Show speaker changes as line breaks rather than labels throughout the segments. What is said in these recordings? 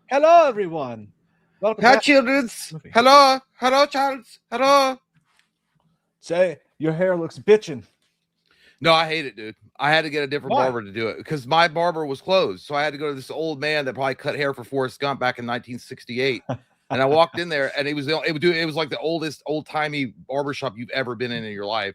Hello, everyone. Welcome
Hi,
back.
children.
Movie.
Hello. Hello, Charles. Hello.
Say, your hair looks bitchin'.
No, I hate it, dude. I had to get a different
Why?
barber to do it because my barber was closed. So I had to go to this old man that probably cut hair for Forrest Gump back in 1968. And I walked in there, and it was like the oldest old-timey barbershop you've ever been in your life.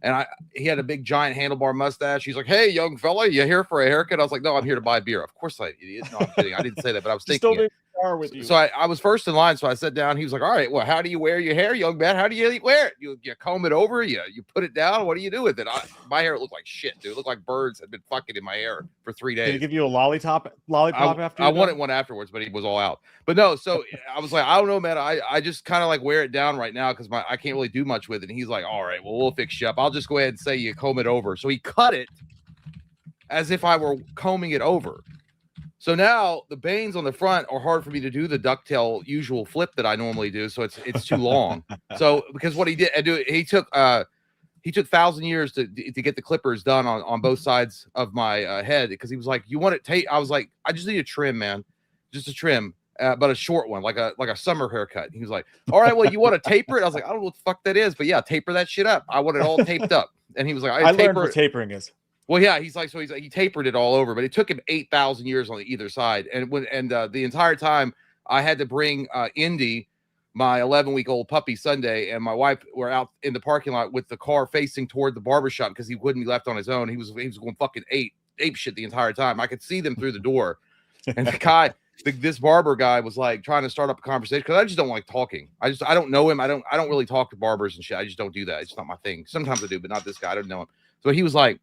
And he had a big giant handlebar mustache. He's like, "Hey, young fella, you here for a haircut?" I was like, "No, I'm here to buy beer." Of course, I idiot. No, I'm kidding. I didn't say that, but I was
Just
thinking
don't
it.
car with you.
So I was first in line. So I sat down. He was like, "All right, well, how do you wear your hair, young man? How do you wear it? You comb it over? You put it down? What do you do with it?" My hair looked like shit, dude. It looked like birds had been fucking in my hair for 3 days.
Did he give you a lollipop after?
I wanted one afterwards, but he was all out. But no, so I was like, I don't know, man. I just kind of like wear it down right now because I can't really do much with it. And he's like, "All right, well, we'll fix you up. I'll just go ahead and say you comb it over." So he cut it as if I were combing it over. So now the bangs on the front are hard for me to do the ducktail usual flip that I normally do. So it's too long. So because what he did, he took 1,000 years to get the clippers done on both sides of my head because he was like, "You want it tape?" I was like, "I just need a trim, man, just a trim, but a short one, like a summer haircut." He was like, "All right, well, you want to taper it?" I was like, "I don't know what the fuck that is, but yeah, taper that shit up. I want it all taped up." And he was like,
I learned what tapering is."
Well, yeah, he's like, he tapered it all over, but it took him 8,000 years on either side. And the entire time I had to bring Indy, my 11-week-old puppy, Sunday, and my wife were out in the parking lot with the car facing toward the barbershop because he wouldn't be left on his own. He was going fucking ape shit the entire time. I could see them through the door. And the guy, this barber guy was like trying to start up a conversation because I just don't like talking. I don't know him. I don't really talk to barbers and shit. I just don't do that. It's not my thing. Sometimes I do, but not this guy. I don't know him. So he was like,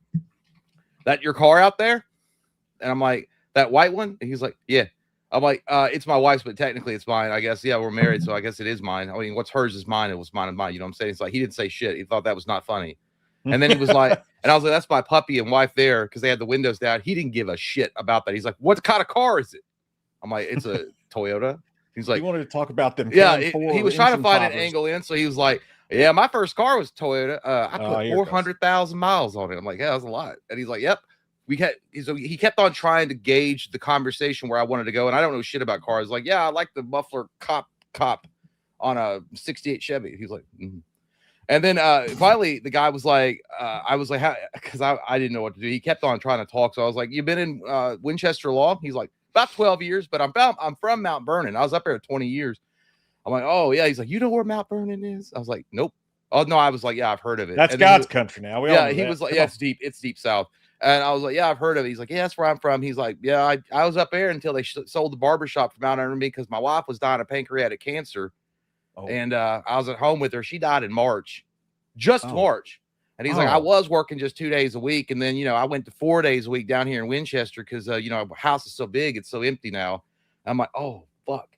"That your car out there?" And I'm like, "That white one?" And he's like, "Yeah." I'm like, "It's my wife's, but technically it's mine. I guess, yeah, we're married, so I guess it is mine. I mean, what's hers is mine. It was mine and mine." You know what I'm saying? It's like, he didn't say shit. He thought that was not funny. And then he was like, and I was like, "That's my puppy and wife there," because they had the windows down. He didn't give a shit about that. He's like, "What kind of car is it?" I'm like, "It's a Toyota." He's like,
he wanted to talk about them.
Yeah, he was trying to find an angle in. So he was like, "Yeah, my first car was Toyota. I put 400,000 miles on it." I'm like, "Yeah, that's a lot." And he's like, "Yep." He kept on trying to gauge the conversation where I wanted to go, and I don't know shit about cars. Like, "Yeah, I like the muffler cop on a '68 Chevy." He's like, "Mm-hmm." And then finally the guy was like, I was like, because I didn't know what to do. He kept on trying to talk, so I was like, "You've been in Winchester Law?" He's like, "About 12 years, but I'm from Mount Vernon. I was up there 20 years." I'm like, "Oh yeah." He's like, "You know where Mount Vernon is?" I was like, "Nope." Oh no, I was like, "Yeah, I've heard of it."
That's God's country now.
He was like, "Yeah, it's deep south." And I was like, "Yeah, I've heard of it." He's like, "Yeah, that's where I'm from." He's like, "Yeah, I was up there until they sold the barbershop from out under me because my wife was dying of pancreatic cancer." Oh. And I was at home with her. She died in March, March. And he's like, "I was working just 2 days a week. And then, I went to 4 days a week down here in Winchester because, our house is so big. It's so empty now." I'm like, "Oh, fuck."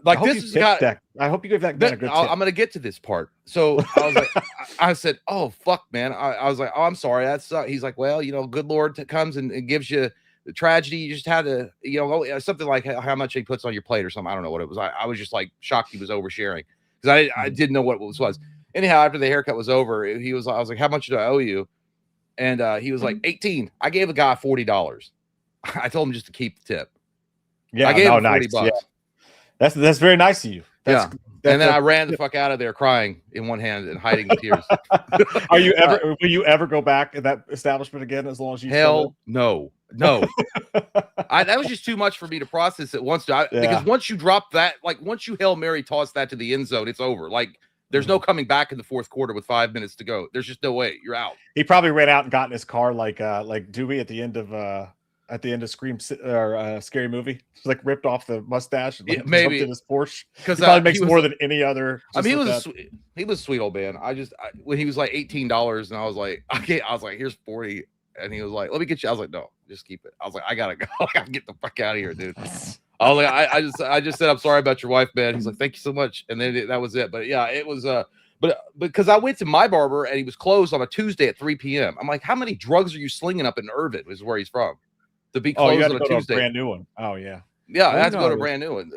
Like, this is got.
I hope you give that man a good tip.
I'm going to get to this part. So I was like, I said, "Oh, fuck, man." I was like, "Oh, I'm sorry. That's," he's like, "Well, good Lord comes and gives you the tragedy. You just had to, something like how much he puts on your plate or something." I don't know what it was. I was just like shocked he was oversharing because I didn't know what this was. Anyhow, after the haircut was over, I was like, "How much do I owe you?" And he was like, 18. I gave the guy $40. I told him just to keep the tip.
Yeah,
I gave him $40.
Yeah. That's very nice of you.
And then I ran the fuck out of there crying in one hand and hiding the tears.
Will you ever go back in that establishment again as long as you?
Hell no. That was just too much for me to process at once. Because once you drop that, like once you Hail Mary toss that to the end zone, it's over. Like there's no coming back in the fourth quarter with 5 minutes to go. There's just no way. You're out.
He probably ran out and got in his car like Dewey at the end of Scream or Scary Movie. It's like ripped off the mustache and
maybe
in his Porsche.
Because
he probably makes more than any other.
I mean, he was a sweet old man. When he was like $18 and I was like, "Okay," I was like, "Here's 40." And he was like, "Let me get you." I was like, "No, just keep it." I was like, "I gotta go. I gotta get the fuck out of here, dude." I was like, I just said, "I'm sorry about your wife, man." He's like, "Thank you so much." And then that was it. But yeah, it was but because I went to my barber and he was closed on a Tuesday at 3 p.m. I'm like, "How many drugs are you slinging up in Irvin?" Is where he's from. To be closed on a Tuesday.
To a brand new one. Oh yeah.
Yeah, I had to go to a brand new one.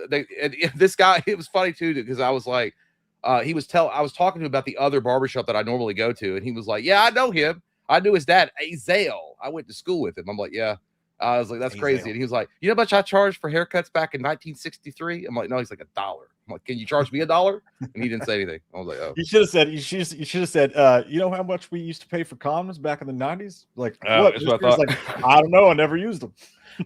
This guy, it was funny too, because I was like, I was talking to him about the other barbershop that I normally go to, and he was like, "Yeah, I know him. I knew his dad, Azael. I went to school with him." I'm like, "Yeah." I was like, that's
He's
crazy.
like,
And he was like, you know how much I charged for haircuts back in 1963? I'm like, no. He's like, $1. I'm like, can you charge me $1? And he didn't say anything. I was like, oh.
You should have said. You should have said. You know how much we used to pay for condoms back in the 90s? Like what?
That's what I thought.
Like, I don't know. I never used them.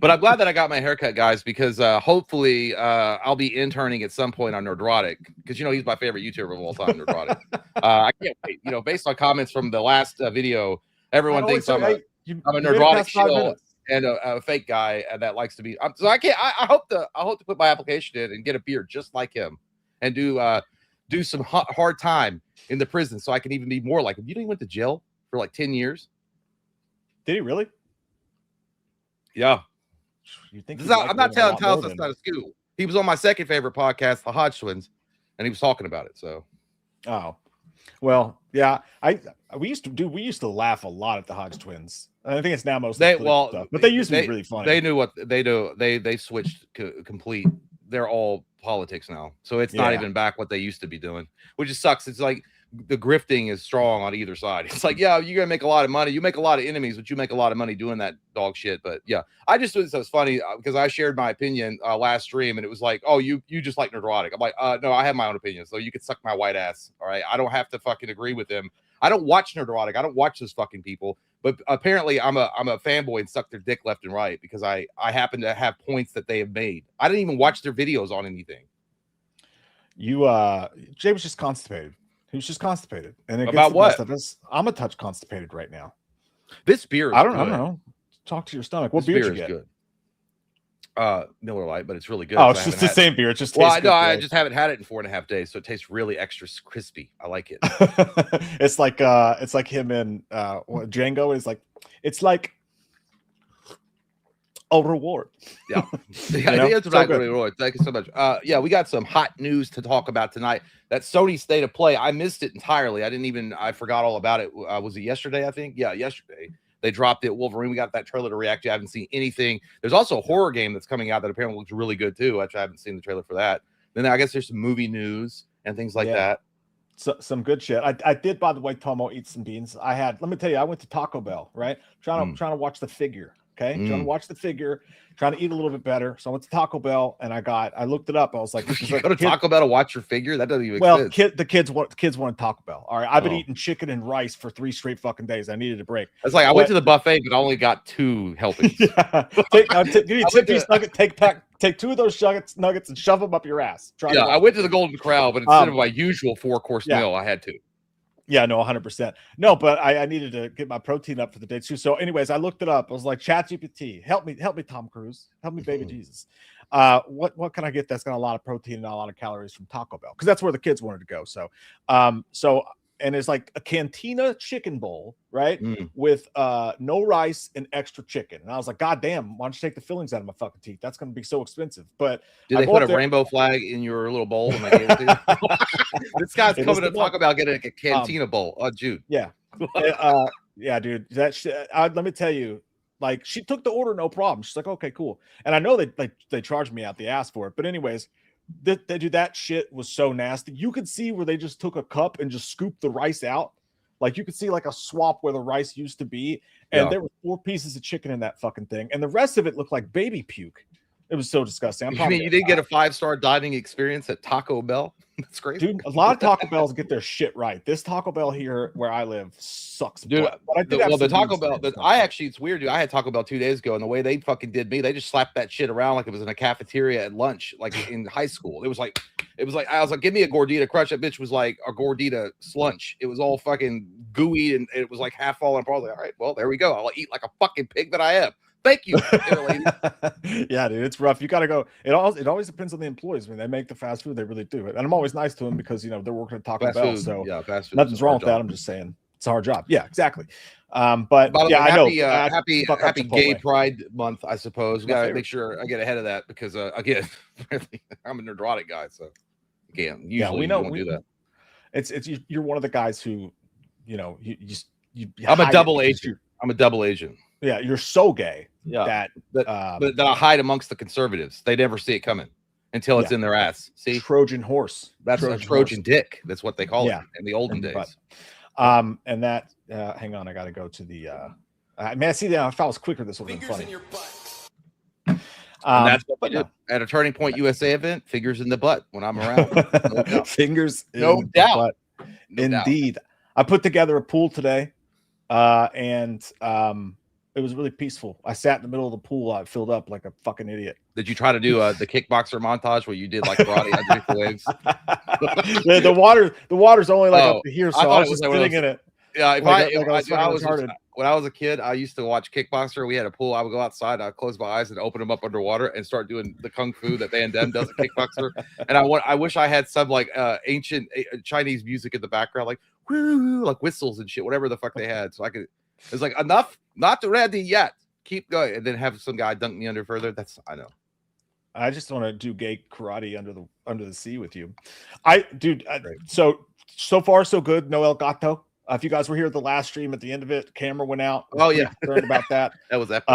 But I'm glad that I got my haircut, guys, because hopefully I'll be interning at some point on Nerdrotic, because he's my favorite YouTuber of all time, Nerdrotic. I can't wait. Based on comments from the last video, everyone thinks I'm a Nerdrotic shill and a fake guy that likes to be. So I can't. I hope to put my application in and get a beard just like him, and do some hard time in the prison, so I can even be more like him. You know, he went to jail for like 10 years.
Did he really?
Yeah.
You think
I'm not telling Talos that's not a school. He was on my second favorite podcast, The Hodge Twins, and he was talking about it. So,
oh, well, yeah. We used to laugh a lot at the Hodge Twins. I think it's now mostly stuff, but they used to be really funny.
They knew what they do. They switched complete. They're all politics now, so it's not even back what they used to be doing, which just sucks. It's like the grifting is strong on either side. It's like, yeah, you're gonna make a lot of money. You make a lot of enemies, but you make a lot of money doing that dog shit. But yeah, I just thought it was funny because I shared my opinion last stream, and it was like, oh, you just like Nerdrotic. I'm like, no, I have my own opinion, so you can suck my white ass. All right, I don't have to fucking agree with them. I don't watch Nerdrotic. I don't watch those fucking people. But apparently, I'm a fanboy and suck their dick left and right because I happen to have points that they have made. I didn't even watch their videos on anything.
Jay was just constipated. He was just constipated. And it
about what?
I'm a touch constipated right now.
This beer is
I don't know. Talk to your stomach. What beer did you get?
Good. Miller Lite, but it's really good.
Oh, it's just the same beer. It just tastes good.
I just haven't had it in 4.5 days, so it tastes really extra crispy. I like it.
It's like him and Django is like, it's like a reward.
Yeah. It's a reward. Thank you so much. Yeah, we got some hot news to talk about tonight. That Sony State of Play, I missed it entirely. I forgot all about it. Was it yesterday, I think? Yeah, yesterday. They dropped it. Wolverine, we got that trailer to react to. I haven't seen anything. There's also a horror game that's coming out that apparently looks really good too. Actually, I haven't seen the trailer for that. Then I guess there's some movie news and things like that.
So, some good shit. I did, by the way, Tomo, eat some beans. Let me tell you, I went to Taco Bell, right? Trying to watch The Figure. Okay, trying to watch The Figure, trying to eat a little bit better. So I went to Taco Bell and I looked it up. I was like,
you go to Taco Bell to watch your figure? That doesn't even exist.
The kids wanted Taco Bell. All right, I've been eating chicken and rice for 3 straight fucking days. I needed a break.
It's like I went to the buffet, but I only got 2 helpings.
Give me a 10-piece nugget. Take 2 of those nuggets and shove them up your ass.
I went to the Golden Corral, but instead of my usual 4-course meal, I had 2.
Yeah, no, 100%. No, but I needed to get my protein up for the day too. So, anyways, I looked it up. I was like, ChatGPT, help me, Tom Cruise, help me, baby Jesus. What can I get that's got a lot of protein and not a lot of calories from Taco Bell? Because that's where the kids wanted to go. So, and it's like a cantina chicken bowl, right? With no rice and extra chicken. And I was like, God damn, why don't you take the fillings out of my fucking teeth? That's going to be so expensive. But
did they put a rainbow flag in your little bowl when they gave it to you? This guy's coming to talk about getting a cantina bowl. Oh, Jude.
Yeah. Yeah, dude. That shit, let me tell you, like, she took the order, no problem. She's like, okay, cool. And I know they charged me out the ass for it. But anyways, that shit was so nasty. You could see where they just took a cup and just scooped the rice out. Like, you could see like a swap where the rice used to be. And there were 4 pieces of chicken in that fucking thing. And the rest of it looked like baby puke. It was so disgusting.
You mean you didn't get a 5-star dining experience at Taco Bell? That's great.
Dude, a lot of Taco Bells get their shit right. This Taco Bell here where I live sucks.
Dude, the Taco Bell, it's weird, dude. I had Taco Bell 2 days ago, and the way they fucking did me, they just slapped that shit around like it was in a cafeteria at lunch, like in high school. It was like, I was like, give me a gordita crunch. That bitch was like a gordita slunch. It was all fucking gooey, and it was like half falling apart. I was like, all right, well, there we go. I'll eat like a fucking pig that I am. Thank you.
Yeah, dude, it's rough. You got to go. It always depends on the employees. When they make the fast food, they really do it. And I'm always nice to them because they're working at Taco Bell. So
fast food,
nothing's wrong with that. I'm just saying it's a hard job. Yeah, exactly. But yeah, I know.
Happy Gay Pride Month, I suppose. We gotta make sure I get ahead of that because again, I'm a Nerdrotic guy, so again, usually we don't do that.
It's you're one of the guys who,
I'm a double agent. I'm a double agent.
Yeah, you're so gay that
I hide amongst the conservatives. They never see it coming until it's in their ass. See,
Trojan horse.
That's a Trojan dick. That's what they call it in the olden days.
And that hang on, I got to go to the. Man, see that if I was quicker, this would have been funny.
And that's what we
but
do at a Turning Point USA event. Fingers in the butt when I'm around. No doubt.
Fingers
No
in
doubt.
the butt.
No
Indeed. Doubt. I put together a pool today, and it was really peaceful. I sat in the middle of the pool. I filled up like a fucking idiot.
Did you try to do the kickboxer montage where you did like karate underneath the waves?
the water's only like up to here, so I was just sitting in it.
Yeah, when I was a kid, I used to watch Kickboxer. We had a pool. I would go outside, I'd close my eyes and open them up underwater and start doing the kung fu that Van Damme does at Kickboxer. And I wish I had some like ancient Chinese music in the background, like whoo, like whistles and shit, whatever the fuck they had. So I could. It's like enough, not ready yet. Keep going, and then have some guy dunk me under further. I know.
I just want to do gay karate under the sea with you. So far so good. No El Gato. If you guys were here at the last stream, at the end of it, the camera went out.
Oh yeah,
concerned about that.
That was epic.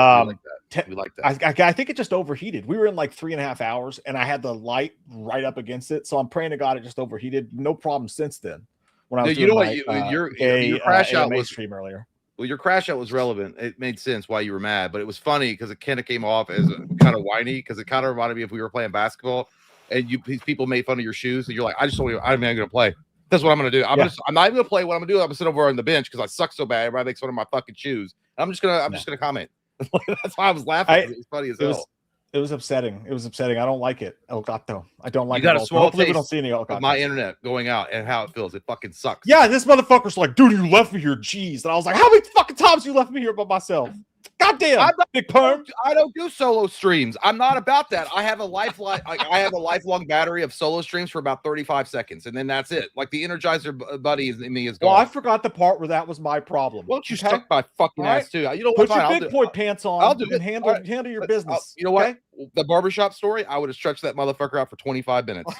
We like
that. I think it just overheated. We were in like 3.5 hours, and I had the light right up against it. So I'm praying to God it just overheated. No problem since then. When I was
your crash out was
stream earlier.
Well, your crash out was relevant. It made sense why you were mad, but it was funny because it kind of came off as kind of whiny because it kind of reminded me if we were playing basketball and these people made fun of your shoes and you're like, I'm going to play. That's what I'm going to do. I'm not even going to play. What I'm going to do, I'm going to sit over on the bench because I suck so bad. Everybody makes fun of my fucking shoes. I'm just going to comment. That's why I was laughing. It was funny as hell.
It was upsetting. It was upsetting. I don't like it. El Gato. I don't like it.
You got a small
taste
we
don't see any El Gato.
Of my internet going out and how it feels. It fucking sucks.
Yeah, this motherfucker's like, dude, you left me here. Jeez. And I was like, how many fucking times you left me here by myself? Goddamn, big perm.
I don't do solo streams. I'm not about that. I have a lifelong battery of solo streams for about 35 seconds, and then that's it. Like the Energizer buddy in me is gone.
Well, I forgot the part where that was my problem.
Why don't you suck my fucking ass too? You know what?
Put your big boy pants on.
I'll do it.
Handle your business.
You know what? The barbershop story. I would have stretched that motherfucker out for 25 minutes.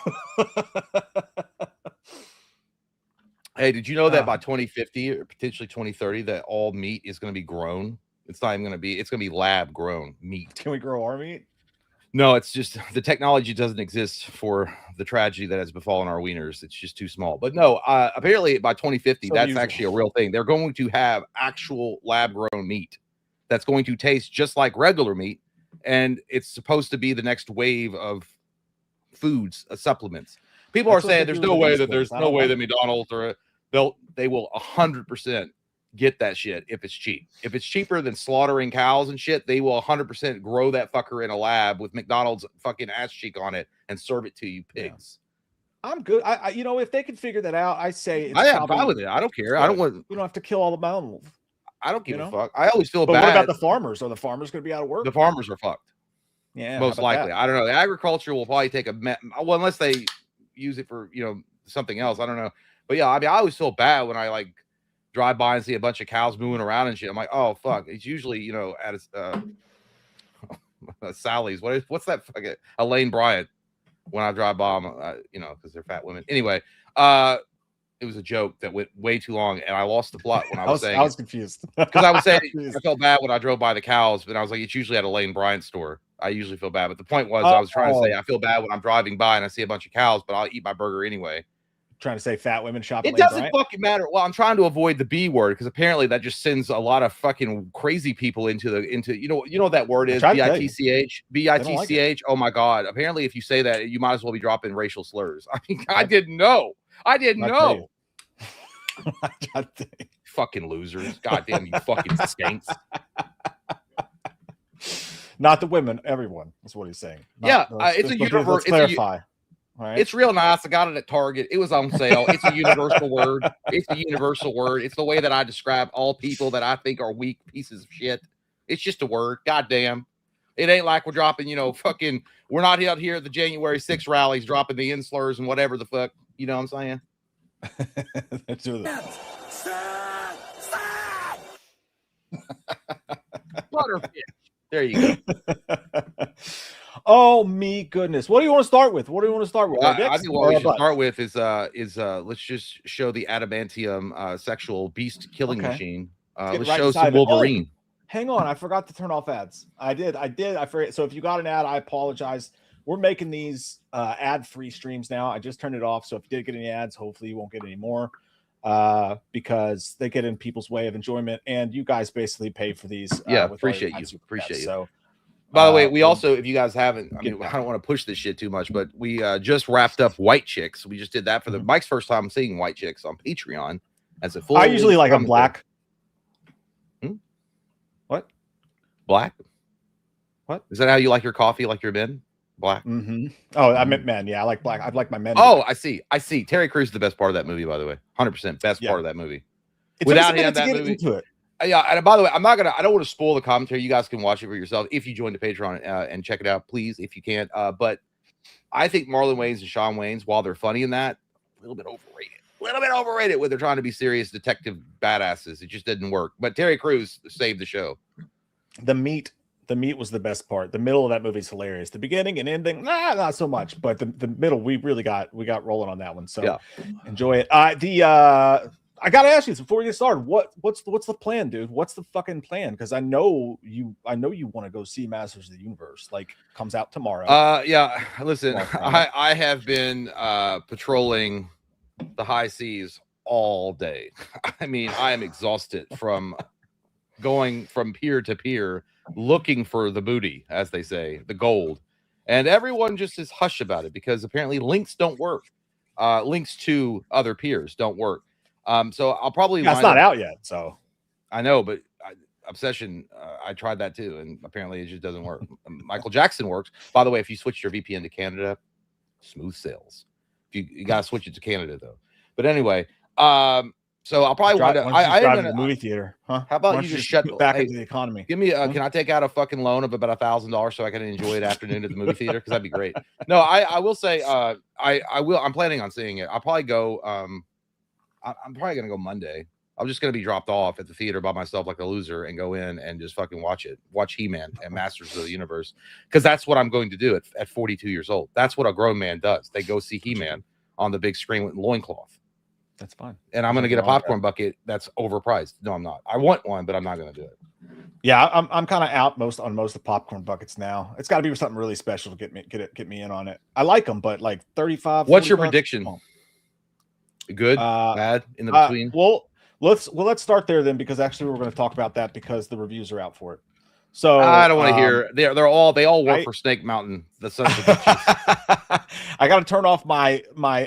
Hey, did you know that by 2050 or potentially 2030 that all meat is going to be grown? It's not even going to be. It's going to be lab grown meat.
Can we grow our meat?
No, it's just the technology doesn't exist for the tragedy that has befallen our wieners. It's just too small. But no, apparently by 2050, that's actually a real thing. They're going to have actual lab grown meat that's going to taste just like regular meat, and it's supposed to be the next wave of foods, supplements. People are saying there's no way that McDonald's or they will 100%. Get that shit if it's cheap. If it's cheaper than slaughtering cows and shit, they will 100% grow that fucker in a lab with McDonald's fucking ass cheek on it and serve it to you pigs.
Yeah. I'm good. I if they can figure that out, I say
I am fine with it. I don't care. I don't want.
We don't have to kill all the animals.
I don't give a fuck. I always feel bad.
What about the farmers? Are the farmers going to be out of work?
The farmers are fucked.
Yeah,
most likely. I don't know. The agriculture will probably take unless they use it for something else. I don't know. But yeah, I mean, I always feel bad when I drive by and see a bunch of cows moving around and shit. I'm like, oh fuck. It's usually at Sally's. What's that fucking Elaine Bryant? When I drive by them, because they're fat women. Anyway, it was a joke that went way too long, and I lost the plot when I was saying.
I was confused
because I was saying I felt bad when I drove by the cows, but I was like, it's usually at Elaine Bryant store. I usually feel bad, but the point was I was trying to say I feel bad when I'm driving by and I see a bunch of cows, but I'll eat my burger anyway.
Trying to say fat women shop.
It doesn't fucking matter. Well, I'm trying to avoid the B word because apparently that just sends a lot of fucking crazy people into what that word is. BITCH. BITCH. Oh my god. Apparently, if you say that, you might as well be dropping racial slurs. I mean, I didn't know. Fucking losers. Goddamn you fucking skanks.
Not the women, everyone. That's what he's saying.
It's a universe.
Let's clarify. Right.
It's real nice. I got it at Target. It was on sale. It's a universal word. It's a universal word. It's the way that I describe all people that I think are weak pieces of shit. It's just a word. Goddamn. It ain't like we're dropping, we're not out here at the January 6th rallies dropping the slurs and whatever the fuck. You know what I'm saying? Butterfish. There you go.
Oh me goodness! What do you want to start with?
I think what we should start with is let's just show the adamantium sexual beast killing machine. Let's show some Wolverine.
Hang on, I forgot to turn off ads. I did. I forget. So if you got an ad, I apologize. We're making these ad-free streams now. I just turned it off. So if you did get any ads, hopefully you won't get any more because they get in people's way of enjoyment, and you guys basically pay for these.
Appreciate you.
So.
By the way, we also, if you guys haven't, I mean, I don't want to push this shit too much, but we just wrapped up White Chicks. We just did that for the Mike's first time seeing White Chicks on Patreon as a full.
I usually like them black. What?
Black?
What?
Is that how you like your coffee? Like your men? Black?
Oh, I meant men. Yeah, I like black. I like my men.
Oh, black. I see. Terry Crews is the best part of that movie, by the way. 100% best part of that movie. Without him, that movie. Into it. Yeah, and by the way, I don't want to spoil the commentary. You guys can watch it for yourself if you join the Patreon and check it out, please, if you can. But I think Marlon Wayans and Sean Wayans, while they're funny in that, a little bit overrated when they're trying to be serious detective badasses. It just didn't work. But Terry Crews saved the show.
The meat was the best part. The middle of that movie is hilarious. The beginning and ending, not so much. But the middle, we got rolling on that one. So enjoy it. I gotta ask you before we get started, what's the plan, dude? What's the fucking plan? Because I know you want to go see Masters of the Universe. Like, comes out tomorrow.
Yeah. Listen, I have been patrolling the high seas all day. I mean, I am exhausted from going from pier to pier, looking for the booty, as they say, the gold, and everyone just is hush about it because apparently links don't work. Links to other piers don't work. So I'll probably.
It's not out yet, so
I know, but Obsession, I tried that too, and apparently it just doesn't work. Michael Jackson works. By the way, if you switch your VPN to Canada, smooth sales. You gotta switch it to Canada though. But anyway, so I'll probably wind up. I'm
gonna the movie theater, huh?
How about you just shut
back into the economy?
Give me. Can I take out a fucking loan of about $1,000 so I can enjoy it afternoon at the movie theater? Because that'd be great. No, I will say, I will. I'm planning on seeing it. I'll probably go. I'm probably gonna go Monday. I'm just gonna be dropped off at the theater by myself like a loser and go in and just fucking watch He-Man and Masters of the Universe, because that's what I'm going to do at 42 years old. That's what a grown man does. They go see He-Man on the big screen with loincloth.
That's fine.
And I'm gonna get a popcorn bucket that's overpriced. No, I'm not. I want one, but I'm not gonna do it.
Yeah, I'm kind of out on most of the popcorn buckets now. It's got to be something really special to get me in on it. I like them, but like 35.
What's your prediction? Good, bad, in the between.
Well, let's start there then, because actually we're going to talk about that because the reviews are out for it. So
I don't want to hear. They all work for Snake Mountain. The sons of bitches.
I got to turn off my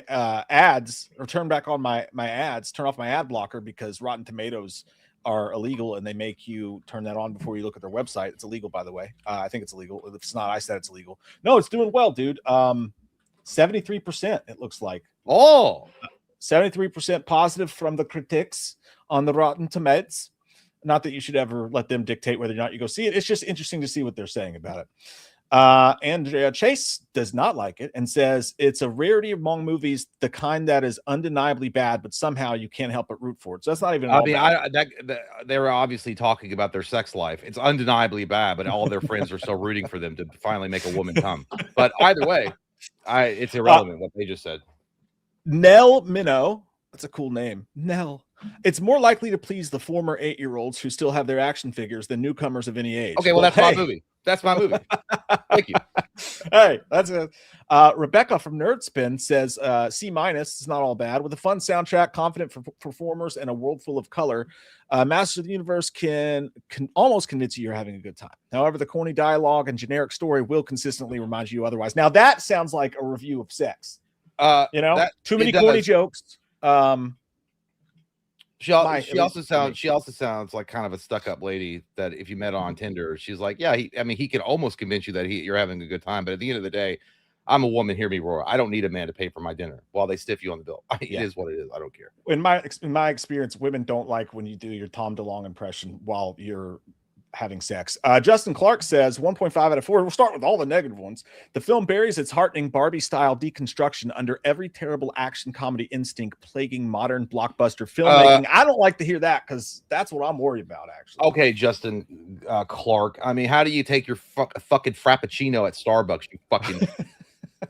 ads, or turn back on my ads. Turn off my ad blocker because Rotten Tomatoes are illegal, and they make you turn that on before you look at their website. It's illegal, by the way. I think it's illegal. If it's not, I said it's illegal. No, it's doing well, dude. 73%. It looks like. 73% positive from the critics on the Rotten Tomatoes. Not that you should ever let them dictate whether or not you go see it. It's just interesting to see what they're saying about it. And Chase does not like it and says it's a rarity among movies, the kind that is undeniably bad, but somehow you can't help but root for it. So that's not even.
They were obviously talking about their sex life. It's undeniably bad, but all their friends are still rooting for them to finally make a woman come. But either way, it's irrelevant what they just said.
Nell Minnow, that's a cool name. Nell. It's more likely to please the former 8-year-olds who still have their action figures than newcomers of any age.
Okay, well, that's my movie. That's my movie. Thank you.
Hey, that's it. Rebecca from Nerdspin says C- is not all bad. With a fun soundtrack, confident performers, and a world full of color, Masters of the Universe can almost convince you you're having a good time. However, the corny dialogue and generic story will consistently remind you otherwise. Now, that sounds like a review of sex. Too many corny jokes.
She also sounds like kind of a stuck-up lady that if you met her on Tinder, she's like, yeah, he can almost convince you that you're having a good time, but at the end of the day, I'm a woman, hear me roar. I don't need a man to pay for my dinner while they stiff you on the bill. It is what it is. I don't care.
In my experience, women don't like when you do your Tom DeLonge impression while you're having sex. Justin Clark says 1.5 out of 4. We'll start with all the negative ones. The film buries its heartening Barbie-style deconstruction under every terrible action comedy instinct plaguing modern blockbuster filmmaking. I don't like to hear that because that's what I'm worried about, actually.
Okay, Justin Clark. I mean, how do you take your fucking Frappuccino at Starbucks? You fucking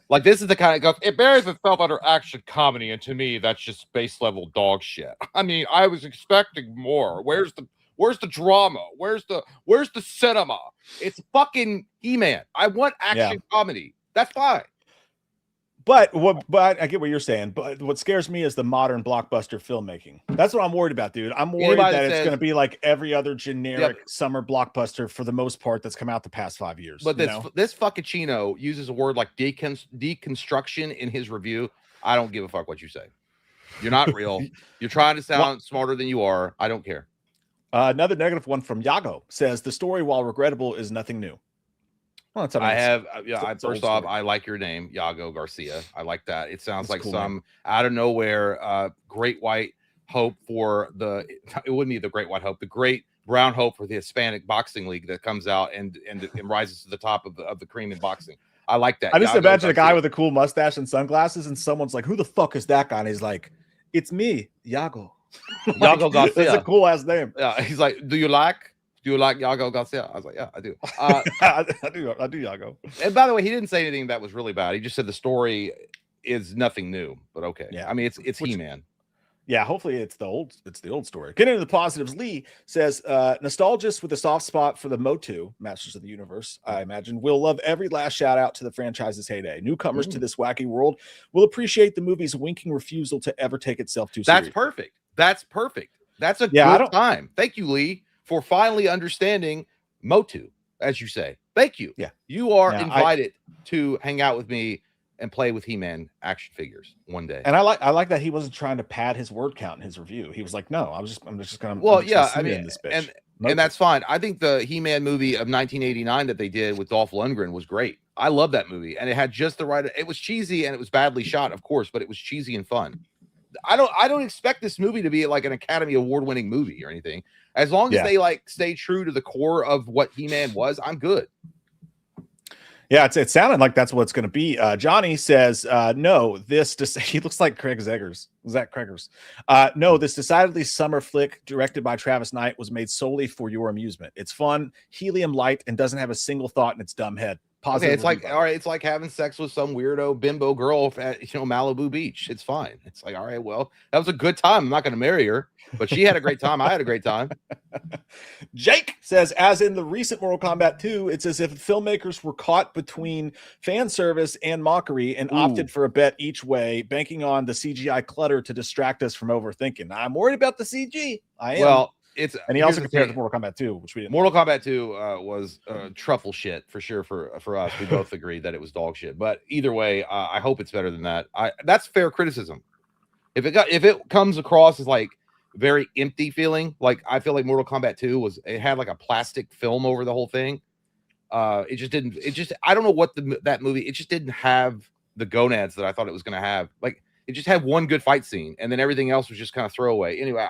like, this is the kind of it buries itself under action comedy, and to me, that's just base level dog shit. I mean, I was expecting more. Where's the drama? Where's the cinema? It's fucking He-Man. I want action comedy. That's fine.
But I get what you're saying. But what scares me is the modern blockbuster filmmaking. That's what I'm worried about, dude. I'm worried that it's going to be like every other generic summer blockbuster for the most part that's come out the past 5 years.
But this fuckachino uses a word like deconstruction in his review. I don't give a fuck what you say. You're not real. You're trying to sound smarter than you are. I don't care.
Another negative one from Yago says the story, while regrettable, is nothing new. Well,
first off, I like your name, Yago Garcia. I like that. It sounds like cool, some out of nowhere great white hope for it wouldn't be the great white hope, the great brown hope for the Hispanic boxing league that comes out and rises to the top of the cream in boxing. I like that.
I just imagine a guy with a cool mustache and sunglasses, and someone's like, "Who the fuck is that guy?" And he's like, "It's me, Yago."
Yago Garcia.
That's a cool ass name.
Yeah, he's like, Do you like Yago Garcia? I was like, yeah, I do.
I do Yago.
And by the way, he didn't say anything that was really bad. He just said the story is nothing new, but okay. Yeah, I mean, it's He-Man.
Yeah, hopefully it's the old story. Getting into the positives, Lee says, nostalgists with a soft spot for the Motu, Masters of the Universe, I imagine, will love every last shout out to the franchise's heyday. Newcomers to this wacky world will appreciate the movie's winking refusal to ever take itself too seriously.
That's perfect. That's a good time. Thank you, Lee, for finally understanding Motu, as you say. Thank you.
Yeah.
You are invited to hang out with me and play with He-Man action figures one day.
And I like that he wasn't trying to pad his word count in his review. He was like, "No, I'm just gonna."
Well, yeah, I mean, and that's fine. I think the He-Man movie of 1989 that they did with Dolph Lundgren was great. I love that movie, and it had just the right. It was cheesy and it was badly shot, of course, but it was cheesy and fun. I don't expect this movie to be like an Academy Award-winning movie or anything. As long as they like stay true to the core of what He-Man was, I'm good.
Yeah, it sounded like that's what it's going to be. Johnny says, no, he looks like Craig Zeggers. Zach Craigers. No, this decidedly summer flick directed by Travis Knight was made solely for your amusement. It's fun, helium light, and doesn't have a single thought in its dumb head.
Positive. Okay, it's like, all right, it's like having sex with some weirdo bimbo girl at Malibu Beach. It's fine. It's like, all right, well, that was a good time. I'm not going to marry her, but she had a great time. I had a great time.
Jake says, as in the recent Mortal Kombat 2, it's as if filmmakers were caught between fan service and mockery and opted for a bet each way, banking on the CGI clutter to distract us from overthinking. I'm worried about the CG. I am.
Well,
and he also compared to Mortal Kombat 2, which we didn't.
Mortal Kombat 2 was truffle shit for sure for us. We both agreed that it was dog shit. But either way, I hope it's better than that. That's fair criticism. If it comes across as like very empty feeling, like I feel like Mortal Kombat 2 had like a plastic film over the whole thing. I don't know what that movie. It just didn't have the gonads that I thought it was going to have. Like it just had one good fight scene, and then everything else was just kind of throwaway. Anyway,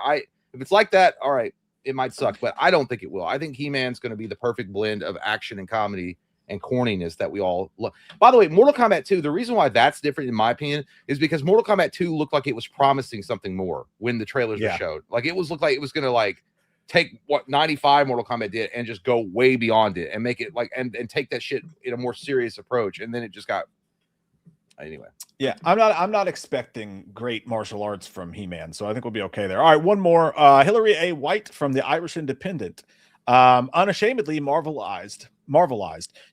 if it's like that, all right, it might suck, but I don't think it will. I think He-Man's going to be the perfect blend of action and comedy and corniness that we all love. By the way, Mortal Kombat 2, the reason why that's different, in my opinion, is because Mortal Kombat 2 looked like it was promising something more when the trailers were showed. Like looked like it was going to like take what 95 Mortal Kombat did and just go way beyond it and make it like and take that shit in a more serious approach. And then it just got anyway.
Yeah, I'm not expecting great martial arts from He-Man, so I think we'll be okay there. All right, one more. Hillary A. White from the Irish Independent. Unashamedly marvelized.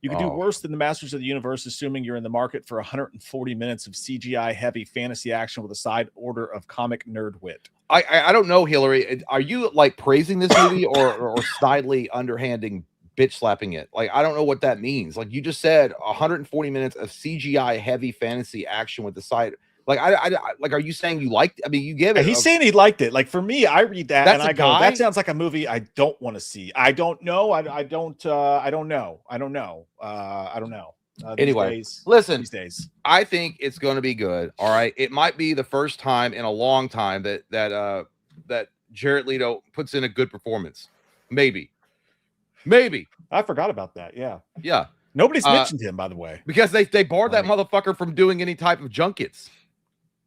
You can do worse than the Masters of the Universe, assuming you're in the market for 140 minutes of CGI heavy fantasy action with a side order of comic nerd wit.
I don't know, Hillary. Are you like praising this movie or snidely underhanding bitch slapping it? Like, I don't know what that means. Like you just said, 140 minutes of CGI heavy fantasy action with the side. Like, I like, are you saying you liked? I mean, you give it.
He's saying he liked it. Like for me, I read that and I go, that sounds like a movie I don't want to see. I don't know. I don't know.
Anyway, listen, these days, I think it's going to be good. All right. It might be the first time in a long time that Jared Leto puts in a good performance. Maybe.
I forgot about that.
Yeah.
Nobody's mentioned him, by the way,
because they barred that motherfucker from doing any type of junkets.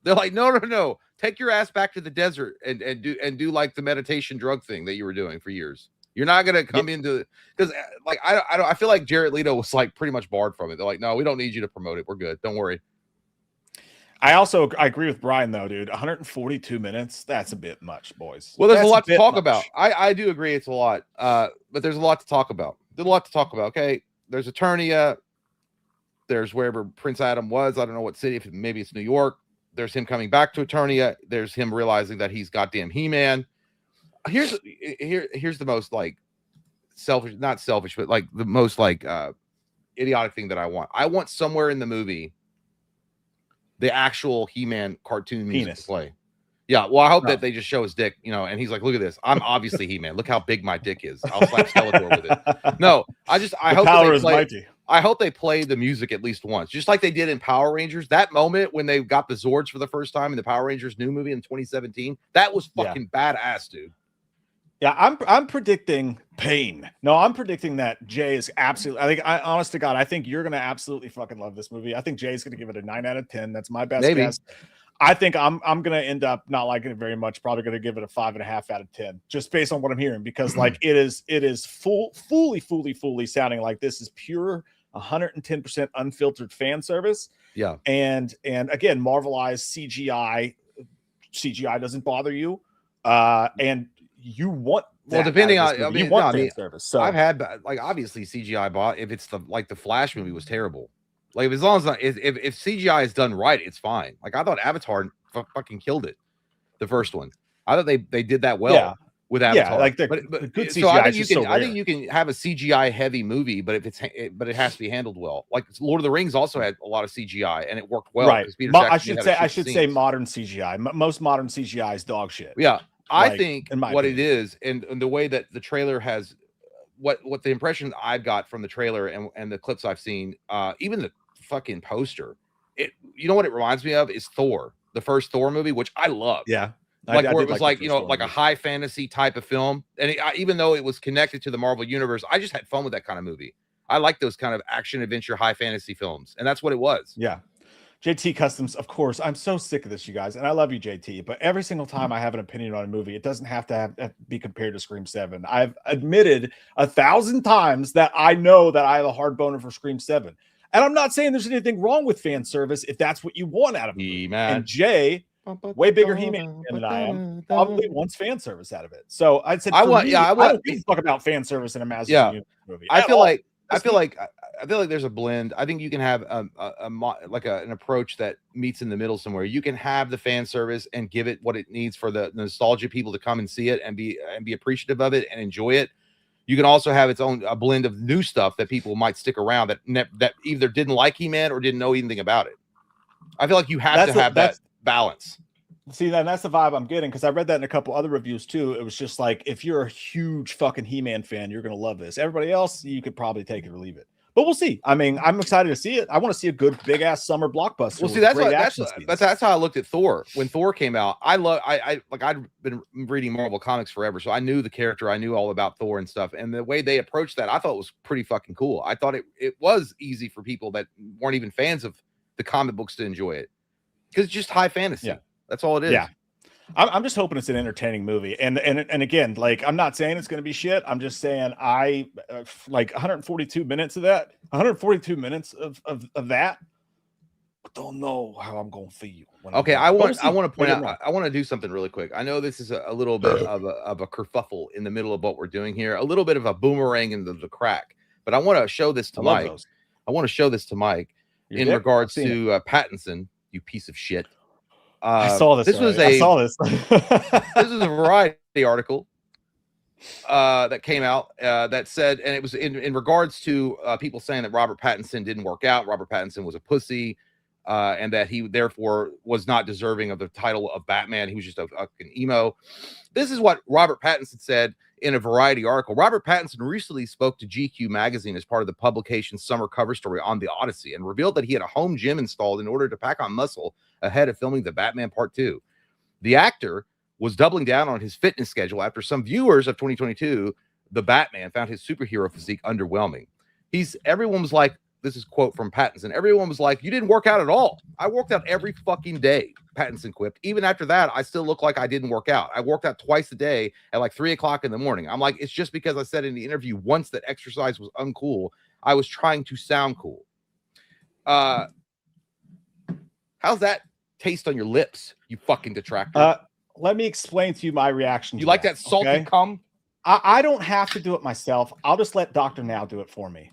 They're like, no, take your ass back to the desert and do like the meditation drug thing that you were doing for years. You're not gonna come into because like I feel like Jared Leto was like pretty much barred from it. They're like, no, we don't need you to promote it. We're good. Don't worry.
I agree with Brian though, dude. 142 minutes, that's a bit much, boys.
Well, there's a lot to talk about. I do agree it's a lot. But there's a lot to talk about. There's a lot to talk about. Okay. There's Eternia. There's wherever Prince Adam was. I don't know what city. If maybe it's New York. There's him coming back to Eternia. There's him realizing that he's goddamn He-Man. Here's the most like not selfish, but like the most like idiotic thing that I want. I want somewhere in the movie the actual He-Man cartoon music to play. Yeah, well, I hope that they just show his dick, and he's like, look at this. I'm obviously He-Man. Look how big my dick is. I'll slap Skeletor with it. No, I hope
power is mighty.
I hope they play the music at least once, just like they did in Power Rangers. That moment when they got the Zords for the first time in the Power Rangers new movie in 2017, that was fucking badass, dude.
Yeah, I'm predicting pain. No, I'm predicting that Jay is absolutely. Honest to God, I think you're gonna absolutely fucking love this movie. I think Jay's gonna give it a 9 out of 10. That's my best guess. I think I'm gonna end up not liking it very much. Probably gonna give it a 5.5 out of 10, just based on what I'm hearing, because like it is fully sounding like this is pure 110% unfiltered fan service.
Yeah,
and again, Marvelized CGI. CGI doesn't bother you, and you want
depending on
you want fan service. So
I've had like obviously CGI bought if it's the Flash movie was terrible. Like as long as if CGI is done right, it's fine. Like I thought Avatar fucking killed it, the first one. I thought they did that well with Avatar.
Yeah, like
but
good CGI.
So I think you can have a CGI heavy movie, but it has to be handled well. Like Lord of the Rings also had a lot of CGI and it worked well.
Right. I should say modern CGI. Most modern CGI is dog shit.
Yeah. I think what it is, and the way that the trailer has, what the impression I've got from the trailer and the clips I've seen, even the fucking poster, you know what it reminds me of is Thor, the first Thor movie, which I love.
Yeah,
where it was like like a high fantasy type of film, and even though it was connected to the Marvel universe, I just had fun with that kind of movie. I like those kind of action adventure high fantasy films, and that's what it was.
Yeah. JT Customs, of course. I'm so sick of this, you guys, and I love you, JT. But every single time I have an opinion on a movie, it doesn't have to be compared to Scream 7. I've admitted 1,000 times that I know that I have a hard boner for Scream 7, and I'm not saying there's anything wrong with fan service if that's what you want out of it. And Jay, way bigger He-Man than I am, probably wants fan service out of it. So I said, I don't give a fuck about fan service in a Master Universe movie.
I feel like there's a blend. I think you can have an approach that meets in the middle somewhere. You can have the fan service and give it what it needs for the nostalgia people to come and see it and be appreciative of it and enjoy it. You can also have a blend of new stuff that people might stick around that either didn't like He-Man or didn't know anything about it. I feel like you have to have that balance.
See, that's the vibe I'm getting, because I read that in a couple other reviews too. It was just like, if you're a huge fucking He-Man fan, you're gonna love this. Everybody else, you could probably take it or leave it. But we'll see. I mean, I'm excited to see it. I want to see a good big ass summer blockbuster.
Well, see, that's how I looked at Thor when Thor came out. I'd been reading Marvel comics forever, so I knew the character. I knew all about Thor and stuff. And the way they approached that, I thought was pretty fucking cool. I thought it was easy for people that weren't even fans of the comic books to enjoy it, because it's just high fantasy. Yeah. That's all it is.
Yeah. I'm just hoping it's an entertaining movie. And again, like, I'm not saying it's going to be shit. I'm just saying like 142 minutes of that, 142 minutes of that. I don't know how I'm going to feel.
Okay. I want to point out, I want to do something really quick. I know this is a little bit of a kerfuffle in the middle of what we're doing here, a little bit of a boomerang in the crack, but I want to show this to Mike. I want to show this to Mike in regards to Pattinson, you piece of shit.
I saw this. I saw this.
This is a Variety article that came out that said, and it was in regards to people saying that Robert Pattinson didn't work out. Robert Pattinson was a pussy, and that he therefore was not deserving of the title of Batman. He was just a fucking emo. This is what Robert Pattinson said in a Variety article. Robert Pattinson recently spoke to GQ magazine as part of the publication's summer cover story on The Odyssey, and revealed that he had a home gym installed in order to pack on muscle ahead of filming The Batman Part 2. The actor was doubling down on his fitness schedule after some viewers of 2022, The Batman, found his superhero physique underwhelming. Everyone was like, this is a quote from Pattinson, everyone was like, you didn't work out at all. I worked out every fucking day, Pattinson quipped. Even after that, I still look like I didn't work out. I worked out twice a day at like 3 o'clock in the morning. I'm like, it's just because I said in the interview once that exercise was uncool. I was trying to sound cool. How's that taste on your lips, you fucking detractor?
Let me explain to you my reaction.
You like that salty cum?
I don't have to do it myself. I'll just let Dr. Now do it for me.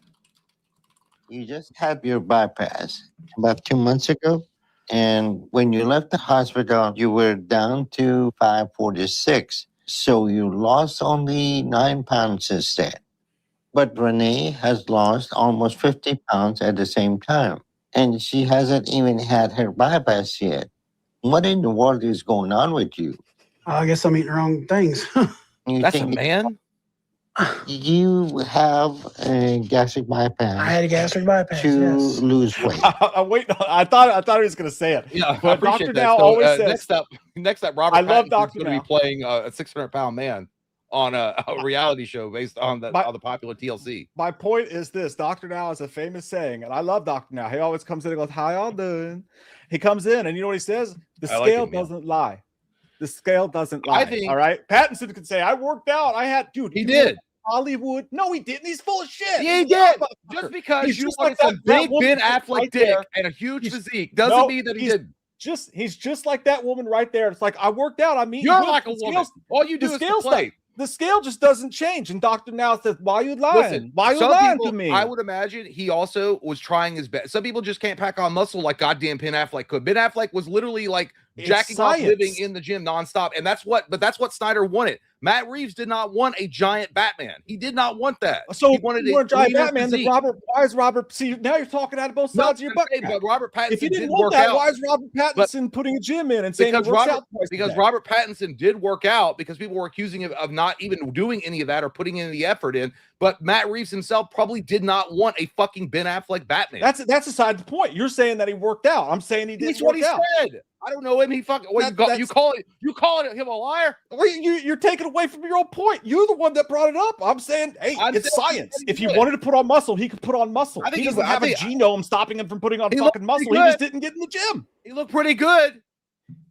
You just had your bypass about 2 months ago. And when you left the hospital, you were down to 546. So you lost only 9 pounds since then. But Renee has lost almost 50 pounds at the same time. And she hasn't even had her bypass yet. What in the world is going on with you?
I guess I'm eating the wrong things.
That's a man.
You have a gastric bypass.
I had a gastric bypass.
to
Yes.
lose weight.
I'm waiting. I thought he was going to say it.
Yeah,
but
I appreciate
Dr.
that.
Now
So,
always says.
Next up, Robert
I love
Pattinson's
Dr.
going to be
Now.
playing a 600-pound man on a reality show based on the popular TLC.
My point is this: Dr. Now is a famous saying, and I love Dr. Now. He always comes in and goes, "How y'all doing?" He comes in, and you know what he says? The scale doesn't lie. The scale doesn't lie.
I think.
All right, Pattinson could say, "I worked out. I had, dude."
He did.
Hollywood. No, he didn't. He's full of shit.
Yeah, he did. Just because you wanted some big Ben Affleck dick and a huge physique doesn't mean that he didn't.
He's just like that woman right there. It's like, I worked out. I mean,
you're like a woman. All you do is play.
The scale just doesn't change. And Dr. Now says, why are you lying?
Listen,
why are you lying to me?
I would imagine he also was trying his best. Some people just can't pack on muscle like goddamn Ben Affleck could. Ben Affleck was literally like jacking off living in the gym nonstop. And that's what Snyder wanted. Matt Reeves did not want a giant Batman. He did not want that.
So
he wanted
a giant Batman. Why is Robert? See, now you're talking out of both sides of your butt.
But Robert Pattinson
if you didn't
did
want
work
that,
out.
why is Robert Pattinson putting a gym in and saying
because Robert Pattinson did work out because people were accusing him of not even doing any of that or putting any of the effort in. But Matt Reeves himself probably did not want a fucking Ben Affleck Batman.
That's aside the point. You're saying that he worked out. I'm saying he didn't.
That's what he said. I don't know him. He fucking. You calling him a liar?
Well, you're taking away from your own point. You're the one that brought it up. I'm saying, hey, it's science. If he wanted to put on muscle, he could put on muscle. He doesn't have a genome stopping him from putting on fucking muscle. He just didn't get in the gym.
He looked pretty good.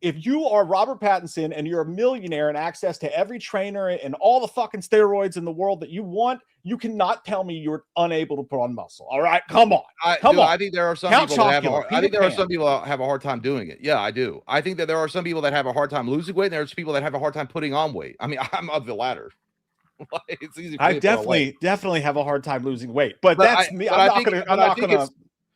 If you are Robert Pattinson and you're a millionaire and access to every trainer and all the fucking steroids in the world that you want, you cannot tell me you're unable to put on muscle. All right, come on.
I think there are some people that have a hard time doing it. Yeah, I do. I think that there are some people that have a hard time losing weight, and there's people that have a hard time putting on weight. I mean, I'm of the latter. It's easy.
I definitely have a hard time losing weight, but that's me. I'm not gonna.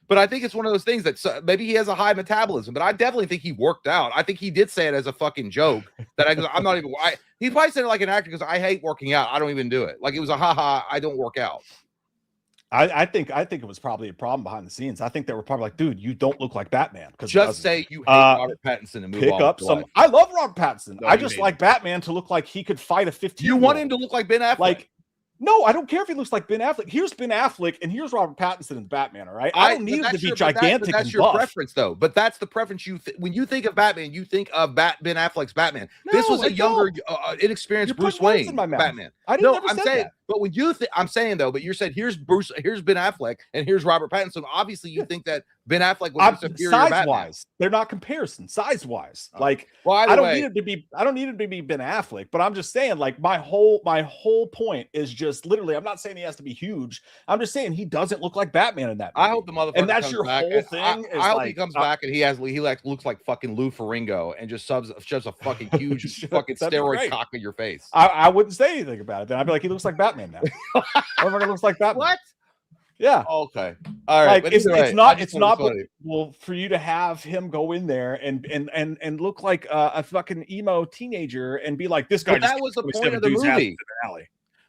But I think it's one of those things that maybe he has a high metabolism, but I definitely think he worked out. I think he did say it as a fucking joke that I'm not even. He probably said it like an actor because I hate working out. I don't even do it. Like it was a haha. I don't work out.
I think it was probably a problem behind the scenes. I think they were probably like, dude, you don't look like Batman.
Just say you hate Robert Pattinson and move on.
Pick up some. I love Robert Pattinson. I just like Batman to look like he could fight a 15.
You want him to look like Ben Affleck?
Like. No, I don't care if he looks like Ben Affleck. Here's Ben Affleck, and here's Robert Pattinson and Batman. All right, I don't need him to be gigantic.
That's your preference, though. But that's the preference when you think of Batman. You think of Ben Affleck's Batman. This was a younger, inexperienced Bruce Wayne Batman.
I didn't I'm
saying,
that.
but when you think, I'm saying though, but you're saying here's Ben Affleck, and here's Robert Pattinson. Obviously, you think that Ben Affleck was superior
size-wise. They're not comparison size-wise. Like, I don't need him to be. I don't need him to be Ben Affleck. But I'm just saying, like, my whole point is just literally. I'm not saying he has to be huge. I'm just saying he doesn't look like Batman in that movie.
I hope the motherfucker.
And that's your whole thing.
I hope he comes back and he looks like fucking Lou Ferrigno and just shoves a fucking huge fucking steroid cock in your face.
I wouldn't say anything about it. Then I'd be like, he looks like Batman now. Motherfucker looks like Batman.
What?
Yeah.
Okay. All right.
Like, it's not well for you to have him go in there and look like a fucking emo teenager and be like, this guy.
But that was the point of the movie.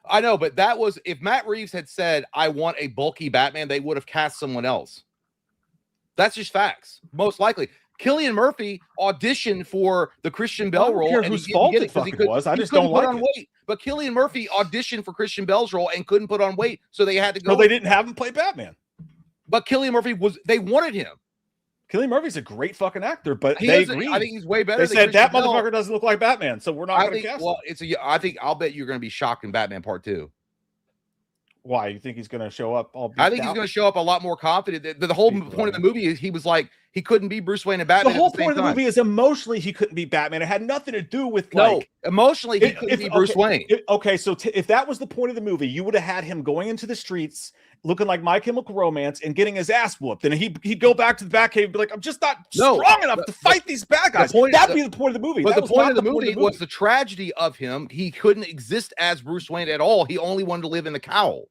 I know, but that was if Matt Reeves had said, "I want a bulky Batman," they would have cast someone else. That's just facts. Most likely. Cillian Murphy auditioned for the Christian Bale role, and
whose fault it was. I just don't like
it. But Cillian Murphy auditioned for Christian Bale's role and couldn't put on weight, so they had to go.
No, they didn't have him play Batman.
But Cillian Murphy they wanted him.
Cillian Murphy's a great fucking actor, but they agreed.
I think he's way better.
They said that motherfucker doesn't look like Batman, so we're not going to cast him.
I'll bet you're going to be shocked in Batman Part 2.
Why? You think he's going to show up all beat
I think he's going to show up a lot more confident. The whole point of the movie is he was like, he couldn't be Bruce Wayne and Batman.
The whole point of the movie is emotionally he couldn't be Batman. It had nothing to do with
emotionally he couldn't be Bruce Wayne.
So if that was the point of the movie, you would have had him going into the streets looking like My Chemical Romance and getting his ass whooped. And he'd go back to the Batcave and be like, I'm just not strong enough to fight these bad guys. That'd be the point of the movie.
But the point of the movie was the tragedy of him. He couldn't exist as Bruce Wayne at all. He only wanted to live in the cowl.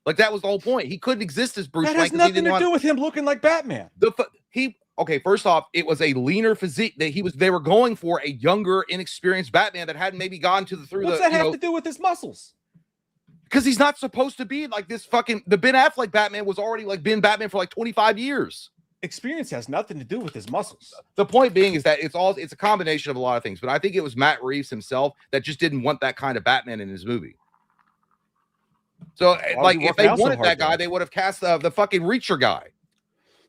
Like that was the whole point. He couldn't exist as Bruce
That
Wayne.
has nothing to do with him looking like Batman.
Okay, first off, it was a leaner physique that they were going for a younger, inexperienced Batman that hadn't maybe gone
What's that have to do with his muscles?
Because he's not supposed to be like this the Ben Affleck Batman was already like been Batman for like 25 years.
Experience has nothing to do with his muscles.
The point being is that it's a combination of a lot of things, but I think it was Matt Reeves himself that just didn't want that kind of Batman in his movie. So like if they wanted that guy, they would have cast the fucking Reacher guy.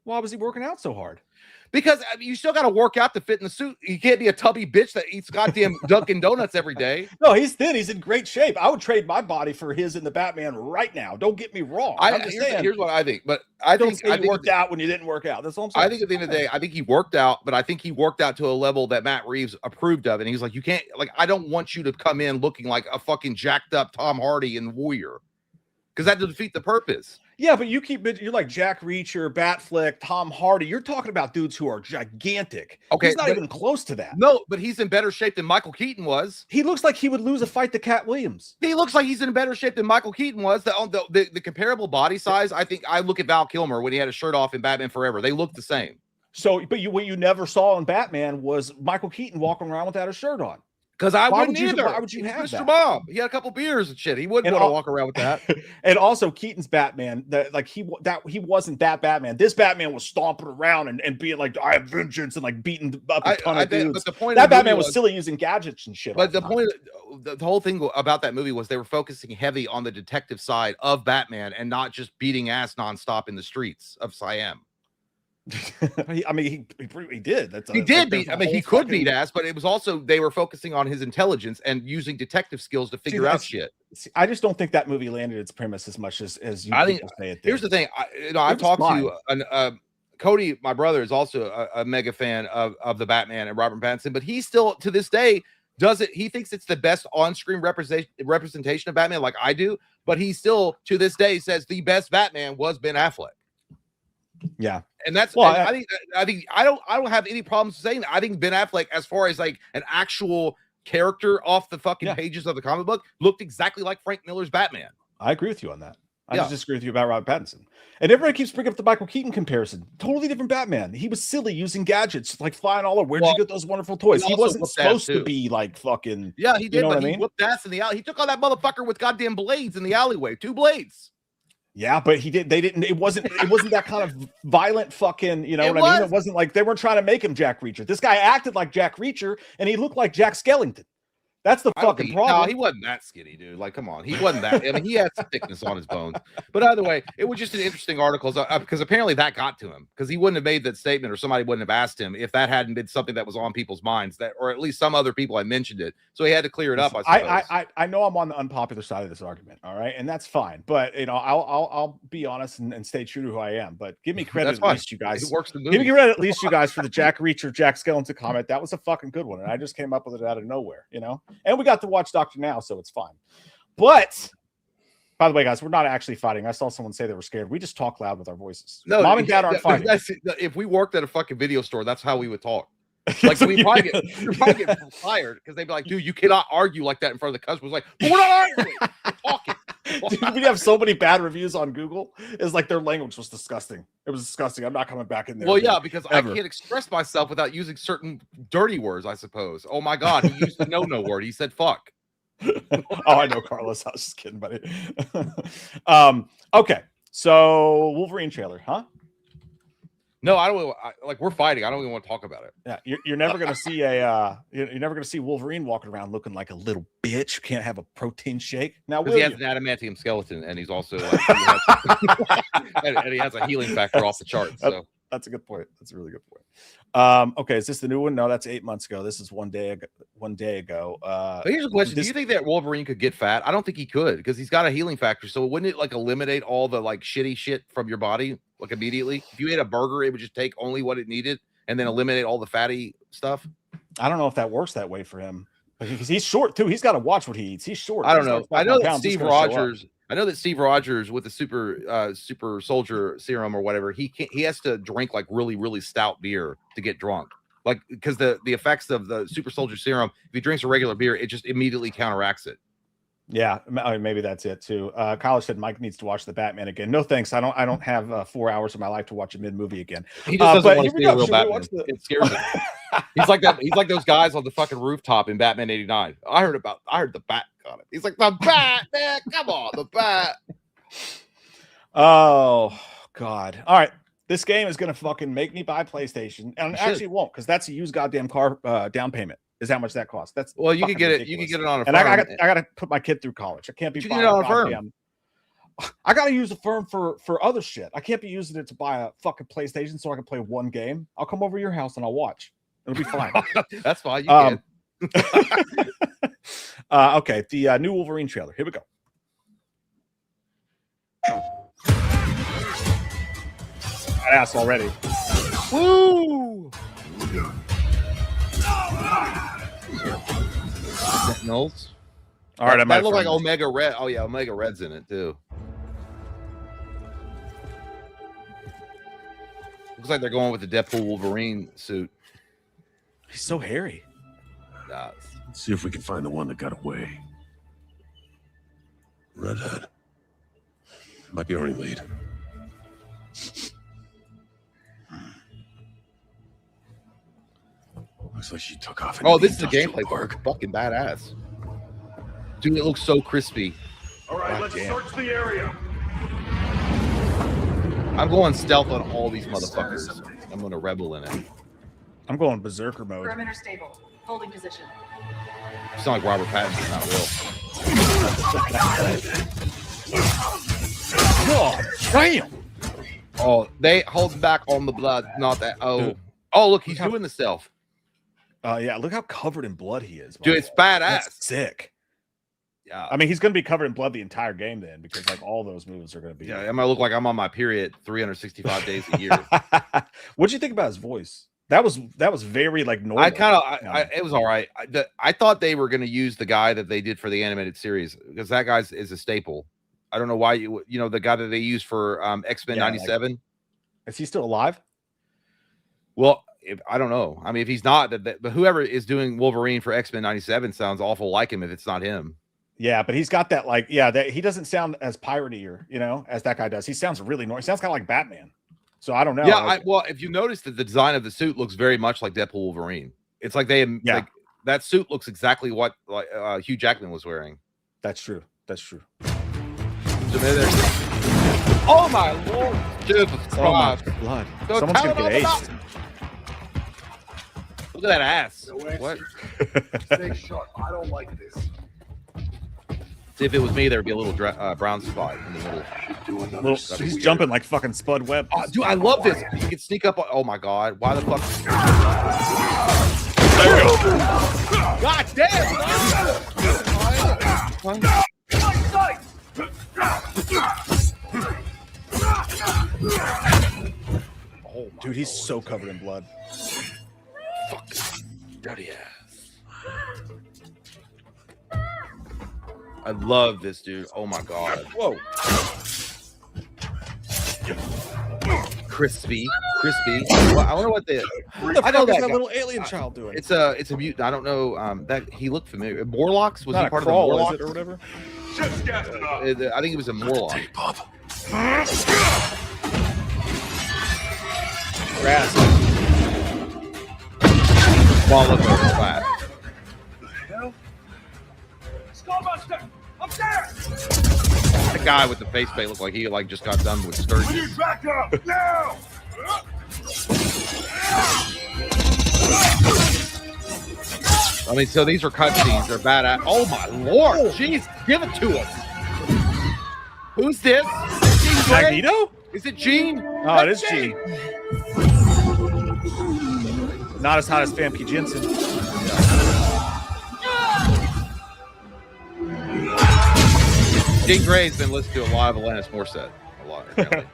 Why was he working out so hard?
Because I mean, you still got to work out to fit in the suit. You can't be a tubby bitch that eats goddamn Dunkin' Donuts every day.
No, he's thin. He's in great shape. I would trade my body for his in the Batman right now. Don't get me wrong.
Here's what I think. But I think
you worked out when you didn't work out. That's all I'm saying.
I think at the end of the day, I think he worked out, but I think he worked out to a level that Matt Reeves approved of. And he's like, you can't, like, I don't want you to come in looking like a fucking jacked up Tom Hardy in Warrior. Because that would defeat the purpose.
Yeah, but you're like Jack Reacher, Batfleck, Tom Hardy. You're talking about dudes who are gigantic.
Okay,
he's not even close to that.
No, but he's in better shape than Michael Keaton was.
He looks like he would lose a fight to Cat Williams.
He looks like he's in better shape than Michael Keaton was. The comparable body size, I think I look at Val Kilmer when he had his shirt off in Batman Forever. They look the same.
So, but what you never saw in Batman was Michael Keaton walking around without a shirt on.
Because I wouldn't either.
Why would you have
Mr.
that?
Bob, he had a couple beers and shit. He wouldn't want to walk around with that.
And also Keaton's Batman, he wasn't that Batman. This Batman was stomping around and being like, I have vengeance, and like beating up a ton of dudes. But the point that Batman was silly using gadgets and shit.
But the whole thing about that movie was they were focusing heavy on the detective side of Batman and not just beating ass nonstop in the streets of Siam.
I mean, he did.
He did beat. I mean, he could beat ass, but it was also they were focusing on his intelligence and using detective skills to figure out shit.
I just don't think that movie landed its premise as much as you people say it did.
Here's the thing. I've talked to Cody, my brother, is also a mega fan of the Batman and Robert Pattinson, but he still to this day does it. He thinks it's the best on-screen representation of Batman, like I do. But he still to this day says the best Batman was Ben Affleck.
Yeah,
and that's I think I don't have any problems saying that. I think Ben Affleck, as far as like an actual character off the fucking pages of the comic book, looked exactly like Frank Miller's Batman.
I agree with you on that. I just disagree with you about Robert Pattinson. And everybody keeps bringing up the Michael Keaton comparison. Totally different Batman. He was silly using gadgets, like flying all over. Where'd you get those wonderful toys? He wasn't supposed to be like fucking.
Yeah, he did.
You know
but
what I mean?
He whooped ass in the alley. He took on that motherfucker with goddamn blades in the alleyway. 2 blades.
Yeah, but he did. They didn't. It wasn't that kind of violent fucking. You know what I mean? It wasn't like they weren't trying to make him Jack Reacher. This guy acted like Jack Reacher, and he looked like Jack Skellington. That's the fucking problem.
No, he wasn't that skinny, dude. Like, come on, he wasn't that. I mean, he had some thickness on his bones. But either way, it was just an interesting article because apparently that got to him because he wouldn't have made that statement or somebody wouldn't have asked him if that hadn't been something that was on people's minds, that or at least some other people had mentioned it. So he had to clear it up.
I know I'm on the unpopular side of this argument, all right, and that's fine. But you know, I'll be honest and stay true to who I am. But give me credit at least, you guys.
It works. Give
me credit at least, you guys, for the Jack Reacher, Jack Skellington comment. That was a fucking good one, and I just came up with it out of nowhere, you know. And we got to watch Doctor Now, so it's fine. But by the way, guys, we're not actually fighting. I saw someone say they were scared. We just talk loud with our voices. No, Mom and Dad aren't fighting.
If we worked at a fucking video store, that's how we would talk. Like we probably get fired because they'd be like, "Dude, you cannot argue like that in front of the customers." Like, but we're not arguing. We're talking.
Dude, we have so many bad reviews on Google. It's like their language was disgusting. It was disgusting. I'm not coming back in there.
Well, yeah, because I can't express myself without using certain dirty words, I suppose. Oh my God, he used the no word. He said fuck.
Oh, I know, Carlos. I was just kidding, buddy. Okay, so Wolverine trailer, huh?
No, I don't. Like we're fighting. I don't even want to talk about it.
Yeah, you're never gonna see you're never gonna see Wolverine walking around looking like a little bitch. Can't have a protein shake. Now
he has an adamantium skeleton, and he's also like, and he has a healing factor off the chart. So
that's a good point. That's a really good point. Okay, is this the new one? No, that's 8 months ago. This is one day ago.
But here's a question: do you think that Wolverine could get fat? I don't think he could because he's got a healing factor. So wouldn't it like eliminate all the like shitty shit from your body like immediately? If you ate a burger, it would just take only what it needed and then eliminate all the fatty stuff.
I don't know if that works that way for him because he's short too. He's got to watch what he eats. He's short.
I don't know. I know that Steve Rogers. I know that Steve Rogers with the super soldier serum or whatever, he has to drink like really stout beer to get drunk. Like because the effects of the super soldier serum, if he drinks a regular beer, it just immediately counteracts it.
Yeah, maybe that's it too. Kyle said Mike needs to watch the Batman again. No thanks. I don't have 4 hours of my life to watch a mid movie again.
He just doesn't want to see a real
Should we
Batman.
watch the-
It scares him. He's like that. He's like those guys on the fucking rooftop in Batman '89. I heard the bat got it. He's like, the bat, man. Come on, the bat.
Oh God! All right, this game is gonna fucking make me buy PlayStation, and
You
actually it won't, because that's a used goddamn car down payment. Is how much that costs. That's
Well, you could
fucking
get it.
ridiculous.
You could get it on a.
And
firm.
I got to put my kid through college. I can't be
You
buying
get it on a
goddamn. I got to use a firm for other shit. I can't be using it to buy a fucking PlayStation so I can play one game. I'll come over to your house and I'll watch. It'll be fine.
That's fine. You can.
Okay, the new Wolverine trailer. Here we go. Ass already.
Woo! Sentinels.
All right, I might
that look like
find
Omega Red. Oh yeah, Omega Red's in it too. Looks like they're going with the Deadpool Wolverine suit.
He's so hairy.
Nah,
Let's see if we can find the one that got away. Redhead. Might be our only lead. Looks like she took off.
oh, this is the gameplay part. Fucking badass. Dude, it looks so crispy.
All right, let's search the area.
I'm going stealth on all these motherfuckers. I'm going to rebel in it.
I'm going berserker mode.
Perimeter stable. Holding position.
You sound like Robert Pattinson, not real.
Oh, damn.
Oh, they hold back on the blood, not that. Oh,
Dude.
oh, look, he's doing the stealth.
Yeah, look how covered in blood he is.
Dude, it's badass.
That's sick.
Yeah,
I mean, he's going to be covered in blood the entire game then, because like all those moves are going to be.
yeah. I'm gonna look like I'm on my period 365 days a year.
What'd you think about his voice? That was very like normal.
I kind of, it was all right. I thought they were gonna use the guy that they did for the animated series, because that guy's is a staple. I don't know why you know the guy that they used for X-Men '97.
Is he still alive?
Well, I don't know. I mean, if he's not, but whoever is doing Wolverine for X-Men '97 sounds awful like him if it's not him.
Yeah, but he's got that like, that he doesn't sound as piratey, as that guy does. He sounds really normal. He sounds kind of like Batman. So I don't know.
Yeah, well, if you notice that the design of the suit looks very much like Deadpool Wolverine. It's like like that suit looks exactly what like Hugh Jackman was wearing.
That's true. That's true.
Oh my lord! Dude,
Oh my blood! Someone's gonna get aced.
Look at that ass. What?
Stay sharp. I don't like this.
See, if it was me, there'd be a little brown spot in the middle.
He's jumping like fucking Spud Webb.
Oh, dude, I love this. You can sneak up. Oh my god! Why the fuck?
There you go.
God damn! Oh,
Dude, he's so covered in blood.
fuck, dirty ass. I love this dude. Oh my god.
Whoa.
Crispy. Well, I wonder what the. I know that guy.
little alien child doing.
It's a mutant. I don't know. That he looked familiar. Morlocks, was he
Not a
part of the
crawl, is
Morlocks
it, or whatever?
Just gas it up.
I think he was a Morlock.
Grass.
Well, look over flat.
Hell? Skullbuster! Up there!
The guy with the face paint looked like he just got done with Sturgis.
We need backup now!
I mean, so these are cutscenes. They're badass. Oh my lord! Jeez, give it to us. Who's this? Gene Grey?
Magneto?
Is it Gene?
Oh, it is Gene. Not as hot as Famke Jensen.
Gene Grey's been listening to a lot of Alanis Morissette. A lot. Apparently.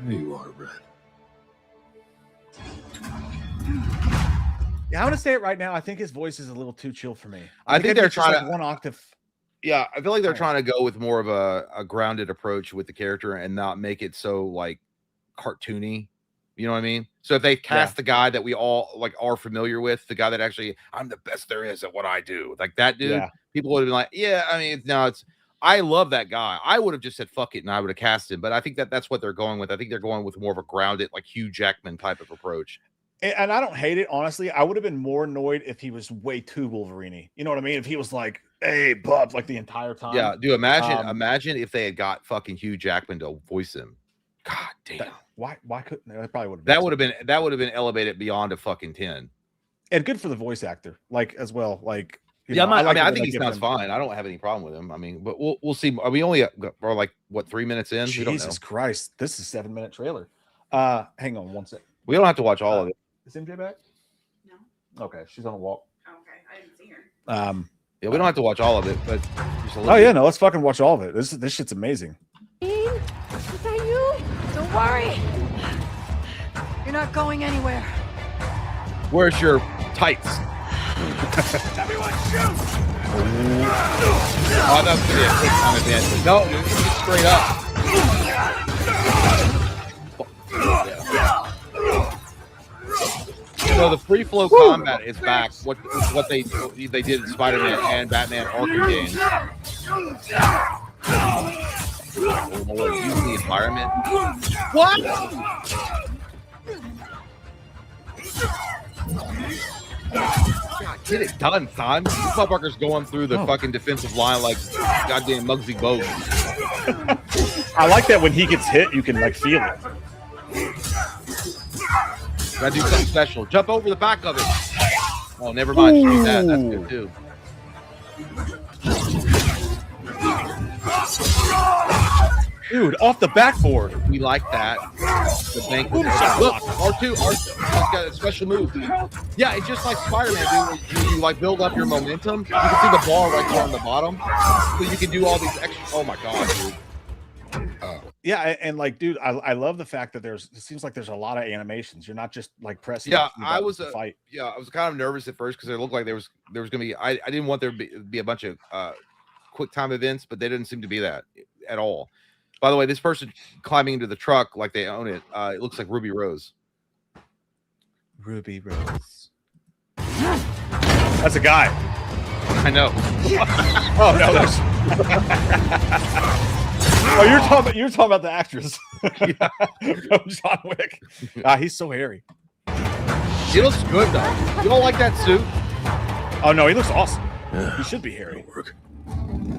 You are red.
Yeah, I want to say it right now. I think his voice is a little too chill for me.
I think they're trying to
one octave.
Yeah, I feel like they're trying to go with more of a grounded approach with the character and not make it so like cartoony. You know what I mean? So if they cast the guy that we all like are familiar with, the guy that actually I'm the best there is at what I do, like that dude, people would have been like, yeah, I mean, no, it's I love that guy. I would have just said fuck it and I would have cast him, but I think that's what they're going with. I think they're going with more of a grounded, like Hugh Jackman type of approach.
And I don't hate it, honestly. I would have been more annoyed if he was way too Wolverine-y. You know what I mean? If he was like, hey, bub, like the entire time.
Yeah, dude, imagine if they had got fucking Hugh Jackman to voice him. God damn.
Why couldn't they? That probably would have
that would have been elevated beyond a fucking 10.
And good for the voice actor, like as well. Like
I think he sounds fine. I don't have any problem with him. I mean, but we'll see. Are we only are like what 3 minutes in?
Jesus Christ, this is a 7-minute trailer. Hang on one sec.
We don't have to watch all of it.
Is MJ back?
No.
Okay, she's on a walk.
Oh, okay, I didn't see her.
Yeah, we don't have to watch all of it, but
oh yeah, no, let's fucking watch all of it. This shit's amazing.
Is that you? Don't worry. You're not going anywhere.
Where's your tights?
Everyone shoot!
Oh, that was gonna be a quick time advance. No, it's straight up. So the free flow combat is back. What they did in Spider-Man and Batman Arkham games. Use the environment. What? God, get it done, son. This motherfucker's going through the fucking defensive line like goddamn Muggsy Bogues.
I like that when he gets hit, you can like feel it.
Gotta do something special. Jump over the back of it. Oh, never mind. Just do that. That's good too.
Dude, off the backboard.
We like that. The bank. Look, R2's got a special move. Yeah, it's just like Spider-Man, dude. You like build up your momentum. You can see the ball right there on the bottom. So you can do all these extra. Oh my god, dude.
Yeah, and like, dude, I love the fact that it seems like there's a lot of animations. You're not just like pressing.
Yeah, I was
fight.
Yeah, I was kind of nervous at first because it looked like there was gonna be. I didn't want there to be a bunch of quick time events, but they didn't seem to be that at all. By the way, this person climbing into the truck like they own it. It looks like Ruby Rose.
Ruby Rose. That's a guy.
I know.
Oh no, that's. Oh, you're talking about the actress. From John Wick. He's so hairy.
He looks good though. You don't like that suit?
Oh no, he looks awesome. He should be hairy.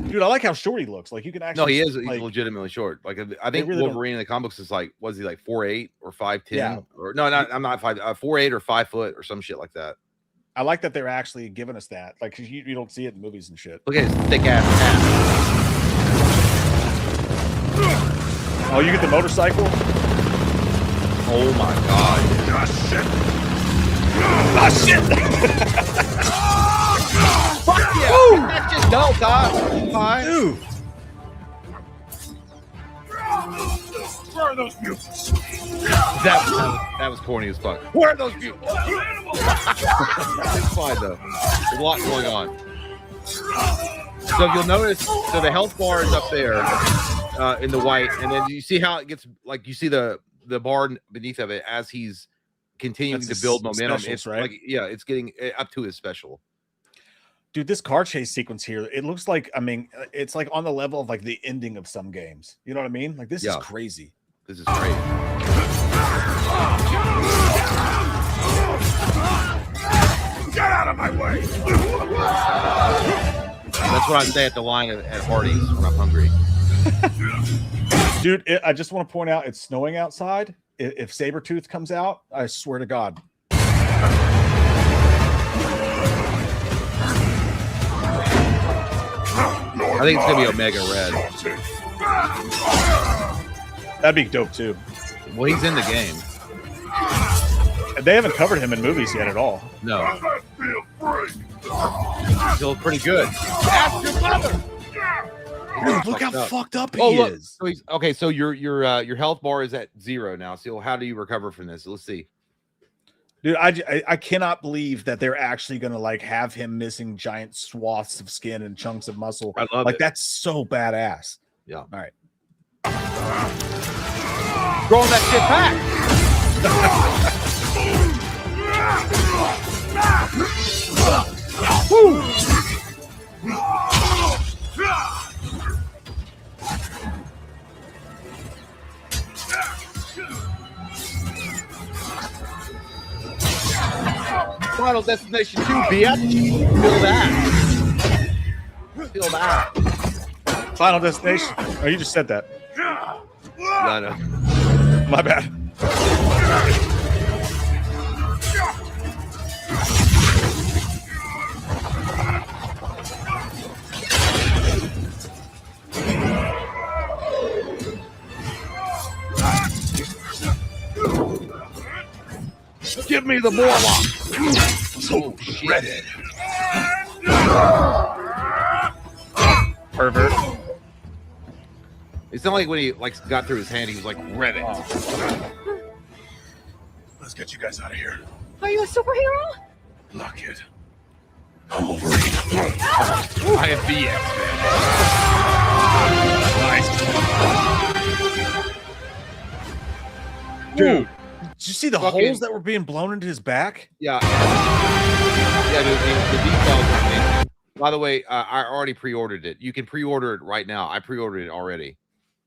Dude, I like how short he looks. Like you can actually.
No, he is.
Like,
he's legitimately short. Like I think
really
Wolverine in the comic books is like, was he like 4'8" or 5'10"?
Yeah.
Or no, I'm not 4'8" or 5 foot or some shit like that.
I like that they're actually giving us that. Like you don't see it in movies and shit.
Look at his thick ass hat.
Oh, you get the motorcycle?
Oh my god.
Ah shit!
Fuck yeah! That's just no, dog. Fine.
Dude.
Where are those mutants?
That was corny as fuck. Where are those mutants? It's fine though. There's a lot going on. So if you'll notice, so the health bar is up there in the white, and then you see how it gets like you see the bar beneath of it as he's continuing to build momentum. It's
right?
like it's getting up to his special.
Dude, this car chase sequence here, it looks like, I mean, it's like on the level of like the ending of some games. You know what I mean? Like this is crazy.
This is great.
Get out of my way!
That's what I say at the line at Hardee's when I'm hungry.
Dude, I just want to point out it's snowing outside. If Sabretooth comes out, I swear to God.
I think it's gonna be Omega Red.
That'd be dope too.
Well, he's in the game.
They haven't covered him in movies yet at all.
No. Still pretty good. Ask your mother.
Dude, look how fucked up he is.
So he's okay. So your health bar is at 0 now. So how do you recover from this? Let's see.
Dude, I cannot believe that they're actually gonna like have him missing giant swaths of skin and chunks of muscle.
I love
like
it.
That's so badass.
Yeah.
All right.
Throwing that shit back. Final Destination 2, bitch. Feel that. Feel that.
Final Destination. Oh, you just said that.
No, no.
My bad.
Give me the Morlock. Oh, shit.
Pervert.
It's not like when he got through his hand, he was like, read it.
Let's get you guys out of here.
Are you a superhero?
Look it. I'm Wolverine.
I am BX, man.
Nice. Dude, did you see the
Fucking-
holes that were being blown into his back?
Yeah. Yeah, the details are amazing. By the way, I already pre-ordered it. You can pre-order it right now. I pre-ordered it already.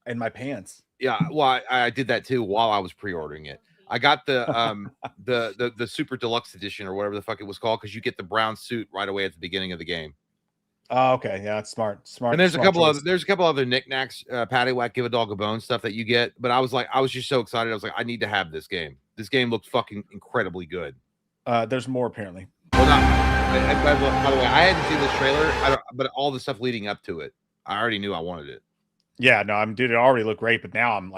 In my pants.
Yeah, well, I did that too while I was pre-ordering it. I got the the super deluxe edition or whatever the fuck it was called because you get the brown suit right away at the beginning of the game.
Oh, okay. Yeah, it's smart.
And there's
smart
a couple
choice.
other knickknacks, paddywhack, give a dog a bone stuff that you get. But I was just so excited. I was like, I need to have this game. This game looked fucking incredibly good.
There's more apparently.
Well, by the way, I hadn't seen this trailer, but all the stuff leading up to it, I already knew I wanted it.
Yeah, no, dude, it already looked great, but now I'm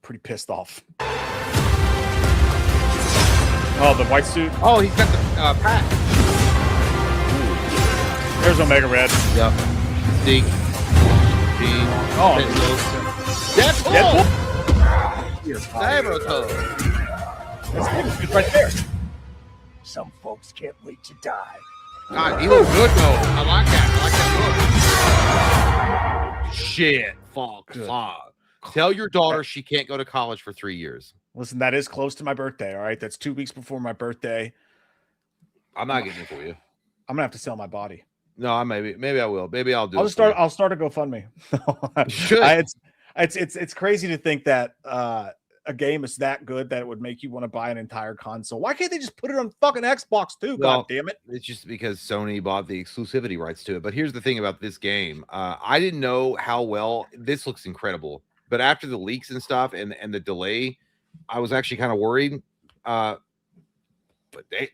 pretty pissed off. Oh, the white suit.
Oh, he's got the pack.
There's Omega Red.
Yep. Zeke. Gene.
Oh,
Deadpool.
Deadpool.
Sabretooth.
It's right there.
Some folks can't wait to die.
God, he looks good though. I like that look. Shit. Fuck.
Good.
Tell your daughter she can't go to college for 3 years.
Listen, that is close to my birthday. All right, that's 2 weeks before my birthday.
I'm not getting it for you.
I'm gonna have to sell my body.
No, maybe I will. Maybe I'll do.
I'll start a GoFundMe.
You should.
It's crazy to think that a game is that good that it would make you want to buy an entire console. Why can't they just put it on fucking Xbox too?
Well,
God damn it!
It's just because Sony bought the exclusivity rights to it. But here's the thing about this game: I didn't know how well this looks incredible. But after the leaks and stuff and the delay, I was actually kind of worried. But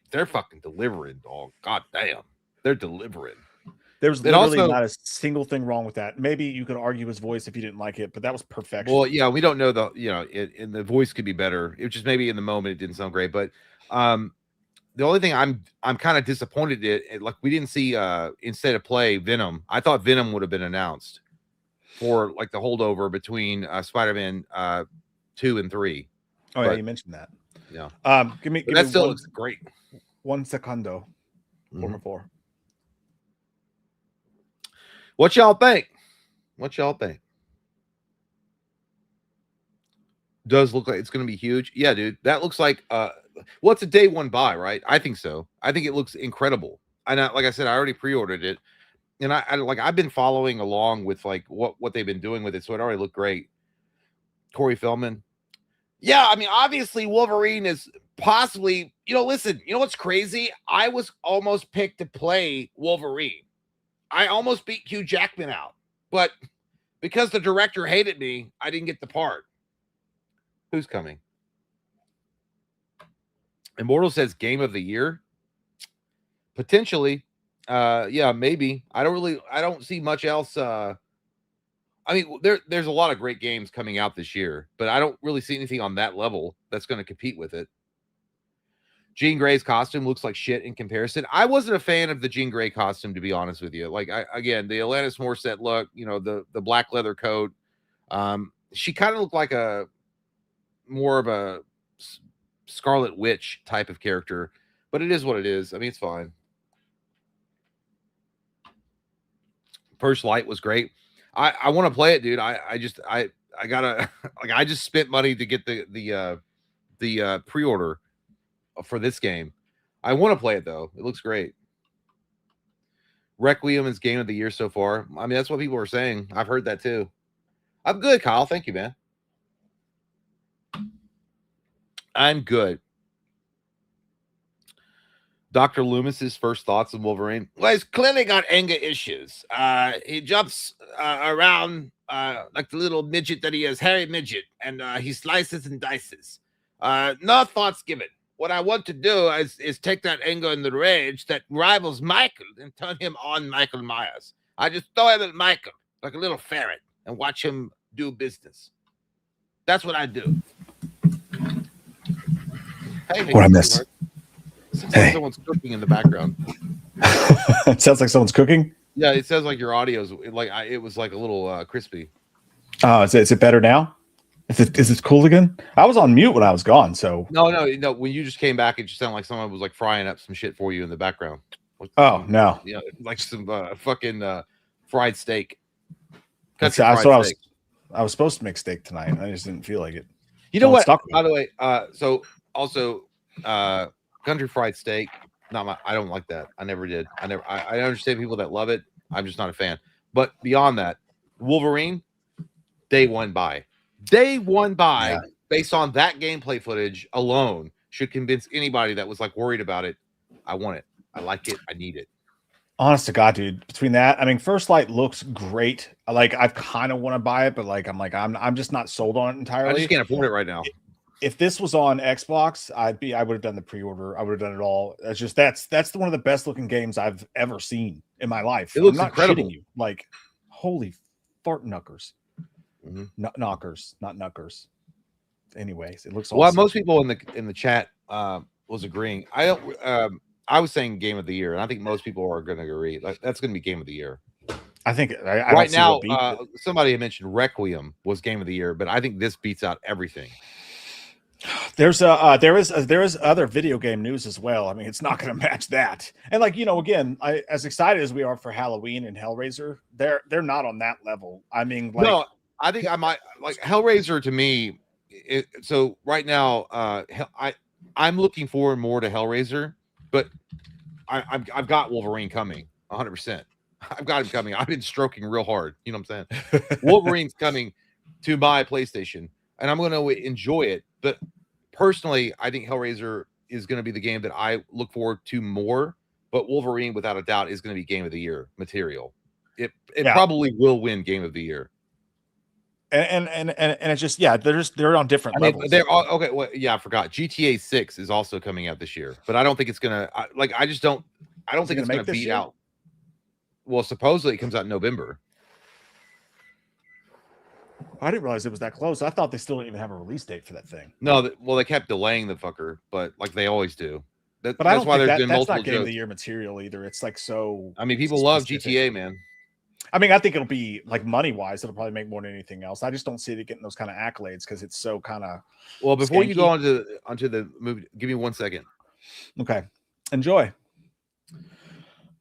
they're fucking delivering, dog. God damn, they're delivering.
There's
It
literally
also-
not a single thing wrong with that. Maybe you could argue his voice if you didn't like it, but that was perfection.
Well, yeah, we don't know and the voice could be better. It was just maybe in the moment it didn't sound great. But the only thing I'm kind of disappointed like we didn't see instead of play Venom. I thought Venom would have been announced for like the holdover between Spider-Man 2 and 3.
Oh yeah,
but-
you mentioned that.
Yeah.
Give me
But that still
one,
looks great.
1 secondo.
Mhm.
4.
What y'all think? What y'all think? Does look like it's going to be huge. Yeah, dude. That looks like what's a day one buy, right? I think so. I think it looks incredible. And like I said, I already pre-ordered it. And I've been following along with like what they've been doing with it, so it already looked great. Corey Feldman. Yeah, I mean, obviously Wolverine is possibly, listen, you know what's crazy? I was almost picked to play Wolverine. I almost beat Hugh Jackman out, but because the director hated me, I didn't get the part. Who's coming? Immortal says game of the year. Potentially. Yeah, maybe. I don't see much else. I mean, there's a lot of great games coming out this year, but I don't really see anything on that level that's going to compete with it. Jean Grey's costume looks like shit in comparison. I wasn't a fan of the Jean Grey costume, to be honest with you. Like, again, the Alanis Morissette look, the black leather coat. She kind of looked like more of a Scarlet Witch type of character, but it is what it is. I mean, it's fine. First Light was great. I want to play it, dude. I gotta I just spent money to get the the pre-order for this game. I want to play it though. It looks great. Requiem is game of the year so far. I mean, that's what people are saying. I've heard that too. I'm good, Kyle. Thank you, man. I'm good. Dr. Loomis's first thoughts on Wolverine. Well, he's clearly got anger issues. He jumps around like the little midget that he is, hairy midget, and he slices and dices. No thoughts given. What I want to do is take that anger and the rage that rivals Michael and turn him on Michael Myers. I just throw him at Michael like a little ferret and watch him do business. That's what I do. Hey,
What I missed?
Hey. Someone's cooking in the background.
It sounds like someone's cooking.
Yeah, it sounds like your audio's like it was like a little crispy.
Oh, is it better now? Is it cool again? I was on mute when I was gone, so
no. When you just came back, it just sounded like someone was like frying up some shit for you in the background.
Oh no,
yeah, like some fucking fried steak.
I was supposed to make steak tonight. I just didn't feel like it.
You know what? By the way, so also country fried steak. I don't like that. I never did. I understand people that love it. I'm just not a fan. But beyond that, Wolverine, day one buy. Yeah. Based on that gameplay footage alone, should convince anybody that was like worried about it. I want it. I like it. I need it.
Honest to God, dude. Between that, I mean, First Light looks great. Like, I kind of want to buy it, but I'm just not sold on it entirely.
I just can't afford it right now.
If this was on Xbox, I would have done the pre-order. I would have done it all. It's just that's one of the best looking games I've ever seen in my life.
It looks
I'm not
incredible.
kidding you. Like, holy fart knockers.
Mm-hmm.
Knockers, not knuckers. Anyways, it looks
well.
awesome.
Most people in the chat was agreeing. I was saying game of the year, and I think most people are going to agree. Like, that's going to be game of the year.
I think
right now, somebody had mentioned Requiem was game of the year, but I think this beats out everything.
There is other video game news as well. I mean, it's not going to match that. And like, again, as excited as we are for Halloween and Hellraiser, they're not on that level. I mean, like,
no, I think I might like Hellraiser to me. So right now, I'm looking forward more to Hellraiser, but I've got Wolverine coming 100%. I've got him coming. I've been stroking real hard. You know what I'm saying? Wolverine's coming to my PlayStation, and I'm going to enjoy it. But personally, I think Hellraiser is going to be the game that I look forward to more. But Wolverine, without a doubt, is going to be game of the year material. It probably will win game of the year.
And it's just they're on different levels.
They're all, okay. Well, yeah, I forgot. GTA 6 is also coming out this year, but I don't think it's gonna. I don't think it's gonna beat out. Well, supposedly it comes out in November.
I didn't realize it was that close. I thought they still didn't even have a release date for that thing.
No, they kept delaying the fucker, but like they always do.
But that's why there's been multiple not game of the year material either. It's like so.
I mean, people love GTA, man.
I mean, I think it'll be like money wise, it'll probably make more than anything else. I just don't see it getting those kind of accolades because it's so kind of.
Well, before you go onto the movie, give me 1 second.
Okay, enjoy.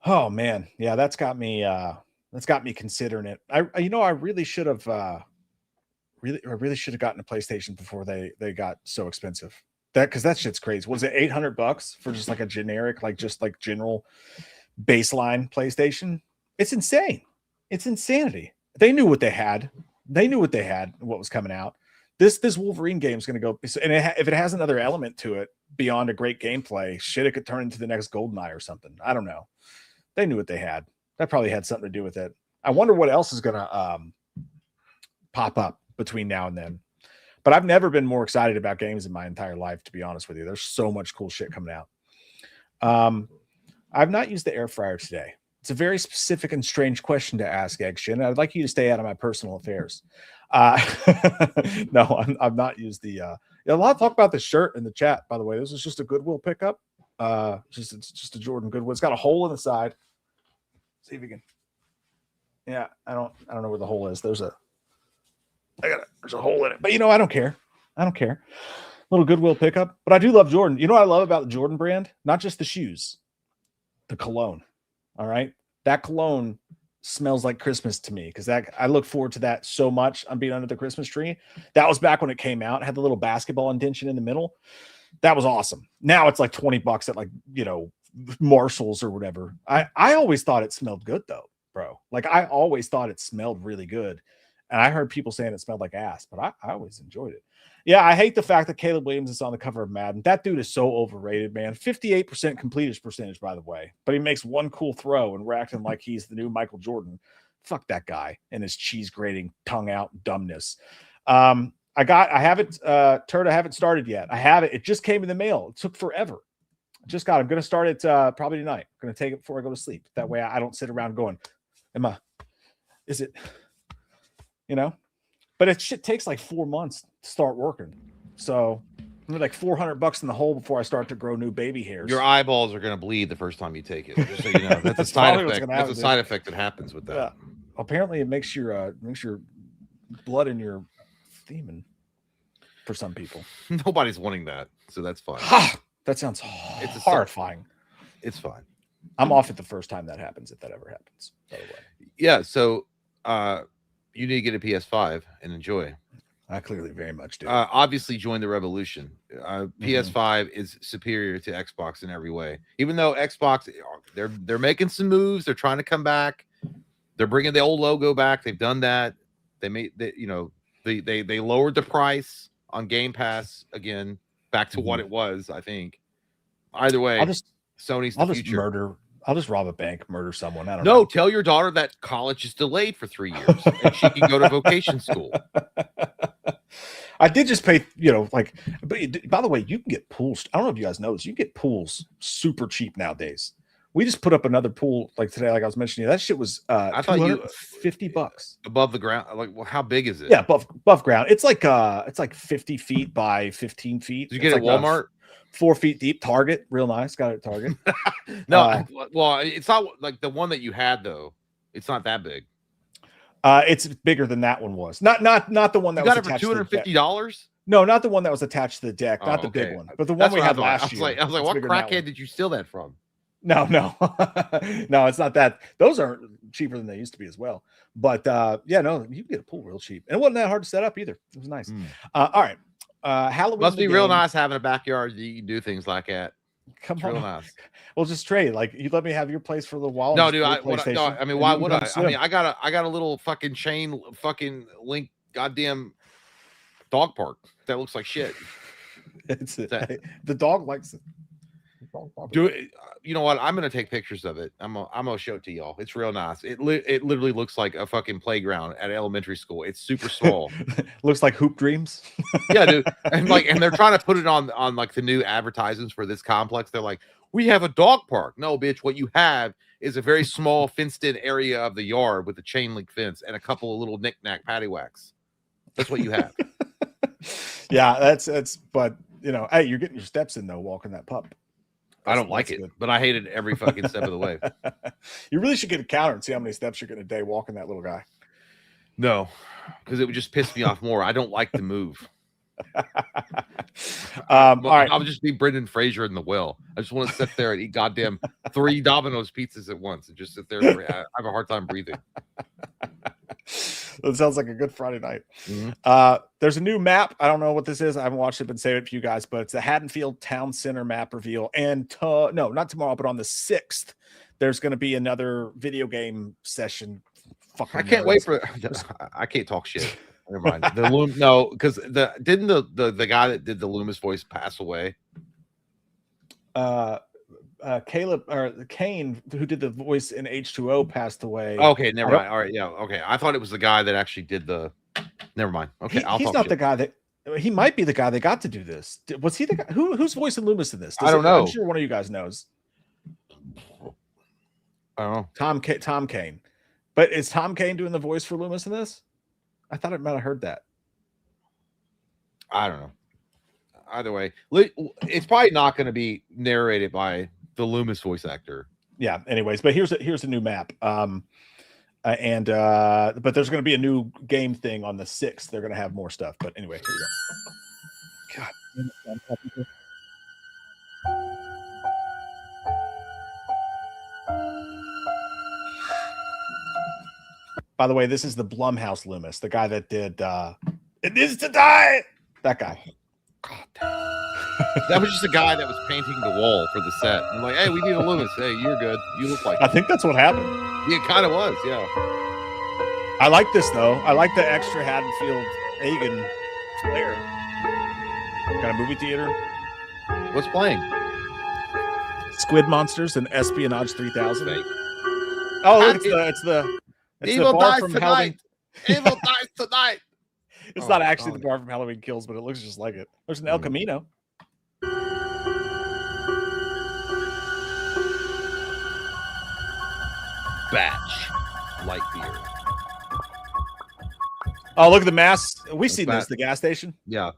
Oh man, yeah, that's got me considering it. I really should have really should have gotten a PlayStation before they got so expensive. Because that shit's crazy. Was it $800 for just like a generic, like just like general baseline PlayStation? It's insane. It's insanity. They knew what they had. What was coming out. This Wolverine game is going to go, and if it has another element to it beyond a great gameplay, shit, it could turn into the next GoldenEye or something. I don't know. They knew what they had. That probably had something to do with it. I wonder what else is going to pop up between now and then. But I've never been more excited about games in my entire life, to be honest with you. There's so much cool shit coming out. I've not used the air fryer today. It's a very specific and strange question to ask, Eggshin. I'd like you to stay out of my personal affairs. No, I've not used the. A lot of talk about the shirt in the chat. By the way, this is just a Goodwill pickup. It's just a Jordan Goodwill. It's got a hole in the side. See if you can. Yeah, I don't know where the hole is. There's a hole in it, but I don't care. Little Goodwill pickup, but I do love Jordan. You know what I love about the Jordan brand? Not just the shoes, the cologne. All right. That cologne smells like Christmas to me because I look forward to that so much on being under the Christmas tree. That was back when it came out. It had the little basketball indention in the middle. That was awesome. Now it's like $20 at like, Marshalls or whatever. I always thought it smelled good though, bro. Like I always thought it smelled really good. And I heard people saying it smelled like ass, but I always enjoyed it. Yeah, I hate the fact that Caleb Williams is on the cover of Madden. That dude is so overrated, man. 58% completion percentage, by the way. But he makes one cool throw, and we're acting like he's the new Michael Jordan. Fuck that guy and his cheese grating, tongue out dumbness. I haven't started yet. I have it. It just came in the mail. It took forever. Just got it. I'm going to start it probably tonight. I'm going to take it before I go to sleep. That way I don't sit around going, is it, But it shit takes like 4 months to start working. So I'm like $400 in the hole before I start to grow new baby hairs.
Your eyeballs are going to bleed the first time you take it. Just so you know, that's a side effect. That's a side effect that happens with that.
Yeah. Apparently, it makes your blood in your themen for some people.
Nobody's wanting that, so that's fine.
That sounds horrifying.
It's fine.
I'm off it the first time that happens, if that ever happens. By the way.
Yeah. So, you need to get a PS5 and enjoy.
I clearly very much do.
Obviously, join the revolution. PS5 is superior to Xbox in every way. Even though Xbox, they're making some moves. They're trying to come back. They're bringing the old logo back. They've done that. They lowered the price on Game Pass again back to what it was. I think. Either way, Sony's the future.
I'll just rob a bank, murder someone. I don't
know.
No,
tell your daughter that college is delayed for 3 years and she can go to vocation school.
I did just pay, but by the way, you can get pools. I don't know if you guys know this. You can get pools super cheap nowadays. We just put up another pool like today, like I was mentioning. That shit was I thought $50
above the ground. Like, well, how big is it?
Yeah, above ground. It's like 50 feet by 15 feet.
Did you get it at Walmart?
4 feet deep. Target, real nice. Got it at Target.
No, well, it's not like the one that you had though. It's not that big.
It's bigger than that one was. Not the one that
you
was
got it for $250.
No, not the one that was attached to the deck. Not the big one, but the one we had last year.
I was like, what crackhead did you steal that from?
No, no, it's not that. Those aren't cheaper than they used to be as well. But you can get a pool real cheap, and it wasn't that hard to set up either. It was nice. All right. Halloween
must be real nice having a backyard that you can do things like that.
Come on, real nice. Well, just trade. Like you let me have your place for a little while.
No, dude. Why would I? I mean, I got a little fucking chain link goddamn dog park that looks like shit.
The dog likes it.
You know what? I'm gonna take pictures of it. I'm gonna show it to y'all. It's real nice. It literally looks like a fucking playground at elementary school. It's super small.
Looks like Hoop Dreams.
Yeah, dude. And they're trying to put it on like the new advertisements for this complex. They're like, we have a dog park. No, bitch. What you have is a very small fenced-in area of the yard with a chain link fence and a couple of little knick-knack paddywhacks. That's what you have.
Yeah, that's. But hey, you're getting your steps in though, walking that pup.
I don't like it, but I hate it every fucking step of the way.
You really should get a counter and see how many steps you're getting a day walking that little guy.
No, because it would just piss me off more. I don't like to move.
All right.
I'll just be Brendan Fraser in the well. I just want to sit there and eat goddamn 3 Domino's pizzas at once and just sit there. I have a hard time breathing.
That sounds like a good Friday night. There's a new map. I don't know what this is. I haven't watched it, been saving it for you guys, but it's the Haddonfield Town Center map reveal. And no, not tomorrow, but on the 6th, there's going to be another video game session.
I can't wait for. I can't talk shit. Never mind. No, because didn't the guy that did the Loomis voice pass away?
Caleb or Kane, who did the voice in H2O, passed away.
Okay, never mind. All right, yeah, okay. I thought it was the guy that actually did the. Never mind. Okay,
he's not the guy that. He might be the guy that got to do this. Was he the guy who's voicing Loomis in this?
I don't know.
I'm sure one of you guys knows.
I don't know.
Tom Kane, but is Tom Kane doing the voice for Loomis in this? I thought I might have heard that.
I don't know. Either way, it's probably not going to be narrated by the Loomis voice actor.
Yeah. Anyways, but here's a new map. But there's going to be a new game thing on the 6th. They're going to have more stuff. But anyway, here we go. God. By the way, this is the Blumhouse Loomis, the guy that did It Is to Die. That guy.
God damn. That was just a guy that was painting the wall for the set. I'm like, hey, we need a Loomis. Hey, you're good. You look like
I think that's what happened.
it kind of was, yeah.
I like this though. I like the extra Haddonfield Hagen flair. Got a movie theater.
What's playing?
Squid Monsters and Espionage 3000.
Fake.
Oh, look, it's the
Evil
bar
dies
from
tonight.
Halloween.
Evil dies tonight.
It's
Oh,
not actually
God.
the bar from Halloween Kills, but it looks just like it. There's an El Camino.
Batch. Light beer.
Oh, look at the mask. We've
That's
seen
bad.
this, the gas station.
Yeah.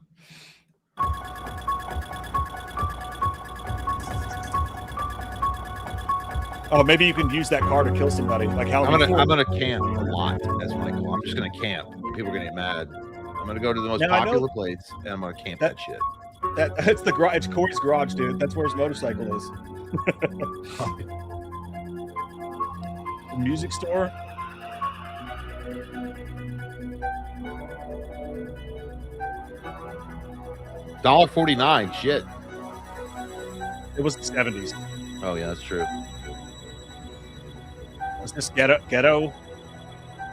Oh, maybe you can use that car to kill somebody, like Halloween.
I'm gonna camp a lot as Michael. I'm just gonna camp. People are gonna get mad. I'm gonna go to the most
Now, I know-
popular place and I'm gonna camp that shit.
It's the garage. It's Corey's garage, dude. That's where his motorcycle is. The music store.
$1.49. Shit.
It was the 70s.
Oh yeah, that's true.
Was this ghetto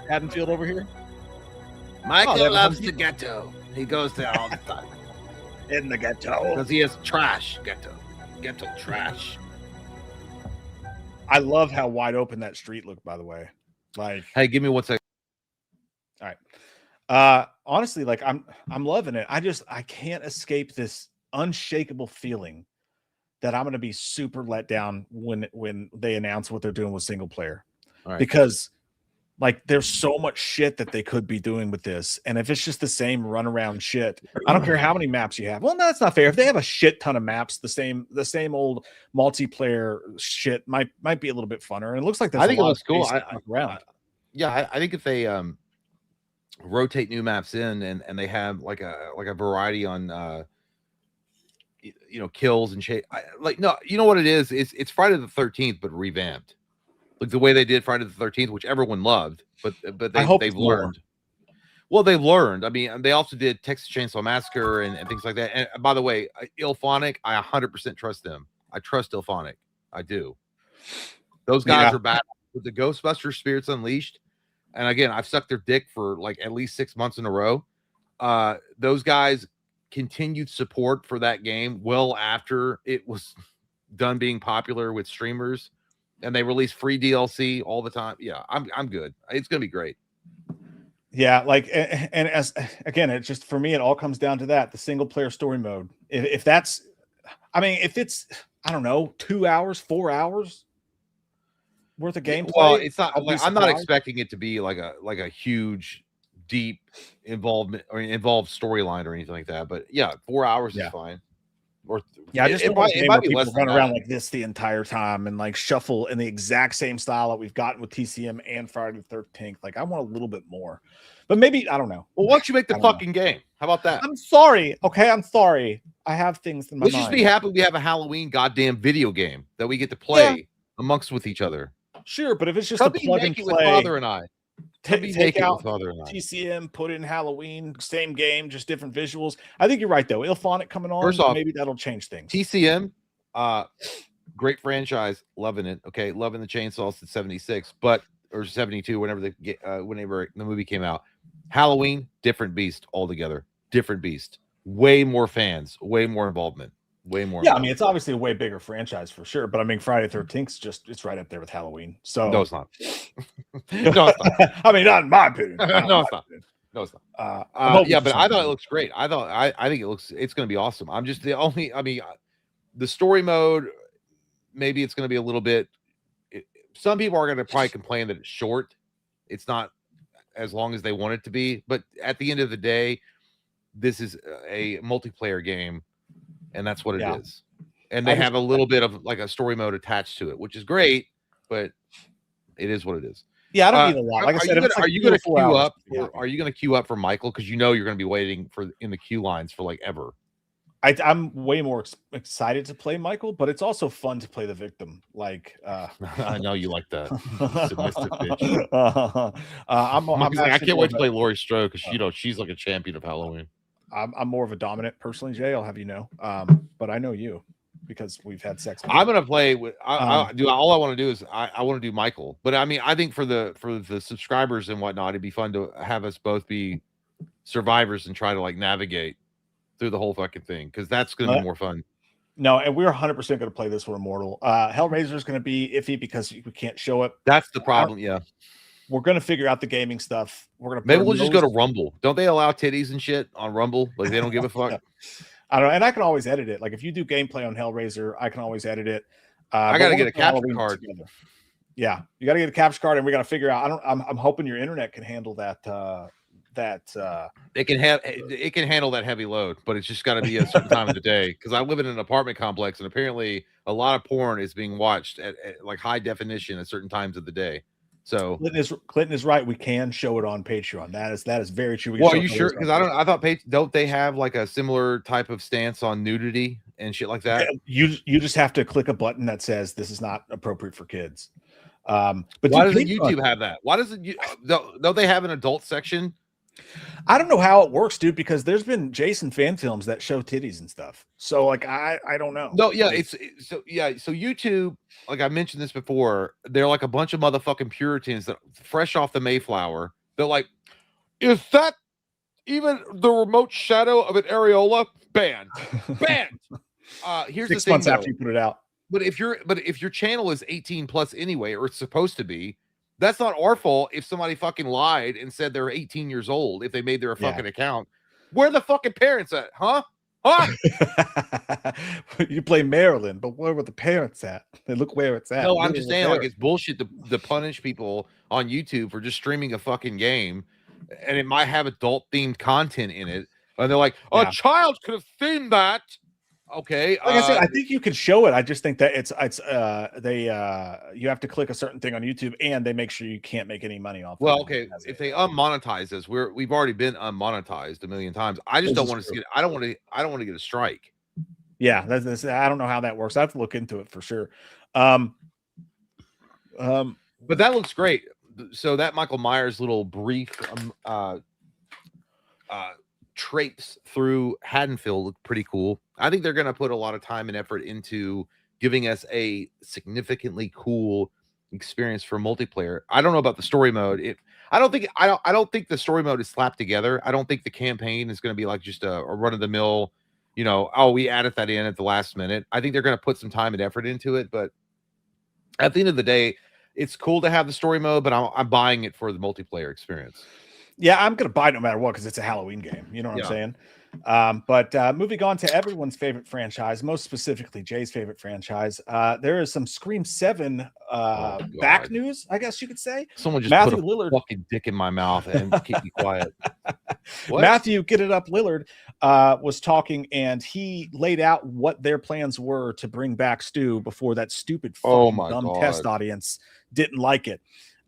Haddonfield over here?
Michael
they have a
loves
Home
the ghetto. He goes there all the time
In the ghetto.
because he has trash. Ghetto trash.
I love how wide open that street looked, by the way. Like,
Hey, give me 1 second.
all right. Honestly, like I'm loving it. I can't escape this unshakable feeling that I'm going to be super let down when they announce what they're doing with single player.
All right.
Because like there's so much shit that they could be doing with this. And if it's just the same runaround shit, I don't care how many maps you have. Well, no, that's not fair. If they have a shit ton of maps, the same old multiplayer shit might be a little bit funner. And it looks like there's
I think
a
it
lot
looks
of
cool.
space to fuck around.
Yeah, I think if they rotate new maps in and they have like a variety on kills and shit. No, you know what it is? It's Friday the 13th, but revamped. Like the way they did Friday the 13th, which everyone loved, but
I hope
they've
it's more.
learned. Well, they've learned. I mean, they also did Texas Chainsaw Massacre and things like that. And by the way, Ilphonic, I 100% trust them. I trust Ilphonic. I do. Those guys are bad with the Ghostbuster Spirits Unleashed. And again, I've sucked their dick for like at least 6 months in a row. Those guys continued support for that game well after it was done being popular with streamers, and they release free DLC all the time. Yeah, I'm good. It's gonna be great.
Yeah, like, and as again, it just for me, it all comes down to that the single player story mode. If that's, I mean, if it's, I don't know, 2 hours, 4 hours worth of gameplay.
Well, it's not.
I'll be
I'm not
surprised.
expecting it to be like a huge, deep involved storyline or anything like that. But yeah, 4 hours is fine. Or
Yeah, I just don't want a game
might
where
be
people
less
run
than
around
that.
like this the entire time and like shuffle in the exact same style that we've gotten with TCM and Friday the 13th. Like, I want a little bit more, but maybe I don't know.
Well, why don't you make the
I don't know.
fucking game? How about that?
I'm sorry. Okay, I'm sorry. I have things in my
Let's
mind.
just be happy we have a Halloween goddamn video game that we get to play amongst with each other.
Sure, but if it's just
Come
a
be
plug and
naked with
play,
Father and I. Come be
take
naked
out
with Father and I.
TCM, put in Halloween, same game, just different visuals. I think you're right though. Ilphonic coming on,
First off,
maybe that'll change things.
TCM, great franchise, loving it. Okay, loving the chainsaws since '76, but or '72, whenever the movie came out. Halloween, different beast altogether. Different beast. Way more fans, way more involvement, way more.
Yeah, I mean, it's obviously a way bigger franchise for sure, but I mean, Friday the 13th it's right up there with Halloween. So
no, it's not. No, it's not.
I mean, not in my opinion.
No, it's not. No, it's not.
I'm hoping
Yeah,
for
but I thought
something.
it looks great. I think it's going to be awesome. I'm just the story mode, maybe it's going to be a little bit. Some people are going to probably complain that it's short. It's not as long as they want it to be, but at the end of the day, this is a multiplayer game, and that's what it is. And they have a little bit of like a story mode attached to it, which is great, but it is what it is.
Yeah, I don't need a lot. Like I said,
are you going to queue up?
Yeah.
Are you going to queue up for Michael? Because you know you're going to be waiting in the queue lines for like ever.
I'm way more excited to play Michael, but it's also fun to play the victim. Like,
I know you like that submissive bitch.
I'm
Monkey's like, I
actually
can't
more
wait to
of
play Laurie Strode because she's like a champion of Halloween.
I'm more of a dominant personally, Jay. I'll have you know. But I know you because we've had sex.
I'm gonna play with. I do all I want to do is I want to do Michael. But I mean, I think for the subscribers and whatnot, it'd be fun to have us both be survivors and try to like navigate through the whole fucking thing because that's gonna be more fun.
No, and we're 100% going to play this for Immortal. Hellraiser is going to be iffy because we can't show it.
That's the problem. Yeah,
we're going to figure out the gaming stuff. We're going to
maybe we'll just go to Rumble. Don't they allow titties and shit on Rumble? Like they don't give a fuck.
I don't know, and I can always edit it. Like if you do gameplay on Hellraiser, I can always edit it.
I got to get a capture card.
Together. Yeah, you got to get a capture card, and we got to figure out. I'm hoping your internet can handle that.
It can handle that heavy load, but it's just got to be a certain time of the day because I live in an apartment complex and apparently a lot of porn is being watched at like high definition at certain times of the day. So
Clinton is right. We can show it on Patreon. That is very true.
Well, are you sure? Because I thought don't they have like a similar type of stance on nudity and shit like that?
You just have to click a button that says this is not appropriate for kids. But
why doesn't YouTube have that? Why doesn't don't they have an adult section?
I don't know how it works, dude, because there's been Jason fan films that show titties and stuff. So like I don't know.
No, yeah, so YouTube, like I mentioned this before, they're like a bunch of motherfucking Puritans that fresh off the Mayflower. They're like, is that even the remote shadow of an areola? Banned. Here's
6
the thing,
months after you put it out.
But if your channel is 18 plus anyway, or it's supposed to be, that's not our fault if somebody fucking lied and said they're 18 years old if they made their fucking account. Where are the fucking parents at? Huh?
You play Maryland, but where were the parents at? They look where it's at.
No, I'm just saying, like, it's bullshit to punish people on YouTube for just streaming a fucking game, and it might have adult themed content in it. And they're like, a child could have seen that. Okay.
Like I said, I think you can show it. I just think that you have to click a certain thing on YouTube and they make sure you can't make any money off.
Well, okay. If they unmonetize us, we've already been unmonetized a million times. I just don't want to get I don't want to get a strike.
Yeah, that's I don't know how that works. I have to look into it for sure. But
that looks great. So that Michael Myers little brief traipse through Haddonfield looked pretty cool. I think they're going to put a lot of time and effort into giving us a significantly cool experience for multiplayer. I don't know about the story mode. I don't think the story mode is slapped together. I don't think the campaign is going to be like just a run of the mill, we added that in at the last minute. I think they're going to put some time and effort into it, but at the end of the day, it's cool to have the story mode, but I'm buying it for the multiplayer experience.
Yeah, I'm going to buy it no matter what because it's a Halloween game. You know what I'm saying? But moving on to everyone's favorite franchise, most specifically Jay's favorite franchise, there is some Scream 7 back news, I guess you could say.
Someone just
Matthew
put a
Lillard
fucking dick in my mouth and keep me quiet. What?
Matthew, get it up, Lillard was talking, and he laid out what their plans were to bring back Stu before that stupid dumb test audience didn't like it.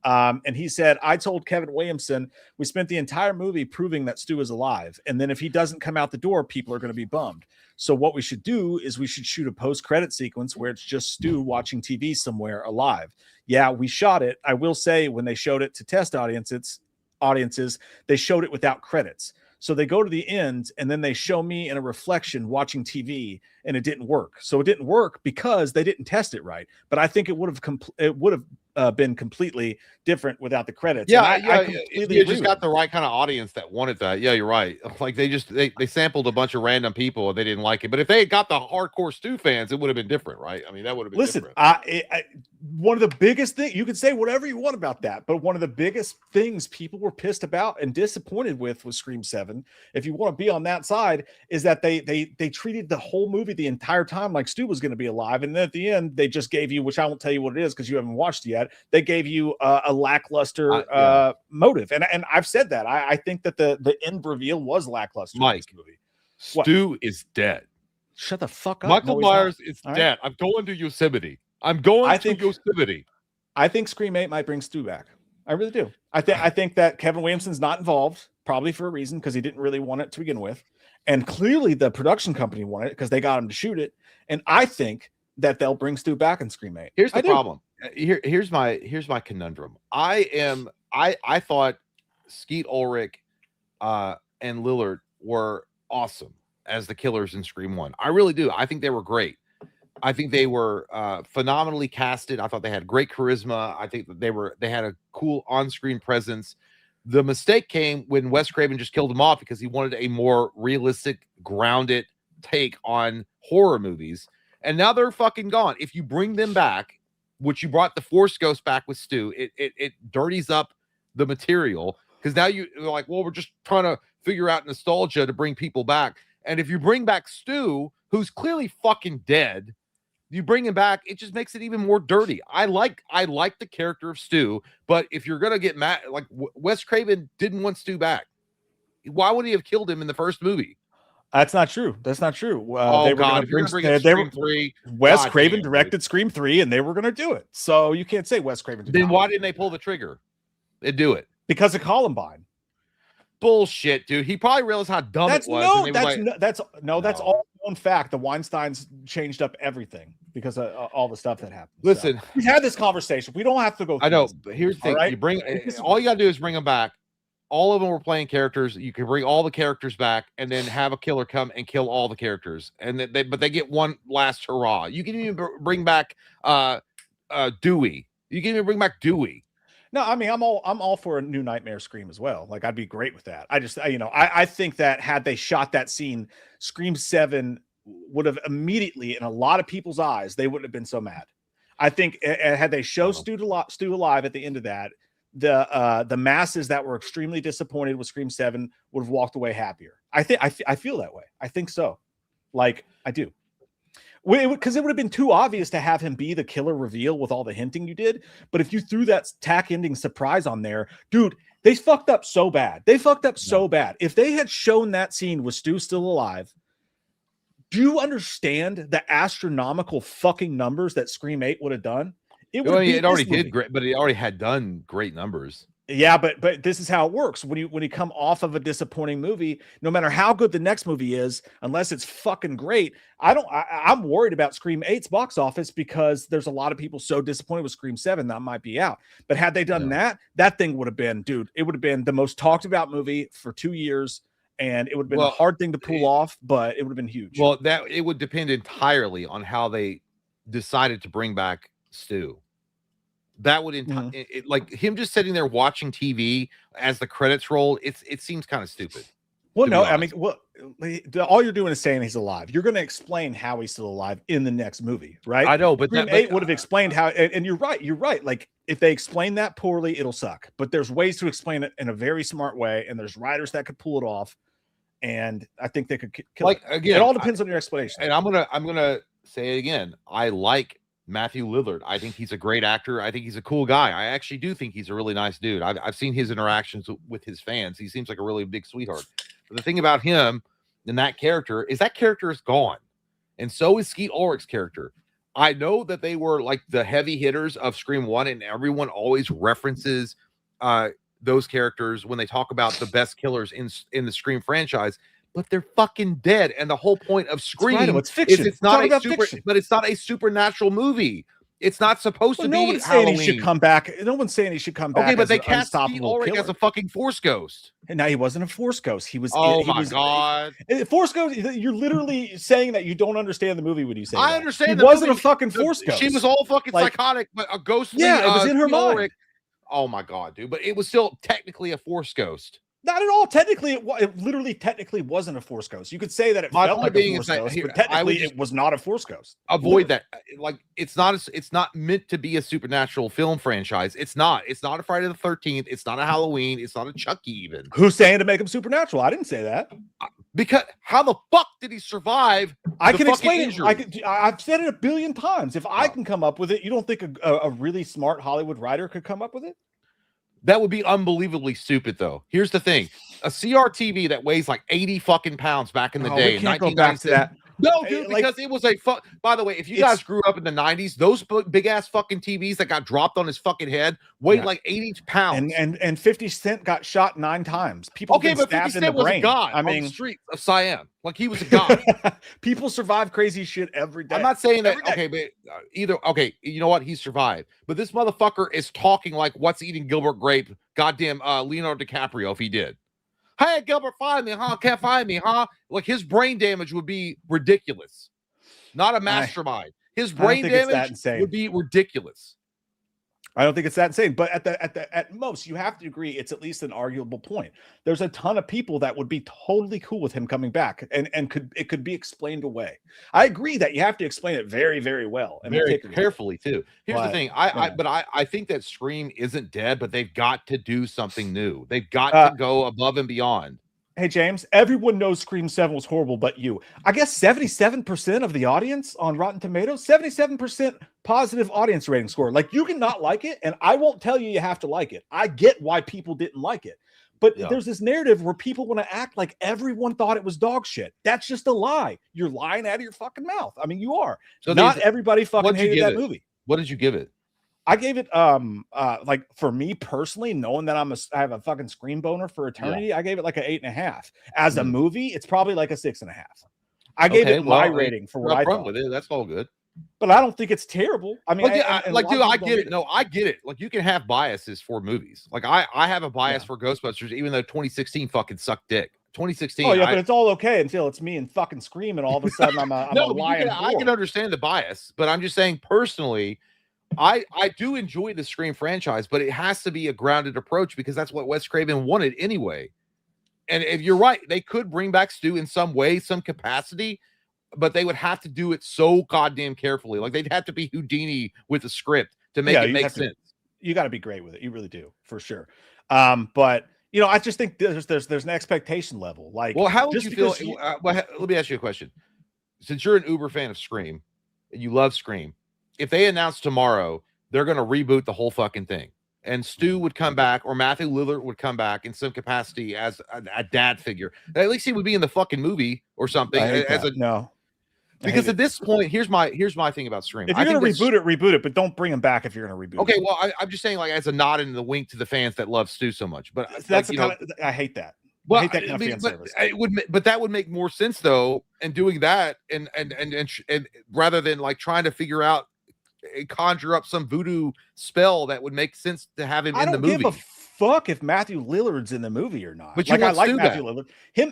And he said, I told Kevin Williamson, we spent the entire movie proving that Stu is alive. And then if he doesn't come out the door, people are going to be bummed. So what we should do is we should shoot a post-credit sequence where it's just Stu watching TV somewhere alive. Yeah, we shot it. I will say when they showed it to test audiences, they showed it without credits. So they go to the end and then they show me in a reflection watching TV and it didn't work. So it didn't work because they didn't test it right. But I think it would have been completely different without the credits.
Yeah, you just got the right kind of audience that wanted that. Yeah, you're right. Like they sampled a bunch of random people and they didn't like it. But if they had got the hardcore Stu fans, it would have been different, right? I mean, that would have been different.
One of the biggest things, you can say whatever you want about that, but one of the biggest things people were pissed about and disappointed with Scream 7, if you want to be on that side, is that they treated the whole movie the entire time like Stu was going to be alive. And then at the end, they just gave you, which I won't tell you what it is because you haven't watched it yet, they gave you a lackluster motive. And I've said that. I think that the end reveal was lackluster.
Mike, in this movie. Stu is dead.
Shut the fuck up.
Michael Myers is dead. I'm going to Yosemite. I
think Scream 8 might bring Stu back. I really do. I think that Kevin Williamson's not involved, probably for a reason, because he didn't really want it to begin with. And clearly the production company wanted it because they got him to shoot it. And I think that they'll bring Stu back in Scream 8.
Here's the problem. Here's my conundrum. I thought Skeet Ulrich and Lillard were awesome as the killers in Scream 1. I really do. I think they were great. I think they were phenomenally casted. I thought they had great charisma. I think that they had a cool on-screen presence. The mistake came when Wes Craven just killed them off because he wanted a more realistic, grounded take on horror movies. And now they're fucking gone. If you bring them back, which you brought the Force Ghost back with Stu, it dirties up the material because now you're like, well, we're just trying to figure out nostalgia to bring people back. And if you bring back Stu, who's clearly fucking dead, you bring him back, it just makes it even more dirty. I like the character of Stu, but if you're gonna get mad, like Wes Craven didn't want Stu back. Why would he have killed him in the first movie?
That's not true. That's not true.
Oh
they were
God!
going to
bring Scream 3.
Wes Craven directed Scream 3, and they were going to do it. So you can't say Wes Craven.
Then why didn't they pull the trigger? They do it
because of Columbine.
Bullshit, dude. He probably realized how dumb it was.
That's all known fact. The Weinsteins changed up everything because of all the stuff that happened.
Listen,
so, we've had this conversation. We don't have to go through
I know,
this.
but here's the thing.
Right?
You bring all you gotta do is bring them back. All of them were playing characters. You can bring all the characters back and then have a killer come and kill all the characters. And but they get one last hurrah. You can even bring back Dewey. You can even bring back Dewey.
No, I mean, I'm all for a new Nightmare Scream as well. Like, I'd be great with that. I just, I think that had they shot that scene, Scream 7 would have immediately, in a lot of people's eyes, they wouldn't have been so mad. I think had they shown Stu alive at the end of that, the masses that were extremely disappointed with Scream 7 would have walked away happier. I feel that way. I think so. Like, I do. Because it would have been too obvious to have him be the killer reveal with all the hinting you did. But if you threw that tack ending surprise on there, dude, they fucked up so bad. So bad. If they had shown that scene with Stu still alive, do you understand the astronomical fucking numbers that Scream 8 would have done? It
already did great, but it already had done great numbers.
Yeah, but this is how it works. When you come off of a disappointing movie, no matter how good the next movie is, unless it's fucking great, I'm worried about Scream 8's box office because there's a lot of people so disappointed with Scream 7 that might be out. But had they done that thing would have been, dude, it would have been the most talked about movie for 2 years, and it would have been a hard thing to pull off, but it would have been huge.
Well, it would depend entirely on how they decided to bring back Stu. That would like him just sitting there watching TV as the credits roll. It seems kind of stupid.
Well, no, I mean, all you're doing is saying he's alive. You're going to explain how he's still alive in the next movie, right?
I know, but
Scream 8 would have explained how. And you're right. Like, if they explain that poorly, it'll suck. But there's ways to explain it in a very smart way, and there's writers that could pull it off. And I think they could kill it.
Again,
it all depends on your explanation.
And I'm gonna say it again. I like Matthew Lillard. I think he's a great actor. I think he's a cool guy. I actually do think he's a really nice dude. I've seen his interactions with his fans. He seems like a really big sweetheart. But the thing about him and that character is gone. And so is Skeet Ulrich's character. I know that they were like the heavy hitters of Scream 1, and everyone always references those characters when they talk about the best killers in the Scream franchise. But they're fucking dead, and the whole point of Scream
it's fiction.
It's not a supernatural movie. It's not supposed to be.
No one's saying he should come back. No one's saying he should come back.
Okay, but they
cast
Skeet Ulrich as a fucking Force Ghost.
And now he wasn't a Force Ghost. He was.
Oh my God!
Force Ghost. You're literally saying that you don't understand the movie when you say.
I
that.
understand.
He wasn't a fucking Force Ghost.
She was all fucking psychotic, but a ghost.
Yeah, it was in her mind.
Oh my God, dude! But it was still technically a Force Ghost.
Not at all. Technically, it literally technically wasn't a Force Ghost. You could say that it felt like a Force Ghost, but technically it was not a Force Ghost.
Avoid that. Like, it's not meant to be a supernatural film franchise. It's not. It's not a Friday the 13th. It's not a Halloween. It's not a Chucky even.
Who's saying to make him supernatural? I didn't say that.
Because how the fuck did he survive?
I can explain it. I've said it a billion times. If I can come up with it, you don't think a really smart Hollywood writer could come up with it?
That would be unbelievably stupid, though. Here's the thing: a CRTV that weighs like 80 fucking pounds back in the day.
We can't go back to that.
No, dude,
Like-
because it was a fuck. By the way, if you guys grew up in the 90s, those big ass fucking TVs that got dropped on his fucking head weighed like 80 pounds.
And 50 Cent got shot 9 times. People
Okay,
been
but 50
stabbed in the
Cent was a
brain.
god
I
on
mean,
the streets of Siam. Like he was a god.
people survive crazy shit every day.
I'm not saying that.
Every day.
Okay, but either. Okay, you know what? He survived, but this motherfucker is talking like what's eating Gilbert Grape? Goddamn, Leonardo DiCaprio. If he did, hey Gilbert, find me, huh? Can't find me, huh? Like his brain damage would be ridiculous. Not a mastermind. His brain damage would be ridiculous.
I don't think it's that insane, but at most, you have to agree it's at least an arguable point. There's a ton of people that would be totally cool with him coming back, and it could be explained away. I agree that you have to explain it very, very well and
Very carefully too. Here's the thing.
yeah.
I think that Scream isn't dead, but they've got to do something new. They've got to go above and beyond.
Hey, James, everyone knows Scream 7 was horrible, but you. I guess 77% of the audience on Rotten Tomatoes, 77% positive audience rating score. Like, you can not like it, and I won't tell you you have to like it. I get why people didn't like it. But there's this narrative where people want to act like everyone thought it was dog shit. That's just a lie. You're lying out of your fucking mouth. I mean, you are. So not everybody fucking hated that movie.
What did you give it?
I gave it like for me personally, knowing that I have a fucking Scream boner for eternity, I gave it like an 8.5. As a movie, it's probably like a 6.5. I gave it my rating for what I thought.
With it. That's all good.
But I don't think it's terrible. I mean,
dude, I get it. No, I get it. Like you can have biases for movies. Like I have a bias for Ghostbusters, even though 2016 fucking sucked dick. 2016.
Oh yeah, but it's all okay until it's me and fucking Scream, and all of a sudden I'm a lion.
I can understand the bias, but I'm just saying personally. I do enjoy the Scream franchise, but it has to be a grounded approach because that's what Wes Craven wanted anyway. And if you're right, they could bring back Stu in some way, some capacity, but they would have to do it so goddamn carefully. Like they'd have to be Houdini with the script to make it make sense.
You got to be great with it. You really do, for sure. But you know, I just think there's an expectation level. Like,
well, how would you feel? Let me ask you a question. Since you're an uber fan of Scream and you love Scream, if they announce tomorrow they're going to reboot the whole fucking thing and Stu would come back or Matthew Lillard would come back in some capacity as a dad figure, at least he would be in the fucking movie or something. Because at this point, here's my thing about Scream.
If you're going to reboot it, but don't bring him back if you're going to reboot it.
Okay, well, I'm just saying like as a nod and the wink to the fans that love Stu so much. But
that's like, I hate that. Well, I hate that kind of fan service.
But that would make more sense though, and doing that and rather than like trying to figure out conjure up some voodoo spell that would make sense to have him in the movie.
I don't give a fuck if Matthew Lillard's in the movie or not.
But I like
Matthew Lillard.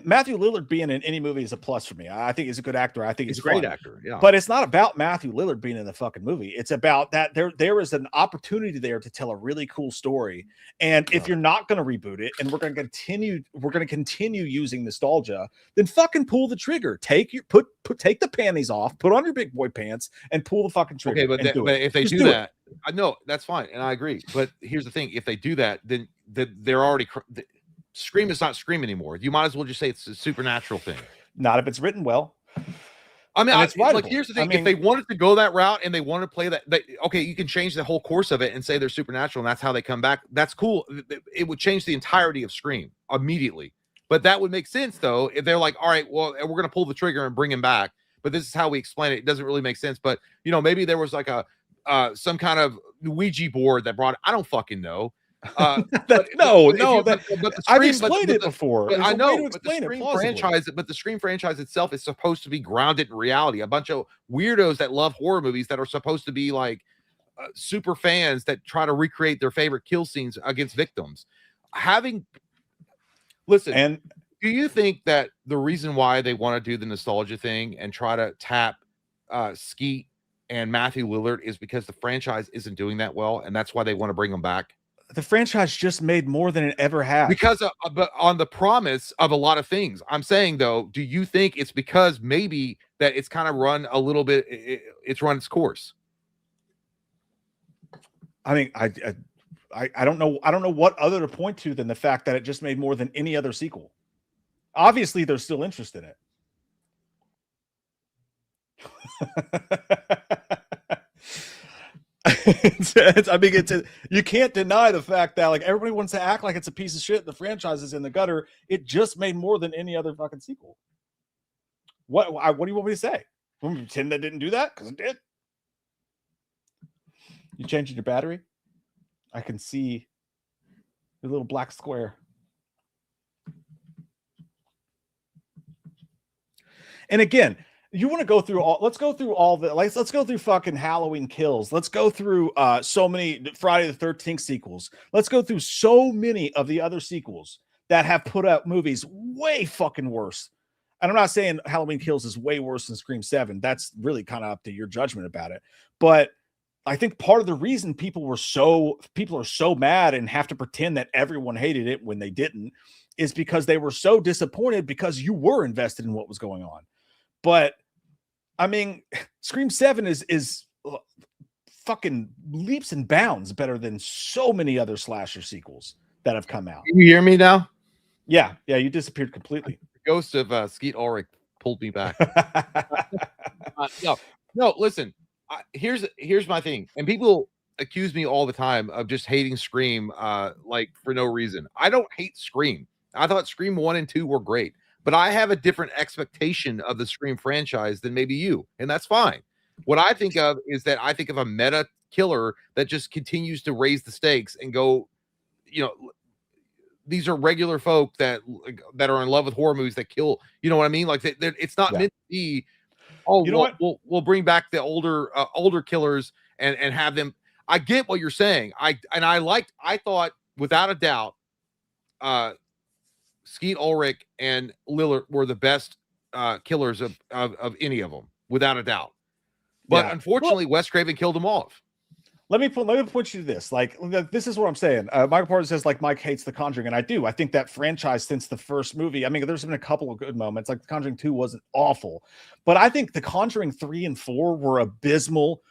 Matthew Lillard being in any movie is a plus for me. I think he's a good actor. I think he's
a great actor. Yeah.
But it's not about Matthew Lillard being in the fucking movie. It's about that there is an opportunity there to tell a really cool story. And if you're not going to reboot it, and we're going to continue using nostalgia, then fucking pull the trigger. Take the panties off, put on your big boy pants, and pull the fucking trigger.
Okay, but if they do that, I know that's fine, and I agree. But here's the thing: if they do that, then they're already Scream is not Scream anymore. You might as well just say it's a supernatural thing.
Not if it's written well.
I mean, like here's the thing: if they wanted to go that route and they want to play that, okay, you can change the whole course of it and say they're supernatural, and that's how they come back. That's cool. It would change the entirety of Scream immediately. But that would make sense though if they're like, all right, well, we're going to pull the trigger and bring him back. But this is how we explain it. It doesn't really make sense. But you know, maybe there was like some kind of Ouija board that brought. I don't fucking know. I've explained it before. I know, but the Scream franchise itself is supposed to be grounded in reality. A bunch of weirdos that love horror movies that are supposed to be like super fans that try to recreate their favorite kill scenes against victims. Do you think that the reason why they want to do the nostalgia thing and try to tap Skeet and Matthew Lillard is because the franchise isn't doing that well, and that's why they want to bring them back?
The franchise just made more than it ever had
because on the promise of a lot of things. I'm saying though, do you think it's because maybe that it's kind of run a little bit? It's run its course.
I mean, I don't know. I don't know what other to point to than the fact that it just made more than any other sequel. Obviously, there's still interest in it. You can't deny the fact that like everybody wants to act like it's a piece of shit. The franchise is in the gutter. It just made more than any other fucking sequel. What do you want me to say? Want me to pretend that didn't do that? Because it did. You changing your battery? I can see the little black square. And again, you want to go through all, let's go through all the, like, let's go through fucking Halloween Kills. Let's go through so many Friday the 13th sequels. Let's go through so many of the other sequels that have put out movies way fucking worse. And I'm not saying Halloween Kills is way worse than Scream 7. That's really kind of up to your judgment about it. But I think part of the reason people are so mad and have to pretend that everyone hated it when they didn't is because they were so disappointed because you were invested in what was going on. But I mean, Scream 7 is fucking leaps and bounds better than so many other slasher sequels that have come out.
Can you hear me now?
Yeah, you disappeared completely.
The ghost of Skeet Ulrich pulled me back. No, listen. Here's my thing, and people accuse me all the time of just hating Scream, like for no reason. I don't hate Scream. I thought Scream 1 and 2 were great, but I have a different expectation of the Scream franchise than maybe you, and that's fine. What I think of is that I think of a meta killer that just continues to raise the stakes and go, you know, these are regular folk that are in love with horror movies that kill. You know what I mean? Like it's not meant to be. Oh,
you know what?
We'll bring back the older killers and have them. I get what you're saying. I thought without a doubt, Skeet Ulrich and Lillard were the best killers of any of them, without a doubt. But unfortunately, Wes Craven killed them off.
Let me point you to this. Like, this is what I'm saying. Michael Porter says, like, Mike hates The Conjuring, and I do. I think that franchise since the first movie, I mean, there's been a couple of good moments. Like, The Conjuring 2 wasn't awful, but I think The Conjuring 3 and 4 were abysmal,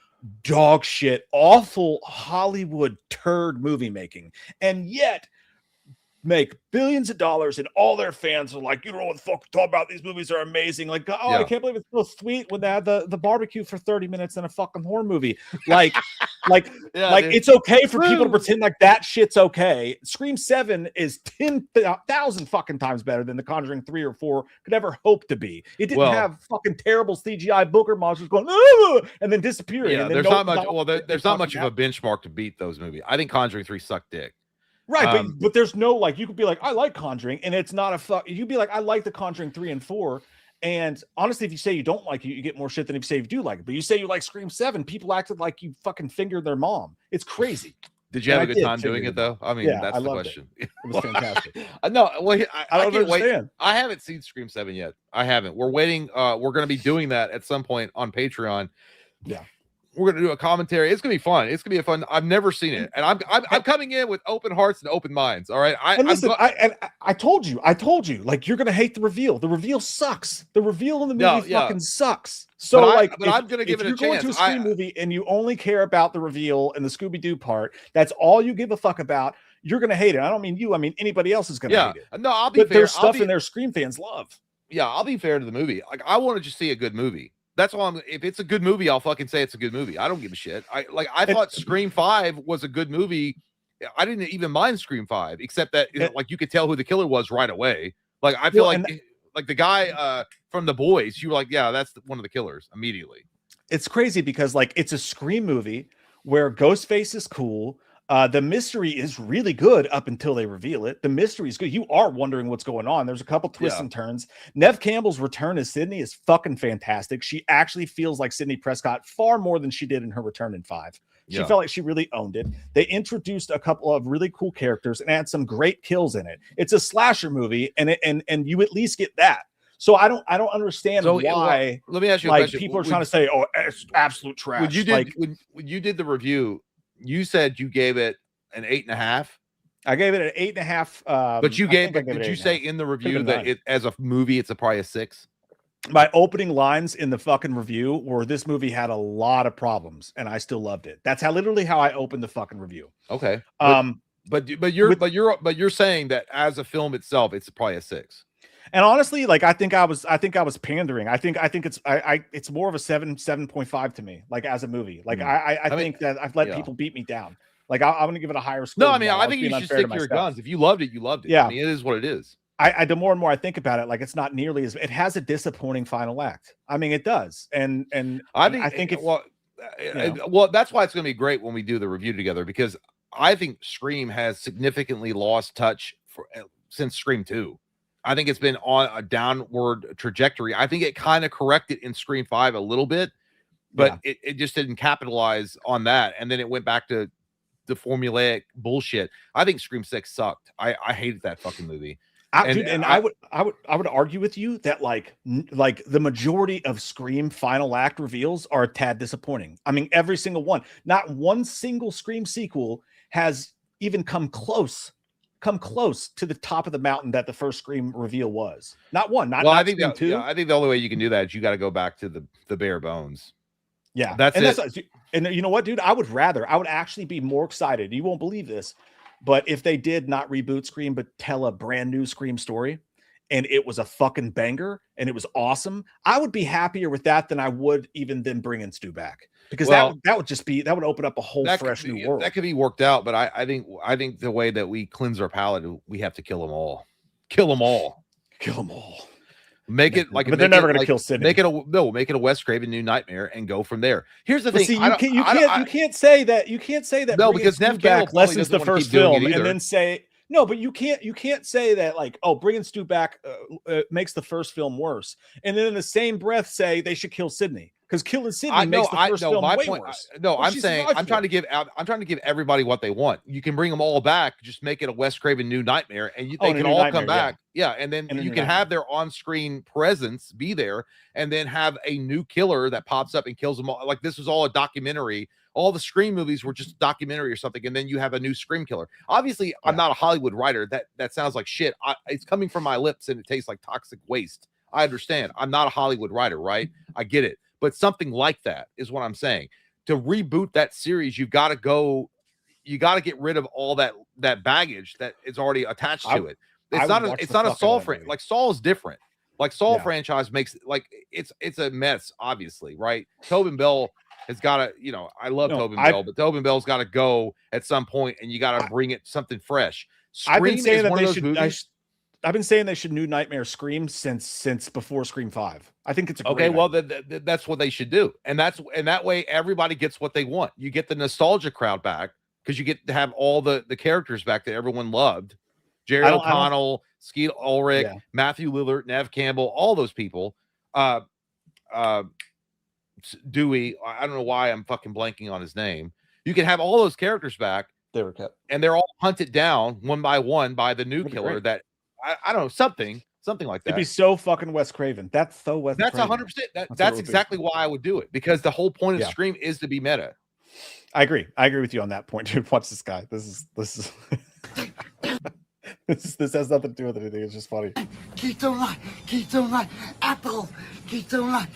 dog shit, awful Hollywood turd movie making, and yet make billions of dollars, and all their fans are like, you don't know what the fuck to talk about. These movies are amazing. Like, I can't believe it's so sweet when they had the barbecue for 30 minutes in a fucking horror movie. Like, it's okay for people to pretend like that shit's okay. Scream 7 is 10,000 fucking times better than The Conjuring 3 or 4 could ever hope to be. It didn't have fucking terrible CGI booger monsters going and then disappearing.
Yeah,
and then
there's not much. Well, there's not much of a benchmark to beat those movies. I think Conjuring 3 sucked dick.
Right, but there's no, like, you could be like, I like Conjuring, and it's not a you'd be like, I like The Conjuring 3 and 4, and honestly, if you say you don't like it, you get more shit than if you say you do like it. But you say you like Scream 7, people acted like you fucking fingered their mom. It's crazy.
Did you have a good time doing it, though? I mean, that's the question.
It was fantastic.
No, well,
I don't understand.
I haven't seen Scream 7 yet. I haven't. We're waiting. We're going to be doing that at some point on Patreon.
Yeah.
We're going to do a commentary. It's going to be fun. It's going to be a fun. I've never seen it, and I'm coming in with open hearts and open minds. All right.
I told you, like, you're going to hate the reveal. The reveal sucks. The reveal in the movie fucking sucks. So, I'm going to give it a chance. If you're going to a Scream movie and you only care about the reveal and the Scooby-Doo part, that's all you give a fuck about, you're going to hate it. I don't mean you. I mean anybody else is going to hate it.
No, I'll be fair.
There's stuff in there Scream fans love.
Yeah, I'll be fair to the movie. Like, I want to just see a good movie. That's why if it's a good movie, I'll fucking say it's a good movie. I don't give a shit. I thought Scream 5 was a good movie. I didn't even mind Scream 5, except that like you could tell who the killer was right away. Like I feel like the guy from The Boys, you were like, yeah, that's one of the killers immediately.
It's crazy because like it's a Scream movie where Ghostface is cool. The mystery is really good up until they reveal it. The mystery is good. You are wondering what's going on. There's a couple twists and turns. Neve Campbell's return as Sydney is fucking fantastic. She actually feels like Sidney Prescott far more than she did in her return in 5. She felt like she really owned it. They introduced a couple of really cool characters and had some great kills in it. It's a slasher movie, and you at least get that. So I don't understand why.
Let me ask you a question.
People are trying to say, "Oh, it's absolute trash."
When you did the review, you said you gave it an 8.5.
I gave it an 8.5.
But did you say in the review that it, as a movie, it's probably a 6?
My opening lines in the fucking review were this movie had a lot of problems and I still loved it. That's literally how I opened the fucking review.
Okay. But you're saying that as a film itself, it's probably a 6.
And honestly, like I think I was pandering. I think it's more of a 7.5 to me, like as a movie. Like I think that I've let people beat me down. Like I'm gonna give it a higher score.
No, I mean I think you should stick to your guns. If you loved it, you loved it.
Yeah.
I mean it is what it is.
the more and more I think about it, like it's not nearly as it has a disappointing final act. I mean, it does, and I think if
well, that's why it's going to be great when we do the review together, because I think Scream has significantly lost touch since Scream 2. I think it's been on a downward trajectory. I think it kind of corrected in Scream 5 a little bit, but it just didn't capitalize on that, and then it went back to the formulaic bullshit. I think Scream 6 sucked. I hated that fucking movie.
I would argue with you that like the majority of Scream final act reveals are a tad disappointing. I mean, every single one. Not one single Scream sequel has even come close to the top of the mountain that the first Scream reveal was. Not one. Not
I think
two.
I think the only way you can do that is you got to go back to the bare bones.
Yeah,
that's it.
And you know what, dude? I would actually be more excited. You won't believe this, but if they did not reboot Scream, but tell a brand new Scream story, and it was a fucking banger, and it was awesome, I would be happier with that than I would even then bringing Stu back, because that would open up a whole fresh new world.
That could be worked out, but I think the way that we cleanse our palate, we have to kill them all. Kill them all.
Kill them all.
Make it like,
but they're never going to kill Sidney.
Make it a Wes Craven New Nightmare and go from there. Here's the thing:
see, you can't say that. You can't say that.
No, because Nev
back lessens the first film, and then say no. But you can't say that like, oh, bringing Stu back makes the first film worse, and then in the same breath say they should kill Sidney, because killing Sidney makes the first film way worse.
I'm trying to give everybody what they want. You can bring them all back, just make it a Wes Craven New Nightmare, and they can all come back. Yeah, and then you can have their on-screen presence be there, and then have a new killer that pops up and kills them all. Like, this was all a documentary. All the Scream movies were just a documentary or something, and then you have a new Scream killer. Obviously, I'm not a Hollywood writer. That sounds like shit. It's coming from my lips, and it tastes like toxic waste. I understand. I'm not a Hollywood writer, right? I get it. But something like that is what I'm saying. To reboot that series, you got to get rid of all that baggage that is already attached to it. It's not a Saw franchise. Like, Saw is different. Like, Saw franchise makes, like, it's a mess, obviously, right? Tobin Bell has got to, I love Tobin Bell, but Tobin Bell's got to go at some point, and you got to bring it something fresh.
I've been saying that they should. I've been saying they should New Nightmare Scream since before Scream 5. I think it's a great
well, that's what they should do, and that way everybody gets what they want. You get the nostalgia crowd back, because you get to have all the characters back that everyone loved: Jerry O'Connell, Skeet Ulrich, Matthew Lillard, Nev Campbell, all those people. Dewey, I don't know why I'm fucking blanking on his name. You can have all those characters back.
They were kept,
and they're all hunted down one by one by the new killer. That I don't know, something like that.
It'd be so fucking Wes Craven. That's so Wes.
That's 100%. That's exactly why I would do it, because the whole point of Scream is to be meta.
I agree with you on that point, dude. Watch this guy. This is this has nothing to do with anything. It's just funny.
Keto light, apple. Keto light,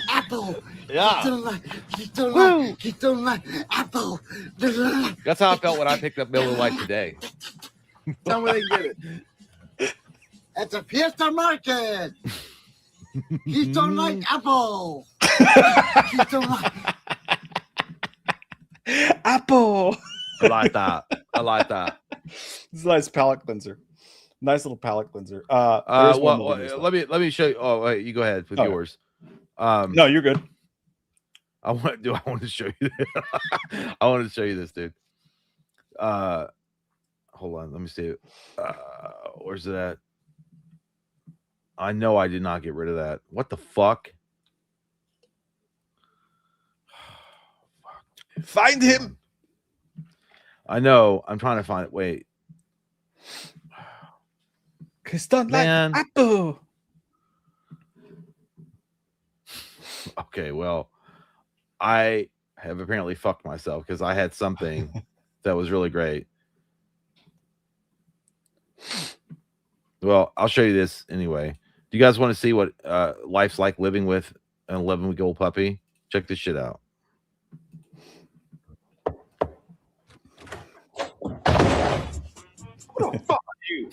apple.
Yeah.
Keto light, apple.
That's how I felt when I picked up Miller Lite today.
Tell me they get it. It's a Fiesta Market. Keto light, apple. Keto light.
Apple.
I like that.
It's a nice palate cleanser. Nice little palate cleanser.
Let me show you. Oh, wait, you go ahead with yours.
No, you're good.
I want to show you. I want to show you this, dude. Hold on, let me see it. Where's it at? I know I did not get rid of that. What the fuck?
Find him.
I know. I'm trying to find it. Wait.
Man. Apple.
Okay, well, I have apparently fucked myself, because I had something that was really great. Well, I'll show you this anyway. Do you guys want to see what life's like living with an 11-week-old puppy? Check this shit out.
Who the fuck are you?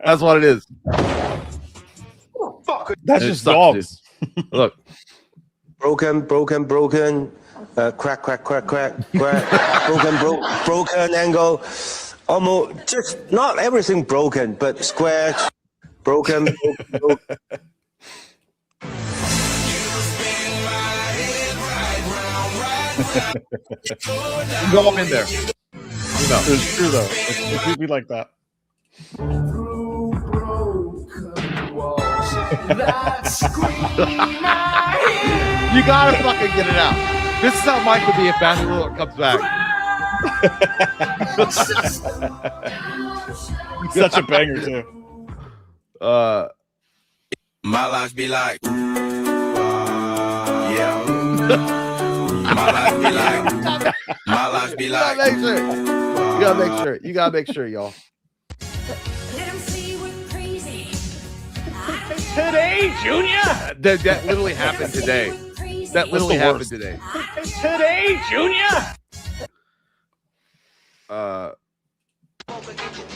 That's what it is.
Who the fuck?
That's just dogs.
Look.
Broken. Crack. Broken angle. almost just not everything broken, but scratch, broken.
Go up in there.
No, it's true though. It could be like that.
You gotta fucking get it out. This is how Mike would be if Bad Little comes back.
Such a banger too.
My life be like, yeah. My life be like,
You gotta make sure, y'all.
Today, Junior.
That literally happened today. That literally happened today.
Today, Junior.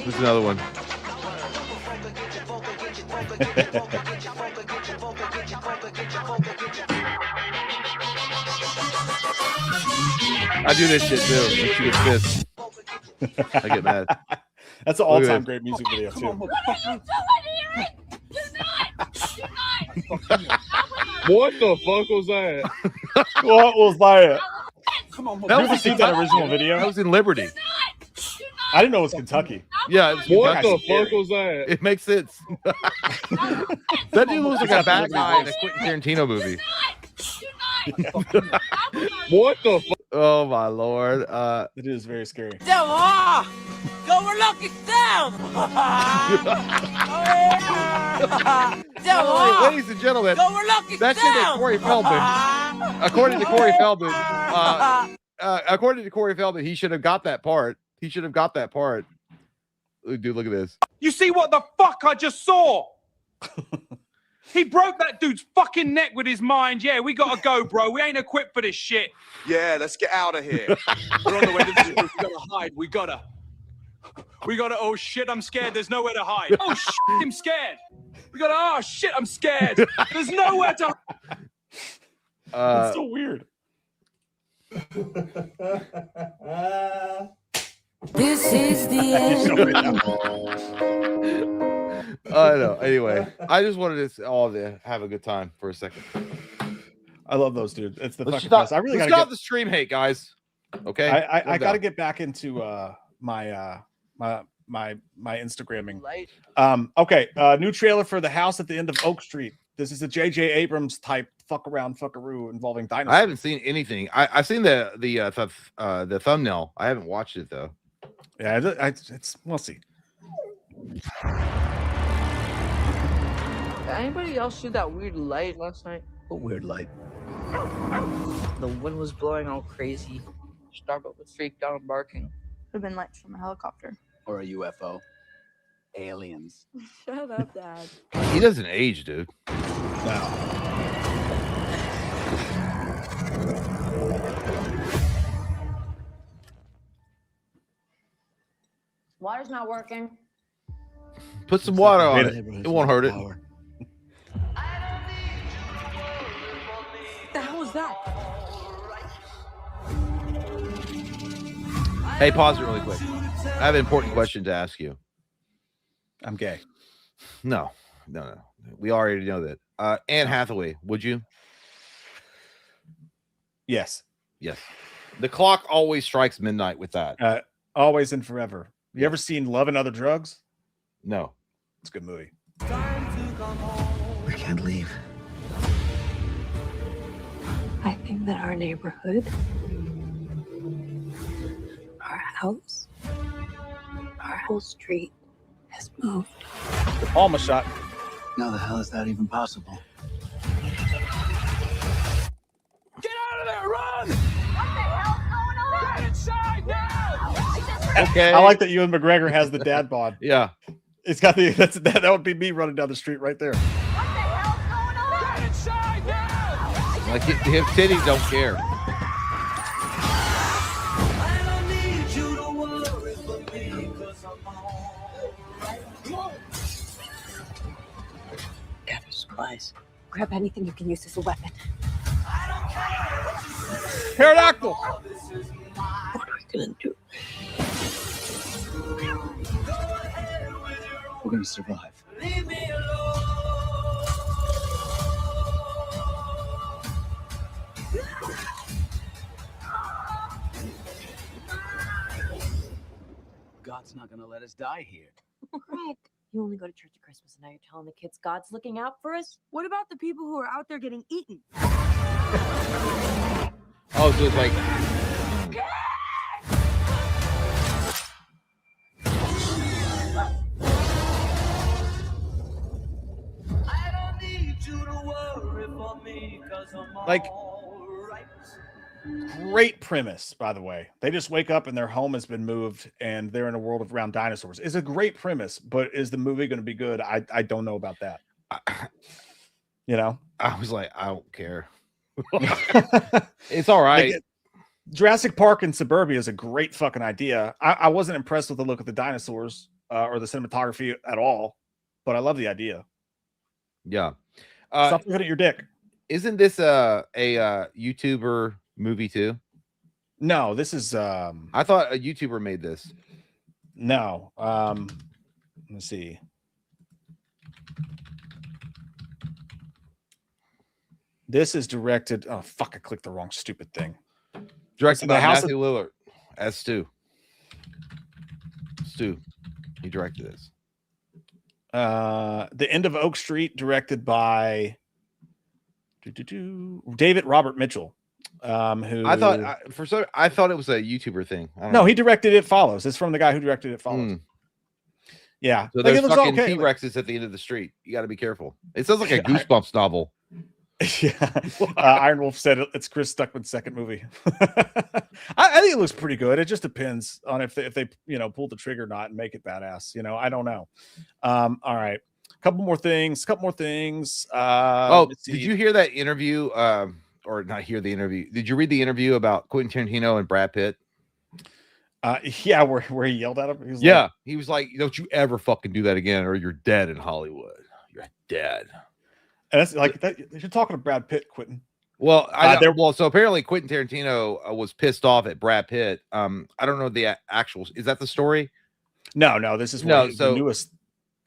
There's another one. I do this shit too. When she gets pissed, I get mad.
That's an all-time great music video too.
What the fuck was that?
What was that?
Come on,
you ever seen that original video?
That was in Liberty.
I didn't know it was Kentucky.
Yeah.
What the fuck was that?
It makes sense. That dude looks like a bad guy in a Quentin Tarantino movie.
What the fuck?
Oh my lord.
It is very scary.
Go lucky down!
Ladies and gentlemen, that shit is Corey Feldman. According to Corey Feldman, he should have got that part. Dude, look at this.
You see what the fuck I just saw? He broke that dude's fucking neck with his mind. Yeah, we gotta go, bro. We ain't equipped for this shit.
Yeah, let's get out of here. We're on the way to the We gotta hide. We gotta. Oh shit, I'm scared. There's nowhere to hide. Oh shit, I'm scared. We gotta. Oh shit, I'm scared. There's nowhere to.
It's so weird.
This is the end.
I know. Anyway, I just wanted us all to have a good time for a second.
I love those, dude. It's the
Let's
fucking
stop,
best. I really
let's
gotta
stop the stream hate, guys. Okay,
I gotta get back into my Instagramming. Okay, new trailer for The House at the End of Oak Street. This is a J.J. Abrams type fuck around fuckaroo involving dinosaurs.
I haven't seen anything. I've seen the thumbnail. I haven't watched it though.
Yeah, it's we'll see.
Did anybody else see that weird light last night?
What weird light?
The wind was blowing all crazy. Starbuck was freaked out and barking.
Could have been lights from a helicopter.
Or a UFO? Aliens.
Shut up, Dad.
He doesn't age, dude.
No.
Water's not working.
Put some water on it. It won't hurt it.
The hell was that?
Hey, pause it really quick. I have an important question to ask you.
I'm gay.
No. We already know that. Anne Hathaway, would you?
Yes.
The clock always strikes midnight with that.
Always and forever. You ever seen Love and Other Drugs?
No.
It's a good movie.
We can't leave.
I think that our neighborhood, our house, our whole street has moved.
The Palma shot.
How the hell is that even possible?
Get out of there! Run! What the hell's going on? Get inside now!
Okay.
I like that Ewan McGregor has the dad bod.
Yeah.
It's got that would be me running down the street right there.
What the hell's going on? Get inside now!
Like his titties don't care.
I don't need you to worry for me, 'cause I'm home.
Gather supplies. Grab anything you can use as a weapon.
Pterodactyl.
What are we gonna do?
gonna survive.
Leave me alone.
God's not gonna let us die here.
Greg, you only go to church at Christmas, and now you're telling the kids God's looking out for us?
What about the people who are out there getting eaten?
Oh, so it's like
I don't need you to worry for me, 'cause I'm
Like,
all right.
great premise, by the way. They just wake up and their home has been moved and they're in a world around dinosaurs. It's a great premise, but is the movie going to be good? I don't know about that. You know,
I was like, I don't care. It's all right.
Like, Jurassic Park in suburbia is a great fucking idea. I wasn't impressed with the look of the dinosaurs or the cinematography at all, but I love the idea.
Yeah.
Stop looking at your dick.
Isn't this a YouTuber movie too?
No, this is
I thought a YouTuber made this.
no. Let's see. This is directed. Oh fuck! I clicked the wrong stupid thing.
Directed
The
by
House
Matthew Lillard as Stu. Stu. He directed this.
The End of Oak Street, directed by David Robert Mitchell. Who
I thought I thought it was a YouTuber thing. I don't
no,
know.
he directed It Follows. It's from the guy who directed It Follows. Yeah,
So
like,
there's
it looks
fucking
okay.
T-Rexes at the end of the street. You got to be careful. It sounds like a
Yeah,
Goosebumps novel.
Yeah, Iron Wolf said it's Chris Stuckman's second movie. I think it looks pretty good. It just depends on if they pull the trigger or not and make it badass. I don't know. All right, couple more things.
Did you hear that interview? Or not hear the interview? Did you read the interview about Quentin Tarantino and Brad Pitt?
Yeah, where he yelled at him. He was
Yeah, he was like, "Don't you ever fucking do that again, or you're dead in Hollywood. You're dead."
And that's like that. You're talking to Brad Pitt, Quentin.
Well, so apparently Quentin Tarantino was pissed off at Brad Pitt. I don't know the actual. Is that the story?
No. This is the newest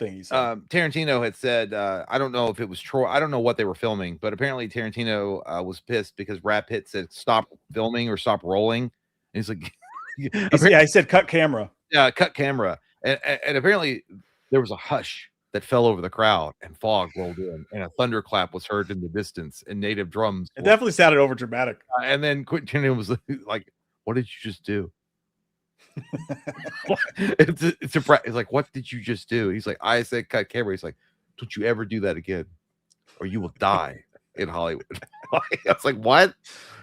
thing he said.
Tarantino had said, I don't know if it was Troy. I don't know what they were filming, but apparently Tarantino was pissed because Brad Pitt said stop filming or stop rolling. And he's like,
yeah, he said cut camera.
Yeah, cut camera. And apparently there was a hush that fell over the crowd and fog rolled in and a thunderclap was heard in the distance and native drums.
It definitely sounded over dramatic.
And then Quentin Tarantino was like, what did you just do? It's like, what did you just do? He's like, I said cut camera. He's like, don't you ever do that again or you will die in Hollywood. I was like, what?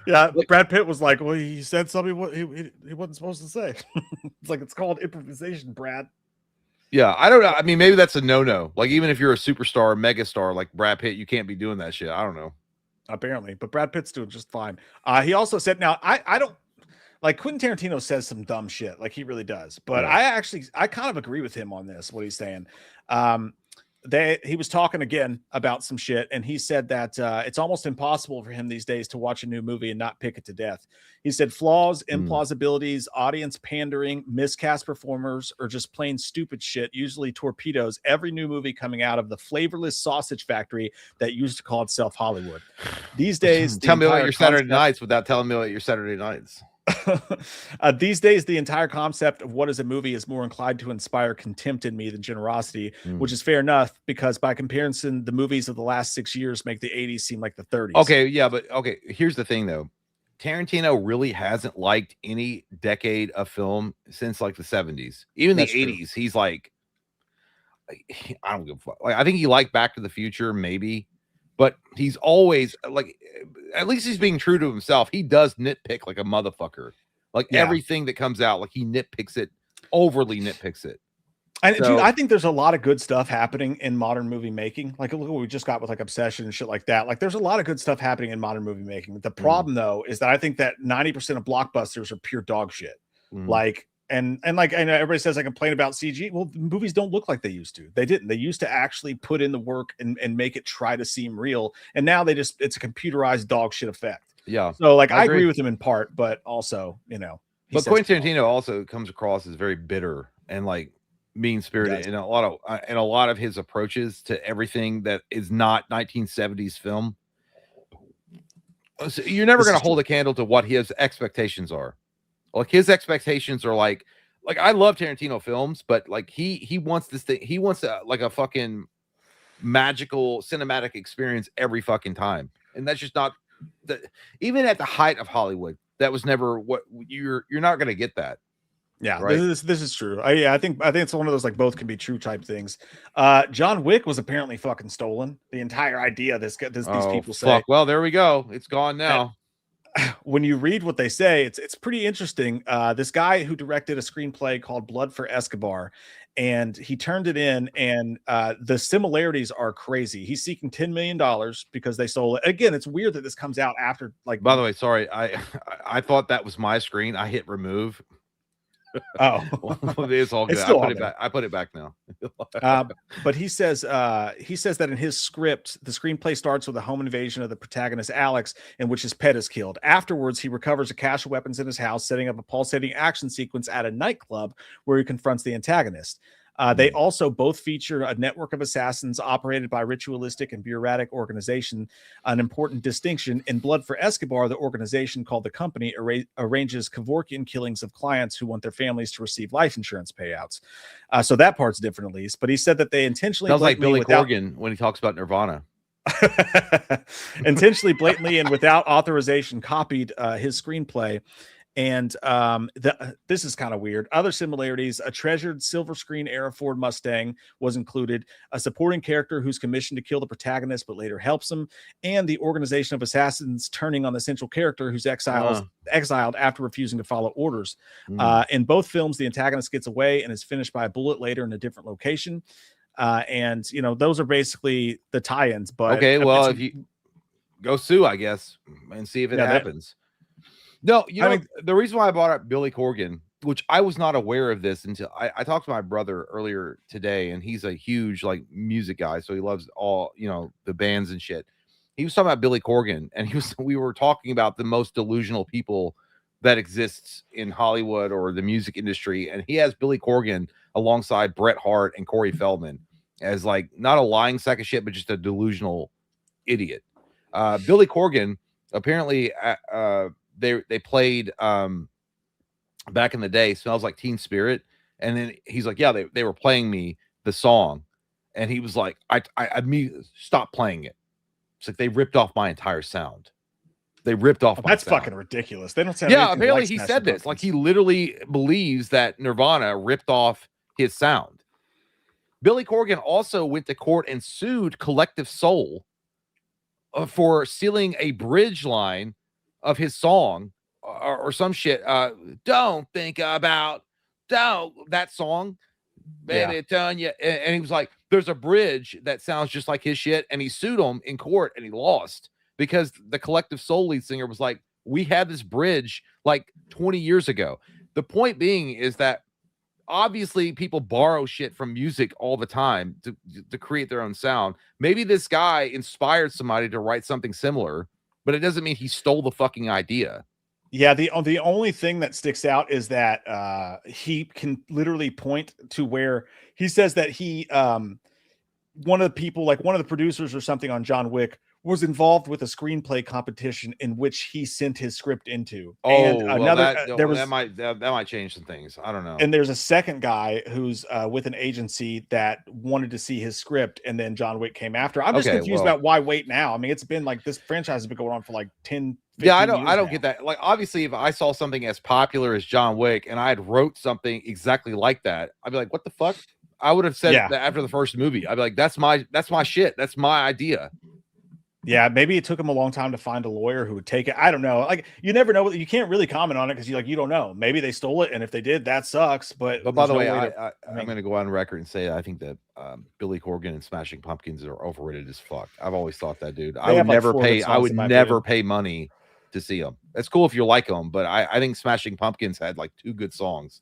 Yeah, Brad Pitt was like, well, he said something he wasn't supposed to say. It's like, it's called improvisation, Brad.
Yeah, I don't know. I mean, maybe that's a no-no. Like, even if you're a superstar, megastar like Brad Pitt, you can't be doing that shit. I don't know.
Apparently, but Brad Pitt's doing just fine. He also said, now, I don't, like, Quentin Tarantino says some dumb shit, like he really does. But
yeah.
I kind of agree with him on this, what he's saying. He was talking again about some shit, and he said that it's almost impossible for him these days to watch a new movie and not pick it to death. He said flaws, implausibilities, audience pandering, miscast performers, or just plain stupid shit usually torpedoes every new movie coming out of the flavorless sausage factory that used to call itself Hollywood. These days,
tell me what your Saturday nights without telling me what your Saturday nights.
These days, the entire concept of what is a movie is more inclined to inspire contempt in me than generosity, which is fair enough because by comparison, the movies of the last 6 years make the 80s seem like the 30s.
Okay, yeah, but okay, here's the thing though. Tarantino really hasn't liked any decade of film since like the 70s. Even the 80s, he's like, I don't give a fuck. Like, I think he liked Back to the Future, maybe. But he's always like, at least he's being true to himself. He does nitpick like a motherfucker. Like everything that comes out, like he nitpicks it, overly nitpicks it.
And dude, I think there's a lot of good stuff happening in modern movie making. Like, look what we just got with like Obsession and shit like that. Like, there's a lot of good stuff happening in modern movie making. The problem though is that I think that 90% of blockbusters are pure dog shit. Like, and like, I know everybody says I complain about CG. Well, movies don't look like they used to. They didn't. They used to actually put in the work and make it try to seem real. And now it's a computerized dog shit effect.
Yeah.
So like, I agree with him in part, but also,
But Quentin Tarantino also comes across as very bitter and like mean-spirited in a lot of his approaches to everything that is not 1970s film. So you're never going to hold a candle to what his expectations are. Like his expectations are like I love Tarantino films, but like he wants this thing. He wants like a fucking magical cinematic experience every fucking time, and that's just not even at the height of Hollywood. That was never what you're not going to get that.
Yeah,
right?
This is true. I think it's one of those like both can be true type things. John Wick was apparently fucking stolen. The entire idea. These people say.
Well, there we go. It's gone now.
When you read what they say, it's pretty interesting. This guy who directed a screenplay called Blood for Escobar, and he turned it in, and the similarities are crazy. He's seeking $10 million because they stole it. Again, it's weird that this comes out after like.
By the way, sorry, I thought that was my screen. I hit remove.
Oh,
it's all good. I put it back now.
But he says that in his script, the screenplay starts with a home invasion of the protagonist Alex, in which his pet is killed. Afterwards, he recovers a cache of weapons in his house, setting up a pulsating action sequence at a nightclub where he confronts the antagonist. They also both feature a network of assassins operated by ritualistic and bureaucratic organization. An important distinction: in Blood for Escobar, the organization called the Company arranges Kevorkian killings of clients who want their families to receive life insurance payouts. So that part's different, at least. But he said that they intentionally
sounds like Billy Corgan when he talks about Nirvana.
Intentionally, blatantly, and without authorization, copied his screenplay. And this is kind of weird. Other similarities: a treasured silver screen era Ford Mustang was included, a supporting character who's commissioned to kill the protagonist but later helps him, and the organization of assassins turning on the central character who's exiled after refusing to follow orders. In both films, the antagonist gets away and is finished by a bullet later in a different location. And those are basically the tie-ins. But
okay, well, if you go sue, I guess, and see if it happens. No, the reason why I brought up Billy Corgan, which I was not aware of this until I talked to my brother earlier today, and he's a huge like music guy, so he loves all the bands and shit. He was talking about Billy Corgan, and we were talking about the most delusional people that exists in Hollywood or the music industry, and he has Billy Corgan alongside Bret Hart and Corey Feldman as like not a lying sack of shit, but just a delusional idiot. Billy Corgan apparently they played back in the day Smells Like Teen Spirit, and then he's like, yeah, they were playing me the song, and he was like, I immediately stopped playing it. It's like they ripped off my entire sound. They ripped off
that's fucking ridiculous. They don't sound
apparently
like
he
Smashing
said this
Pumpkins.
like he literally believes that Nirvana ripped off his sound. Billy Corgan also went to court and sued Collective Soul for stealing a bridge line of his song or some shit. Don't think about that song, baby, telling you. And he was like, there's a bridge that sounds just like his shit, and he sued him in court, and he lost because the Collective Soul lead singer was like, we had this bridge like 20 years ago. The point being is that obviously people borrow shit from music all the time to create their own sound. Maybe this guy inspired somebody to write something similar, but it doesn't mean he stole the fucking idea.
Yeah, the only thing that sticks out is that he can literally point to where he says that he one of the people, like one of the producers or something on John Wick, was involved with a screenplay competition in which he sent his script into. And another
that might change some things. I don't know.
And there's a second guy who's with an agency that wanted to see his script, and then John Wick came after. I'm just confused about why wait now. I mean, it's been like this franchise has been going on for like 10, 15
I
years
don't get that. Like, obviously, if I saw something as popular as John Wick and I had wrote something exactly like that, I'd be like, what the fuck? I would have said that after the first movie. I'd be like, that's my shit. That's my idea.
Yeah, maybe it took him a long time to find a lawyer who would take it. I don't know. Like, you never know. You can't really comment on it because you don't know. Maybe they stole it, and if they did, that sucks. But
by the way, I'm going to go on record and say I think that Billy Corgan and Smashing Pumpkins are overrated as fuck. I've always thought that, dude. I would never pay money to see them. It's cool if you like them, but I think Smashing Pumpkins had like 2 good songs.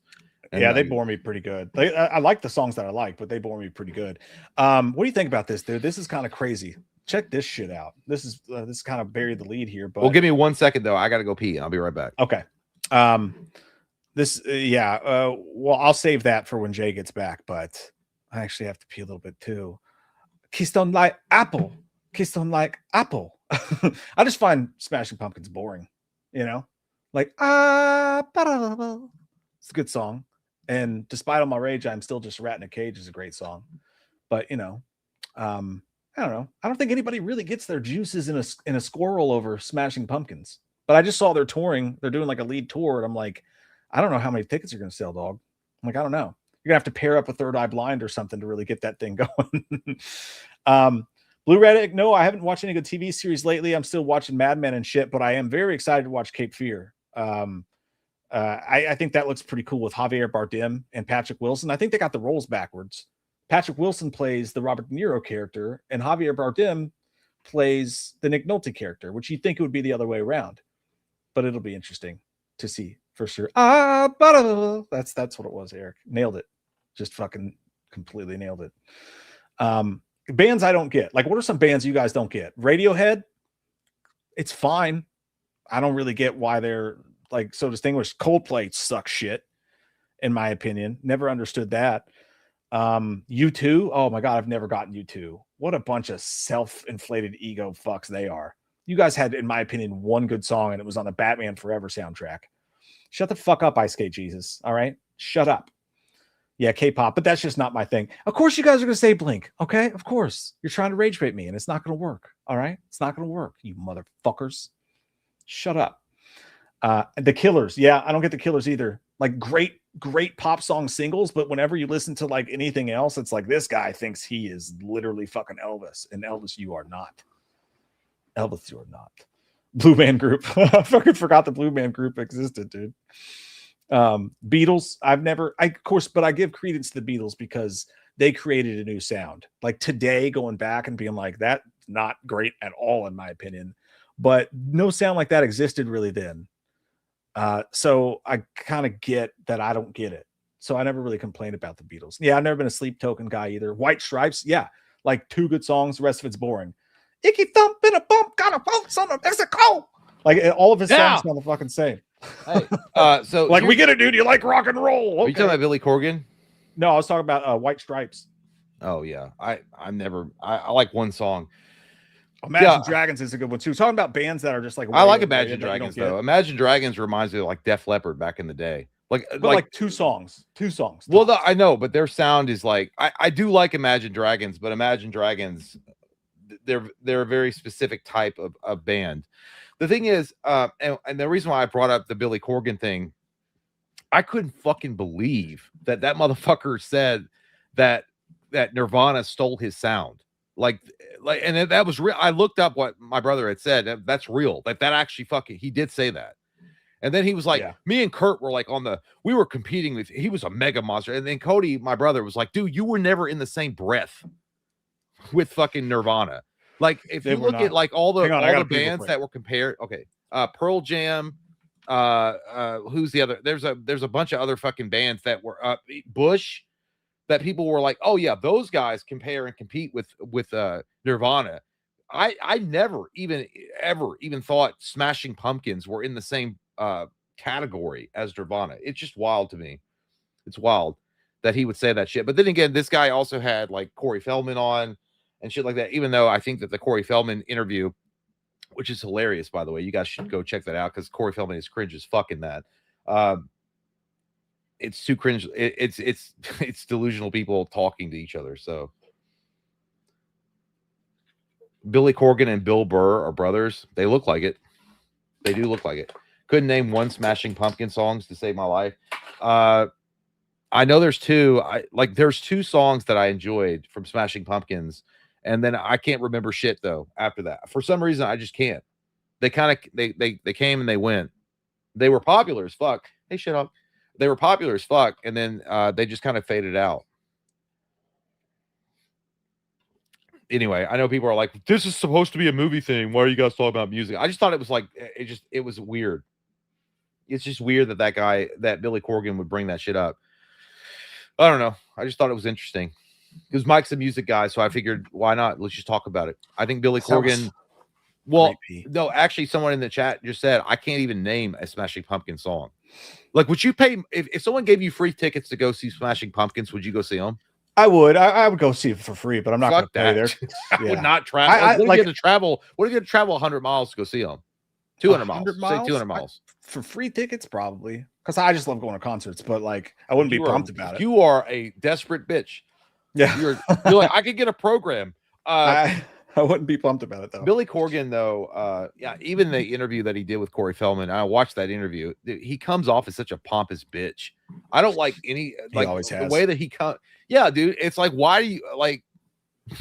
Yeah, they bore me pretty good. I like the songs that I like, but they bore me pretty good. What do you think about this, dude? This is kind of crazy. Check this shit out. This is kind of buried the lead here. But
well, give me 1 second though. I got to go pee. I'll be right back.
Okay. This, well, I'll save that for when Jay gets back, but I actually have to pee a little bit too. Keystone like apple. Keystone like apple. I just find Smashing Pumpkins boring, you know? Like, it's a good song. And despite all my rage, I'm still just Rat in a Cage is a great song. But, I don't know. I don't think anybody really gets their juices in a squirrel over Smashing Pumpkins. But I just saw they're touring. They're doing like a lead tour. And I'm like, I don't know how many tickets you're going to sell, dog. I'm like, I don't know. You're going to have to pair up with Third Eye Blind or something to really get that thing going. Blue Red, no, I haven't watched any good TV series lately. I'm still watching Mad Men and shit, but I am very excited to watch Cape Fear. I think that looks pretty cool with Javier Bardem and Patrick Wilson. I think they got the roles backwards. Patrick Wilson plays the Robert De Niro character, and Javier Bardem plays the Nick Nolte character, which you'd think it would be the other way around. But it'll be interesting to see for sure. That's what it was, Eric. Nailed it. Just fucking completely nailed it. Bands I don't get. Like, what are some bands you guys don't get? Radiohead, it's fine. I don't really get why they're like so distinguished. Coldplay sucks shit, in my opinion. Never understood that. U2, oh my god, I've never gotten U2. What a bunch of self-inflated ego fucks they are. You guys had, in my opinion, one good song, and it was on the Batman Forever soundtrack. Shut the fuck up, Ice Skate Jesus. All right, shut up. Yeah, K-pop, but that's just not my thing. Of course, you guys are going to say Blink, okay? Of course. You're trying to rage bait me, and it's not going to work, all right? It's not going to work, you motherfuckers. Shut up. The Killers, yeah, I don't get the Killers either. Like, great pop song singles, but whenever you listen to, like, anything else, it's like, this guy thinks he is literally fucking Elvis, and Elvis, you are not. Elvis, you are not. Blue Man Group. I fucking forgot the Blue Man Group existed, dude. Beatles, but I give credence to the Beatles because they created a new sound. Like today, going back and being like, that's not great at all, in my opinion, but no sound like that existed really then. So I kind of get that I don't get it. So I never really complained about the Beatles. Yeah, I've never been a Sleep Token guy either. White Stripes, yeah, like 2 good songs, the rest of it's boring. Icky thump in a bump, got a bump, son of Mexico. Like all of his songs sound the fucking same.
Hey, so
like we get it, dude. You like rock and roll? Okay.
Are you talking about Billy Corgan?
No, I was talking about White Stripes.
Oh yeah, I like one song.
Imagine Dragons is a good one too. Talking about bands that are just like
I like Imagine Dragons though. Imagine Dragons reminds me of like Def Leppard back in the day. Like 2 songs.
Well,
I know, but their sound is like I do like Imagine Dragons, but Imagine Dragons, they're a very specific type of band. The thing is, and the reason why I brought up the Billy Corgan thing, I couldn't fucking believe that motherfucker said that Nirvana stole his sound. And that was real. I looked up what my brother had said. That's real. That actually he did say that. And then he was like, me and Kurt were like we were competing with, he was a mega monster. And then Cody, my brother, was like, dude, you were never in the same breath with fucking Nirvana. Like if you look at like all the bands that were compared, okay, Pearl Jam, who's the other? There's a bunch of other fucking bands that were Bush, that people were like, oh yeah, those guys compare and compete with Nirvana. I never even thought Smashing Pumpkins were in the same category as Nirvana. It's just wild to me. It's wild that he would say that shit. But then again, this guy also had like Corey Feldman on and shit like that, even though I think that the Corey Feldman interview, which is hilarious, by the way, you guys should go check that out because Corey Feldman is cringe as fuck in that. It's too cringe. It's delusional people talking to each other. So Billy Corgan and Bill Burr are brothers. They look like it. They do look like it. Couldn't name one Smashing Pumpkin songs to save my life. I know there's 2. There's 2 songs that I enjoyed from Smashing Pumpkins. And then I can't remember shit though after that. For some reason, I just can't. They kind of they came and they went. They were popular as fuck. Hey, shut up. They were popular as fuck, and then they just kind of faded out. Anyway, I know people are like, this is supposed to be a movie thing. Why are you guys talking about music? I just thought it was like it was weird. It's just weird that Billy Corgan would bring that shit up. I don't know. I just thought it was interesting. Because Mike's a music guy, so I figured, why not? Let's just talk about it. I think Billy Corgan Well, no, actually, someone in the chat just said I can't even name a Smashing Pumpkins song. Like, would you pay if someone gave you free tickets to go see Smashing Pumpkins? Would you go see them?
I would. I would go see it for free, but I'm not going to pay there.
I would not travel. What if you had to travel? What if you had to travel 100 miles to go see them? 200 miles. Say 200 miles
for free tickets, probably. Because I just love going to concerts, but like I wouldn't be pumped about it.
You are a desperate bitch.
Yeah,
you're like I could get a program.
I wouldn't be pumped about it though.
Billy Corgan, though, yeah, even the interview that he did with Corey Feldman, I watched that interview. He comes off as such a pompous bitch. I don't like any like the way that he comes. Yeah, dude, it's like why do you like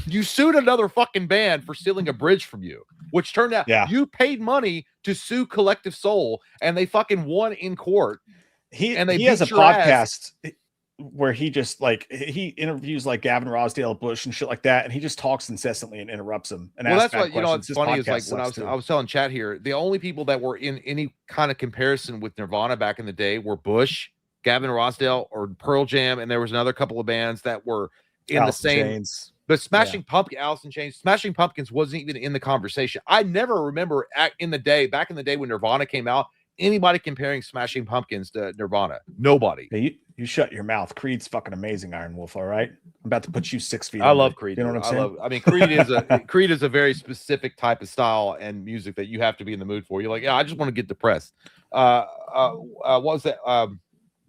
you sued another fucking band for stealing a bridge from you, which turned out you paid money to sue Collective Soul, and they fucking won in court.
He has a podcast where he just like he interviews like Gavin Rossdale, Bush, and shit like that, and he just talks incessantly and interrupts him. And
well, that's what you know. What's funny is like when I was telling chat here, the only people that were in any kind of comparison with Nirvana back in the day were Bush, Gavin Rossdale, or Pearl Jam, and there was another couple of bands that were in the same.
Chains.
But Smashing Pumpkins, Alice in Chains, Smashing Pumpkins wasn't even in the conversation. I never remember back in the day when Nirvana came out, anybody comparing Smashing Pumpkins to Nirvana. Nobody.
Hey, you shut your mouth. Creed's fucking amazing, Iron Wolf. All right, I'm about to put you 6 feet.
I love Creed.
You know what I'm saying?
I mean, Creed is a very specific type of style and music that you have to be in the mood for. You're like, yeah, I just want to get depressed. What was that?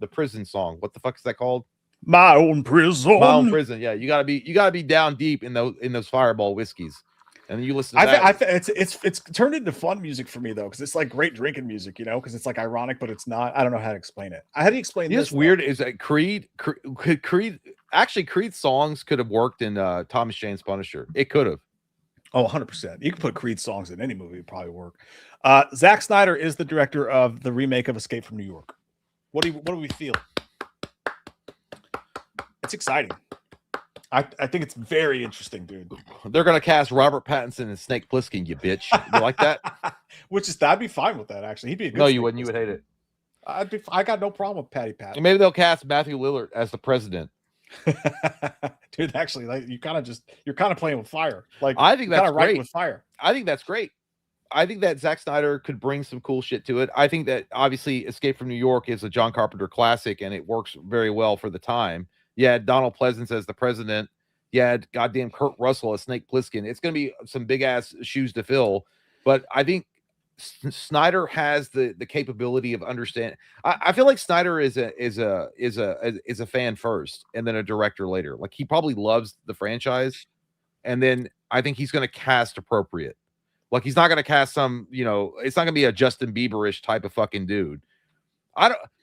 The prison song. What the fuck is that called?
My Own Prison.
My Own Prison. Yeah, you gotta be down deep in those Fireball whiskeys, and then you listen to that.
It's turned into fun music for me though, because it's like great drinking music, you know, because it's like ironic, but it's not. I don't know how to explain it. How do you explain this?
What's weird is that Creed actually Creed's songs could have worked in Thomas Jane's Punisher. It could have.
Oh, 100%. You can put Creed songs in any movie, it'd probably work. Zack Snyder is the director of the remake of Escape from New York. What do we feel? It's exciting. I think it's very interesting, dude.
They're gonna cast Robert Pattinson and Snake Plissken, you bitch. You like that?
I'd be fine with that. Actually, he'd be a good.
No, you wouldn't. You would hate it.
I got no problem with Patty Pat.
Maybe they'll cast Matthew Lillard as the president.
Dude, actually, like you're kind of playing with fire. Like
I think that's great.
With fire.
I think that's great. I think that Zack Snyder could bring some cool shit to it. I think that obviously Escape from New York is a John Carpenter classic, and it works very well for the time. You had Donald Pleasance as the president. You had goddamn Kurt Russell as Snake Plissken. It's going to be some big ass shoes to fill, but I think Snyder has the capability of understanding. I feel like Snyder is a fan first, and then a director later. Like he probably loves the franchise, and then I think he's going to cast appropriate. Like he's not going to cast some, you know, it's not going to be a Justin Bieber-ish type of fucking dude.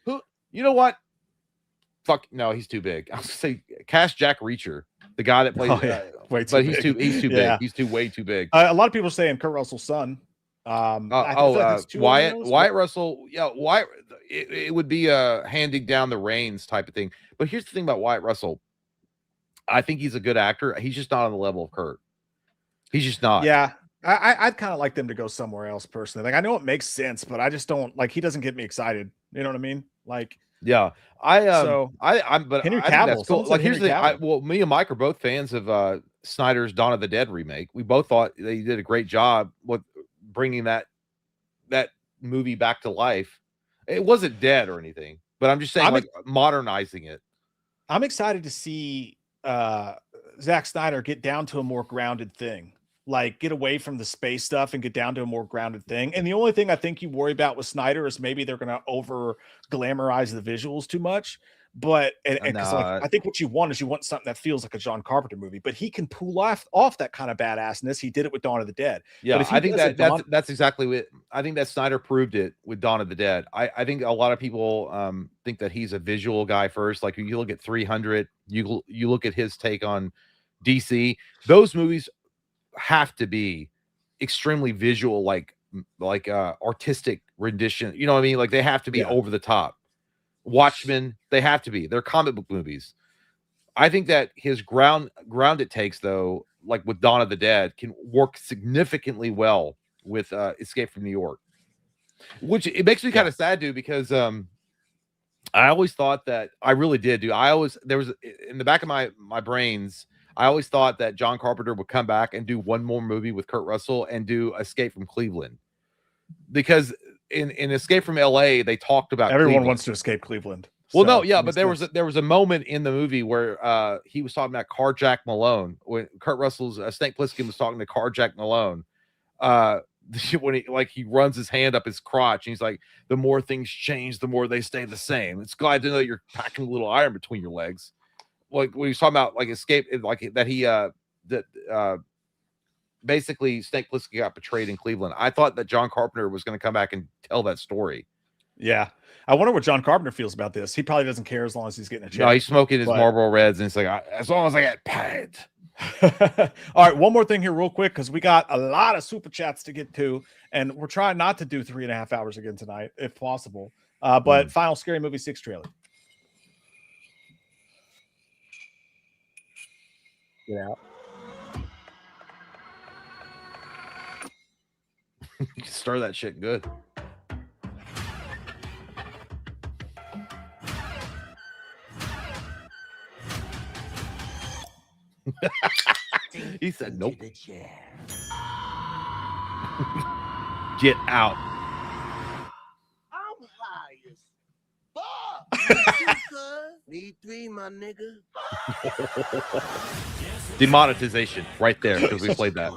You know what? Fuck no, he's too big. I was gonna say cast Jack Reacher, the guy that plays. But he's too big. He's way too big.
A lot of people are saying Kurt Russell's son.
Wyatt Russell. Yeah, Wyatt. It would be a handing down the reins type of thing. But here's the thing about Wyatt Russell. I think he's a good actor. He's just not on the level of Kurt. He's just not.
Yeah. I'd kind of like them to go somewhere else personally. Like I know it makes sense, but I just don't like. He doesn't get me excited. You know what I mean? Like.
Yeah,
Henry
Cavill. That's cool. Like here's the thing. Me and Mike are both fans of Snyder's Dawn of the Dead remake. We both thought they did a great job with bringing that movie back to life. It wasn't dead or anything, but I'm just saying modernizing it.
I'm excited to see Zack Snyder get down to a more grounded thing. Like get away from the space stuff and get down to a more grounded thing. And the only thing I think you worry about with Snyder is maybe they're going to over glamorize the visuals too much. But because I think what you want is something that feels like a John Carpenter movie, but he can pull off that kind of badassness. He did it with Dawn of the Dead.
Yeah, I think that's exactly what I think that Snyder proved it with Dawn of the Dead. I think a lot of people think that he's a visual guy first. Like you look at 300, you look at his take on DC. Those movies have to be extremely visual, like artistic rendition. You know what I mean? Like they have to be over the top. Watchmen, they have to be. They're comic book movies. I think that his ground it takes though, like with Dawn of the Dead, can work significantly well with Escape from New York. Which it makes me kind of sad, dude, because I always thought that I really did, dude. There was in the back of my brains. I always thought that John Carpenter would come back and do one more movie with Kurt Russell and do Escape from Cleveland, because in Escape from LA they talked about
everyone
Cleveland.
wants to escape Cleveland.
Well,
So,
no, yeah,
that
but
makes sense.
there was a moment in the movie where he was talking about Carjack Malone, when Kurt Russell's Snake Plissken was talking to Carjack Malone. When he runs his hand up his crotch and he's like, the more things change, the more they stay the same. It's glad to know you're packing a little iron between your legs. Like when he's talking about like escape, like that he basically Snake Plissken got betrayed in Cleveland. I thought that John Carpenter was going to come back and tell that story.
Yeah, I wonder what John Carpenter feels about this. He probably doesn't care as long as he's getting a check.
No, he's smoking his Marlboro Reds, and it's like, as long as I get paid.
All right, one more thing here real quick, because we got a lot of super chats to get to, and we're trying not to do 3.5 hours again tonight if possible. But final Scary Movie 6 trailer. Get out.
You can stir that shit good. He said nope. Get out.
I'm high as fuck. Need 3, my nigga.
Demonetization right there, because we played that.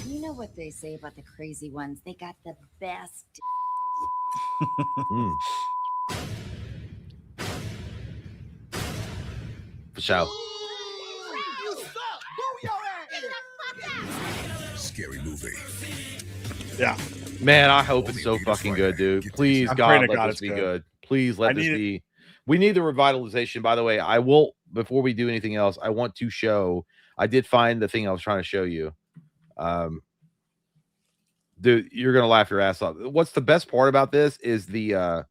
You know what they say about the crazy ones? They got the best.
For sure.
Scary Movie.
Yeah.
Man, I hope it's so fucking good, dude. Please, God, let this be good. Please let this be. We need the revitalization. By the way, I will, before we do anything else, I want to show. I did find the thing I was trying to show you. Dude, you're gonna laugh your ass off. What's the best part about this is the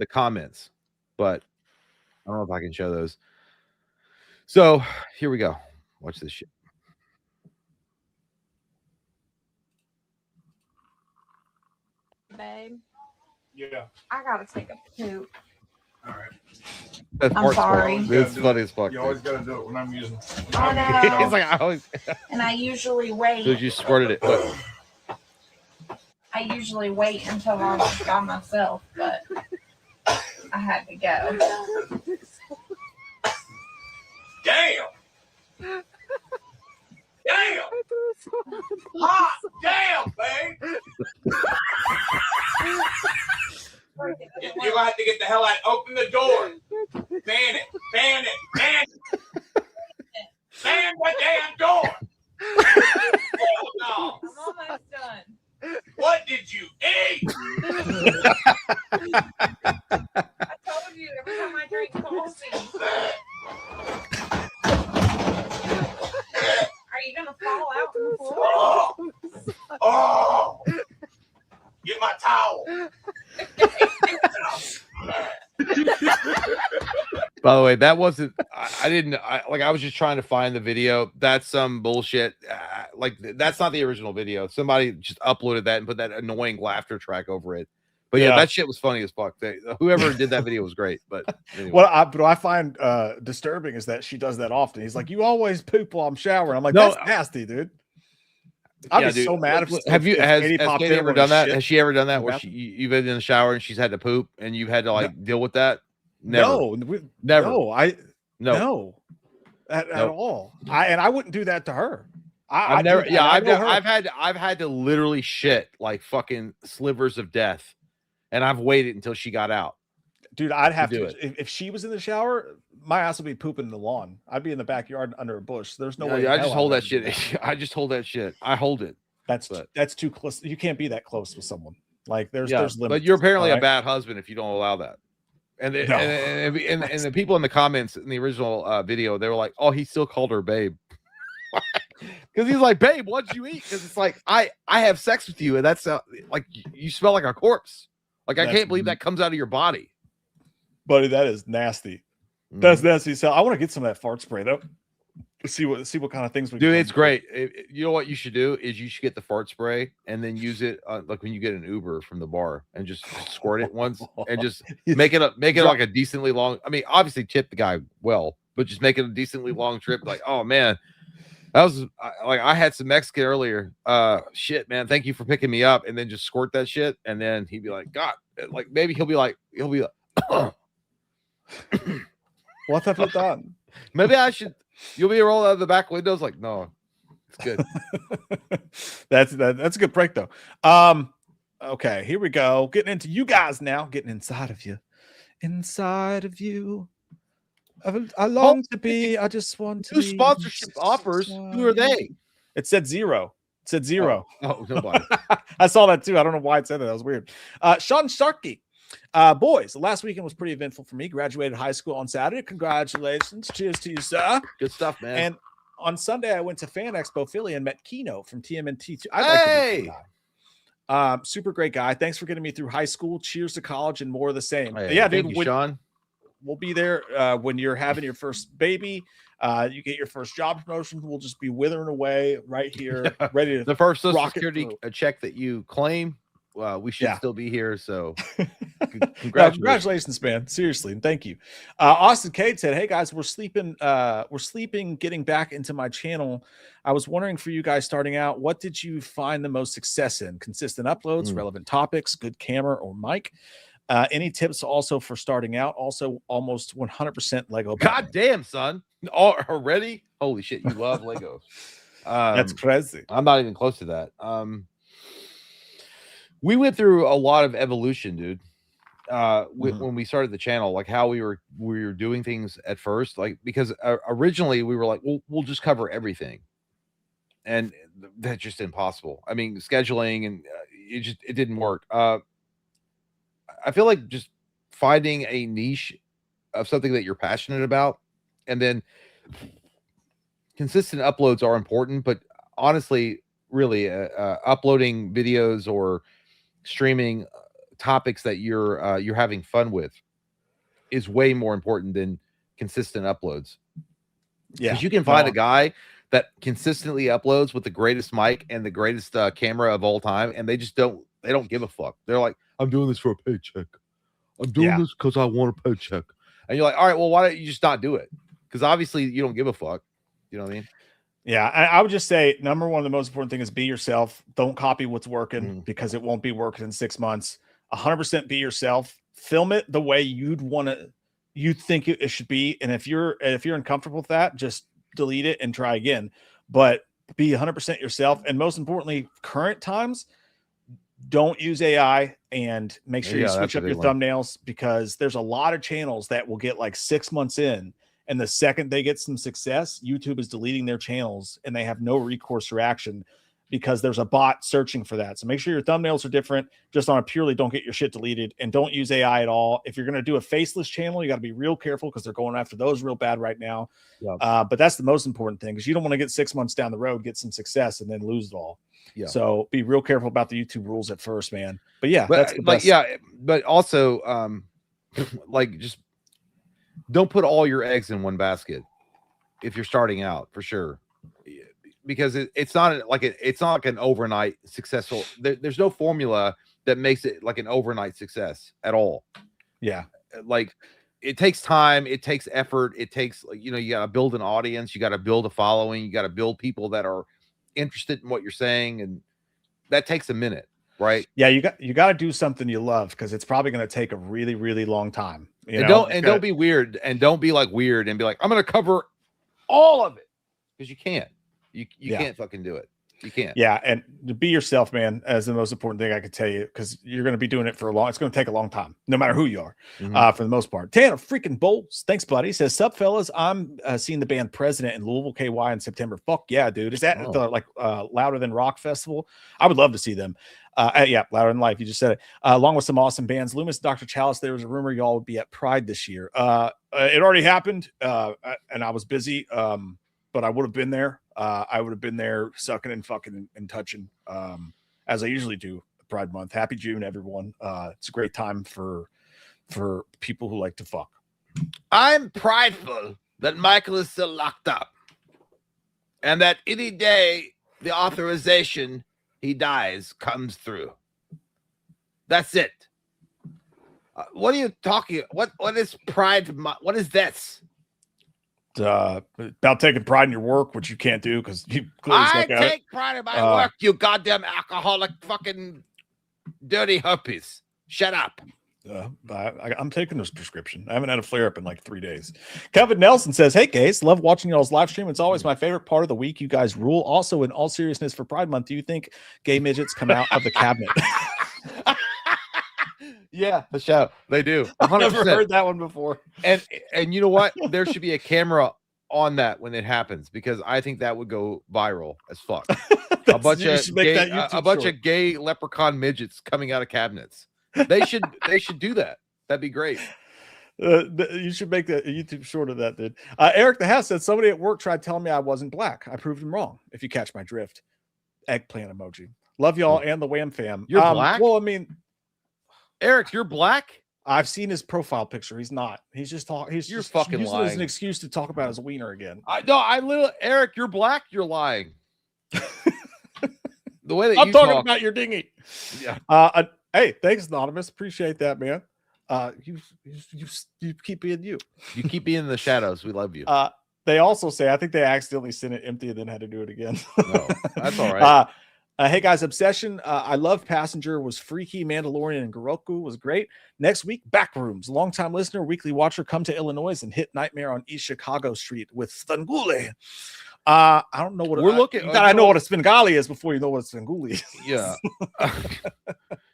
comments, but I don't know if I can show those. So here we go. Watch this shit.
Babe.
Yeah.
I gotta take a poop.
All right.
I'm sorry.
It's funny as fuck.
You always gotta do it when I'm using.
I know.
He's like, I always.
And I usually wait.
So you squirted it. Look.
I usually wait until I'm by myself, but I had to go.
Damn! Damn! Hot damn, babe! You're gonna have to get the hell out. Open the door. Ban it. Ban it. Ban it. Ban the damn door. Hell no.
I'm almost done.
What did you eat?
I told you every time I drink coffee. Are you gonna fall out on the floor?
Oh! Get my towel.
By the way, that wasn't. I was just trying to find the video. That's some bullshit. That's not the original video. Somebody just uploaded that and put that annoying laughter track over it. But yeah, that shit was funny as fuck. Whoever did that video was great. But anyway.
What I find disturbing is that she does that often. He's like, "You always poop while I'm showering." I'm like, "That's nasty, dude." I'd be so mad if
Katie ever done that?
Shit.
Has she ever done that where you've been in the shower and she's had to poop and you've had to deal with that? Never. Never.
No, at all. I wouldn't do that to her.
I've had to literally shit like fucking slivers of death, and I've waited until she got out.
Dude, I'd have to. If she was in the shower, my ass would be pooping in the lawn. I'd be in the backyard under a bush. There's no way.
I just hold that shit. I just hold that shit. I hold it.
That's too close. You can't be that close with someone. Like there's limits.
But you're apparently a bad husband if you don't allow that. And the people in the comments in the original video, they were like, "Oh, he still called her babe." Because he's like, "Babe, what'd you eat?" Because it's like I have sex with you, and that's like you smell like a corpse. Like I can't believe that comes out of your body.
Buddy, that is nasty. That's nasty. So I want to get some of that fart spray though. see what kind of things we
Dude,
can
it's great. You know what you should do is you should get the fart spray and then use it like when you get an Uber from the bar and just squirt it once and just make it like a decently long. I mean, obviously tip the guy well, but just make it a decently long trip. Like, oh man, that was like I had some Mexican earlier. Shit, man, thank you for picking me up, and then just squirt that shit, and then he'd be like, God, like maybe he'll be like,
what have you done?
Maybe I should. You'll be rolling out of the back windows. Like, no, it's good.
That's a good break though. Okay, here we go. Getting into you guys now. Getting inside of you. Inside of you. I long to be. I just want to.
Two sponsorship offers. Who are they?
It said zero. It said zero.
Oh nobody.
I saw that too. I don't know why it said that. That was weird. Sean Starkey. Boys, the last weekend was pretty eventful for me. Graduated high school on Saturday. Congratulations. Cheers to you, sir.
Good stuff, man.
And on Sunday, I went to Fan Expo Philly and met Kino from TMNT. I like the guy. Super great guy. Thanks for getting me through high school. Cheers to college and more of the same.
Hey,
yeah,
thank
dude.
you, Sean.
We'll be there when you're having your first baby. You get your first job promotion. We'll just be withering away right here, ready to
the first Social
rock
Security check that you claim. We should still be here. So
congratulations, man. Seriously, and thank you. Austin Cade said, "Hey guys, we're sleeping. Getting back into my channel. I was wondering for you guys starting out, what did you find the most success in? Consistent uploads, relevant topics, good camera or mic. Any tips also for starting out? Also, almost 100% Lego.
God damn, son! Already? Holy shit! You love Legos.
That's crazy.
I'm not even close to that. We went through a lot of evolution, dude. When we started the channel, like how we were doing things at first, like because originally we were like, we'll just cover everything, and that's just impossible. I mean, scheduling and it didn't work. I feel like just finding a niche of something that you're passionate about, and then consistent uploads are important. But honestly, really, uploading videos or streaming topics that you're having fun with is way more important than consistent uploads.
Yeah,
because you can find a guy that consistently uploads with the greatest mic and the greatest camera of all time, and they don't give a fuck. They're like, I'm doing this for a paycheck. I'm doing this because I want a paycheck. And you're like, all right, well, why don't you just not do it? Because obviously you don't give a fuck. You know what I mean?
Yeah, I would just say number one, the most important thing is be yourself. Don't copy what's working because it won't be working in 6 months. 100% be yourself. Film it the way you think it should be. And if you're uncomfortable with that, just delete it and try again. But be 100% yourself. And most importantly, current times, don't use AI, and make sure you switch up your thumbnails, because there's a lot of channels that will get like 6 months in, and the second they get some success, YouTube is deleting their channels and they have no recourse or action because there's a bot searching for that. So make sure your thumbnails are different, just on a purely don't get your shit deleted, and don't use AI at all. If you're going to do a faceless channel, you got to be real careful because they're going after those real bad right now. But that's the most important thing, because you don't want to get 6 months down the road, get some success, and then lose it all. So be real careful about the YouTube rules at first, man. But yeah, that's the best.
But also like just don't put all your eggs in one basket if you're starting out, for sure, because it's not like an overnight successful. There's no formula that makes it like an overnight success at all.
Yeah,
like it takes time, it takes effort, it takes, you got to build an audience, you got to build a following, you got to build people that are interested in what you're saying, and that takes a minute, right?
Yeah, you got to do something you love, because it's probably going to take a really, really long time.
Don't be weird, and don't be like weird and be like, I'm going to cover all of it, because you can't. You can't fucking do it. You can't.
Yeah, and to be yourself, man, is the most important thing I could tell you, because you're going to be doing it for it's going to take a long time, no matter who you are, for the most part. Tanner freaking Bowles, thanks, buddy. He says, sup, fellas, I'm seeing the band President in Louisville, KY in September. Fuck yeah, dude. Is that the Louder Than Rock Festival? I would love to see them. Yeah, Louder Than Life, you just said it. Along with some awesome bands. Loomis, Dr. Chalice, there was a rumor y'all would be at Pride this year. It already happened, and I was busy, but I would have been there. I would have been there sucking and fucking and touching, as I usually do Pride Month. Happy June, everyone. It's a great time for people who like to fuck.
I'm prideful that Michael is still locked up. and that any day the authorization he dies comes through. That's it. What are you talking? What is pride? What is this?
About taking pride in your work, which you can't do because you clearly
I
suck at it.
take pride in my work, you goddamn alcoholic fucking dirty herpes. Shut up.
I'm taking this prescription. I haven't had a flare up in like 3 days. Kevin Nelson says, "Hey, Case, love watching y'all's live stream. It's always my favorite part of the week. You guys rule. Also, in all seriousness, for Pride Month, do you think gay midgets come out of the cabinet?"
Yeah, the show they do. 100%.
I've never heard that one before.
And you know what? There should be a camera on that when it happens because I think that would go viral as fuck. a bunch of gay leprechaun midgets coming out of cabinets. They should do that. That'd be great.
You should make a YouTube short of that, dude. Eric the House said somebody at work tried telling me I wasn't black. I proved him wrong. If you catch my drift, eggplant emoji. Love y'all and the Wham fam.
You're black.
Well, I mean,
Eric, you're black.
I've seen his profile picture. He's not. He's just talking. You're just
fucking
using
lying.
it as an excuse to talk about his wiener again.
Eric, you're black. You're lying. The way that
I'm
you
talking
talk,
about your dinghy.
Yeah.
Hey, thanks, Anonymous. Appreciate that, man. You keep being you.
You keep being in the shadows. We love you.
They also say I think they accidentally sent it empty and then had to do it again.
No, that's all right.
Hey guys, Obsession. I love Passenger, was freaky. Mandalorian and Goroku was great. Next week, Backrooms. Longtime listener, weekly watcher, come to Illinois and hit Nightmare on East Chicago Street with Svengoolie. I don't know what
We're looking.
You gotta know what a Svengali is before you know what a Svengoolie is.
Yeah.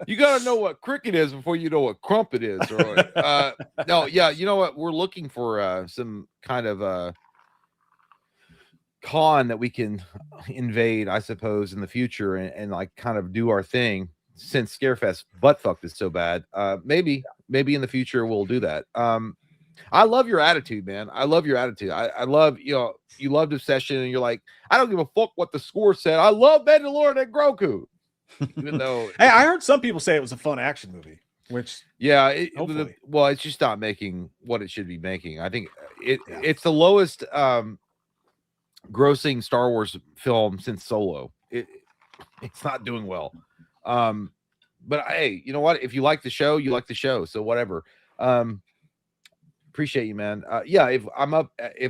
You gotta know what cricket is before you know what crumpet is. Or no, yeah. You know what? We're looking for some kind of con that we can invade, I suppose, in the future and like kind of do our thing since Scarefest butt fucked is so bad. Maybe in the future we'll do that. I love your attitude, man. I love your attitude. I love, you loved Obsession and you're like, I don't give a fuck what the score said. I love Mandalorian and Grogu. Even though
hey, I heard some people say it was a fun action movie, which
it's just not making what it should be making. I think it's the lowest grossing Star Wars film since Solo. It's not doing well. But hey, you know what? If you like the show, you like the show. So whatever. Appreciate you, man. If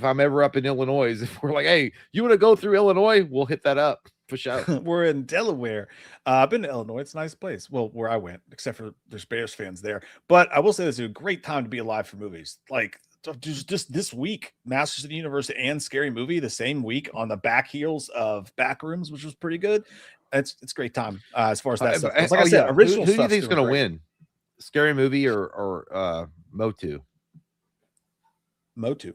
I'm ever up in Illinois, if we're like, hey, you want to go through Illinois, we'll hit that up for sure.
We're in Delaware. I've been to Illinois. It's a nice place. Well, where I went, except for there's Bears fans there. But I will say this is a great time to be alive for movies. Like just this week, Masters of the Universe and Scary Movie the same week on the back heels of Backrooms, which was pretty good. It's a great time as far as that stuff goes. Like I said, original
who do you
stuff's
think is going to
great.
win? Scary Movie or Motu?
Motu.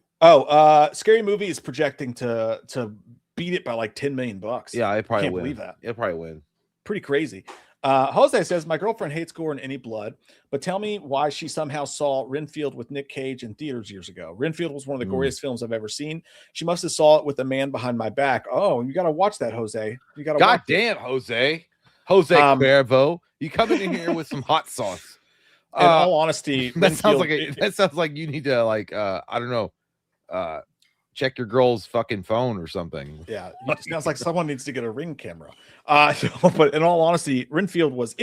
Scary Movie is projecting to beat it by like $10 million.
Yeah, I probably
can't
win.
believe that.
It'll probably win.
Pretty crazy. Jose says, my girlfriend hates gore and any blood, but tell me why she somehow saw Renfield with Nick Cage in theaters years ago. Renfield was one of the goriest films I've ever seen. She must have saw it with a man behind my back. Oh, you got to watch that, Jose. You got to watch
damn, Jose Cuervo. You coming in here with some hot sauce.
In all honesty,
that sounds like you need to I don't know, check your girl's fucking phone or something.
Yeah, it sounds like someone needs to get a Ring camera. But in all honesty, Renfield was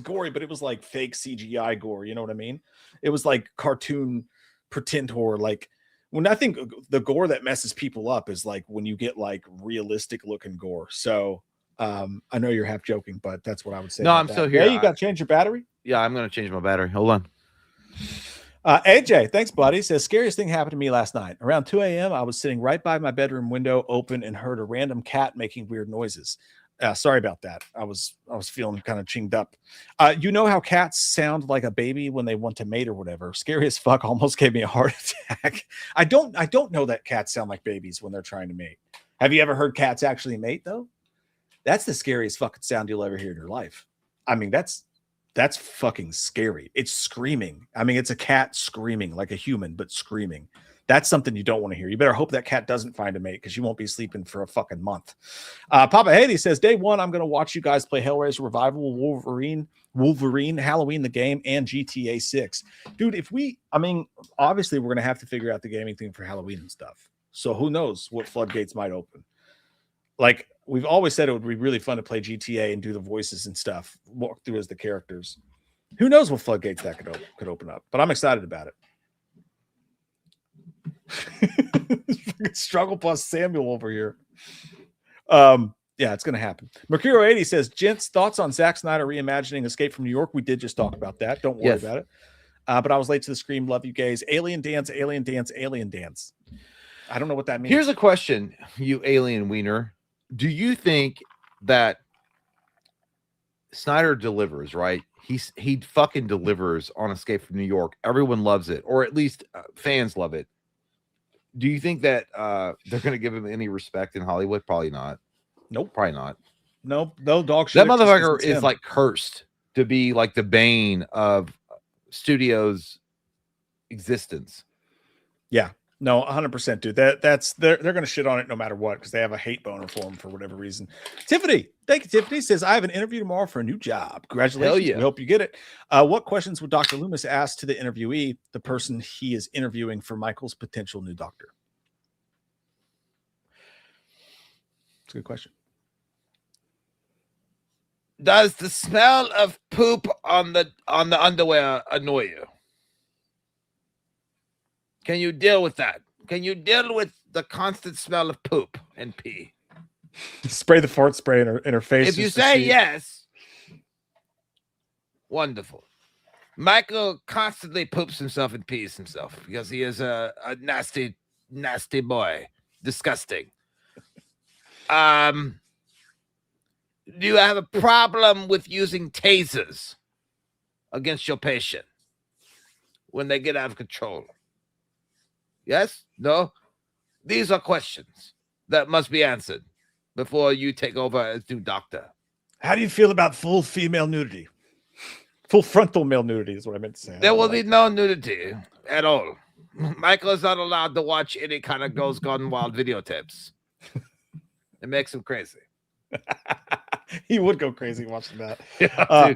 gory, but it was like fake CGI gore. You know what I mean? It was like cartoon pretend horror. Like when I think the gore that messes people up is like when you get like realistic looking gore. So I know you're half joking, but that's what I would say.
No, I'm still here.
Hey, you got to change your battery.
Yeah, I'm gonna change my battery. Hold on.
AJ, thanks, buddy. Says scariest thing happened to me last night. Around 2 a.m., I was sitting right by my bedroom window open and heard a random cat making weird noises. Sorry about that. I was feeling kind of chinged up. You know how cats sound like a baby when they want to mate or whatever. Scary as fuck. Almost gave me a heart attack. I don't know that cats sound like babies when they're trying to mate. Have you ever heard cats actually mate though? That's the scariest fucking sound you'll ever hear in your life. I mean, that's fucking scary. It's screaming. I mean, it's a cat screaming like a human, but screaming. That's something you don't want to hear. You better hope that cat doesn't find a mate because you won't be sleeping for a fucking month. Papa Haley says, day one, I'm going to watch you guys play Hellraiser Revival, Wolverine, Halloween the game, and GTA 6. Dude, obviously we're going to have to figure out the gaming thing for Halloween and stuff. So who knows what floodgates might open. Like we've always said, it would be really fun to play GTA and do the voices and stuff, walk through as the characters. Who knows what floodgates that could open up? But I'm excited about it. Struggle plus Samuel over here. Yeah, it's gonna happen. Mercurio 80 says, "Gents, thoughts on Zack Snyder reimagining Escape from New York?" We did just talk about that. Don't worry about it. But I was late to the scream. Love you guys. Alien dance, alien dance, alien dance. I don't know what that means.
Here's a question, you alien wiener. Do you think that Snyder delivers, right? He fucking delivers on Escape from New York. Everyone loves it, or at least fans love it. Do you think that they're going to give him any respect in Hollywood? Probably not.
Nope.
Probably not.
Nope. No dog shit.
That motherfucker is like cursed to be like the bane of studios' existence.
Yeah. No, 100%, dude. That's they're gonna shit on it no matter what because they have a hate boner for him for whatever reason. Tiffany, thank you, Tiffany. Says I have an interview tomorrow for a new job. Congratulations.
Hell yeah.
We hope you get it. What questions would Dr. Loomis ask to the interviewee, the person he is interviewing for Michael's potential new doctor? It's a good question.
Does the smell of poop on the underwear annoy you? Can you deal with that? Can you deal with the constant smell of poop and pee?
Spray the fart spray in her face.
If you say yes, wonderful. Michael constantly poops himself and pees himself because he is a nasty, nasty boy. Disgusting. Do you have a problem with using tasers against your patient when they get out of control? Yes? No? These are questions that must be answered before you take over as new doctor.
How do you feel about full female nudity? Full frontal male nudity is what I meant to say.
There will be no nudity at all. Michael is not allowed to watch any kind of Girls Gone Wild videotapes. It makes him crazy.
He would go crazy watching that.
Yeah,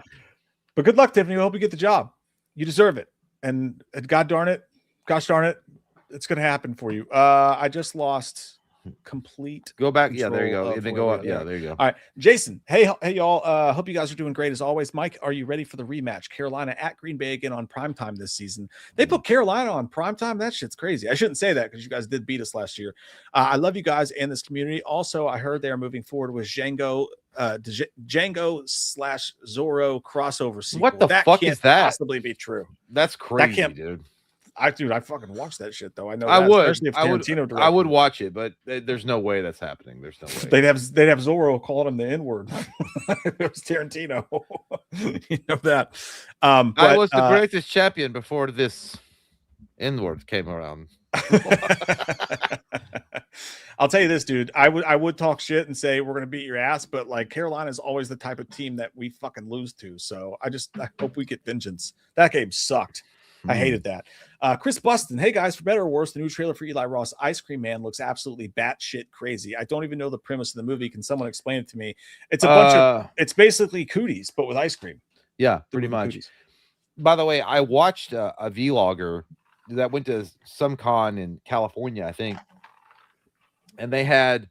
but good luck, Tiffany. I hope you get the job. You deserve it. And God darn it, gosh darn it, it's going to happen for you. I just lost complete.
Go back. Yeah, there you go. And then go up. Yeah, there you go.
All right, Jason. Hey, y'all. Hope you guys are doing great as always. Mike, are you ready for the rematch? Carolina at Green Bay again on primetime this season. They put Carolina on primetime. That shit's crazy. I shouldn't say that because you guys did beat us last year. I love you guys and this community. Also, I heard they are moving forward with Django / Zorro crossover sequel.
What the fuck is that?
Possibly be true.
That's crazy, dude.
I fucking watch that shit though. I know.
I would.
Especially if Tarantino directed
I would watch it, but there's no way that's happening. There's no way.
They'd have Zorro calling him the N-word. It was Tarantino. You know that.
I was the greatest champion before this N-word came around.
I'll tell you this, dude. I would talk shit and say we're gonna beat your ass, but like Carolina is always the type of team that we fucking lose to. So I hope we get vengeance. That game sucked. I hated that. Chris Buston, hey guys, for better or worse, the new trailer for Eli Ross Ice Cream Man looks absolutely batshit crazy. I don't even know the premise of the movie. Can someone explain it to me? It's a bunch of, it's basically cooties, but with ice cream.
Yeah, pretty much. Cooties. By the way, I watched a vlogger that went to some con in California, I think, and they had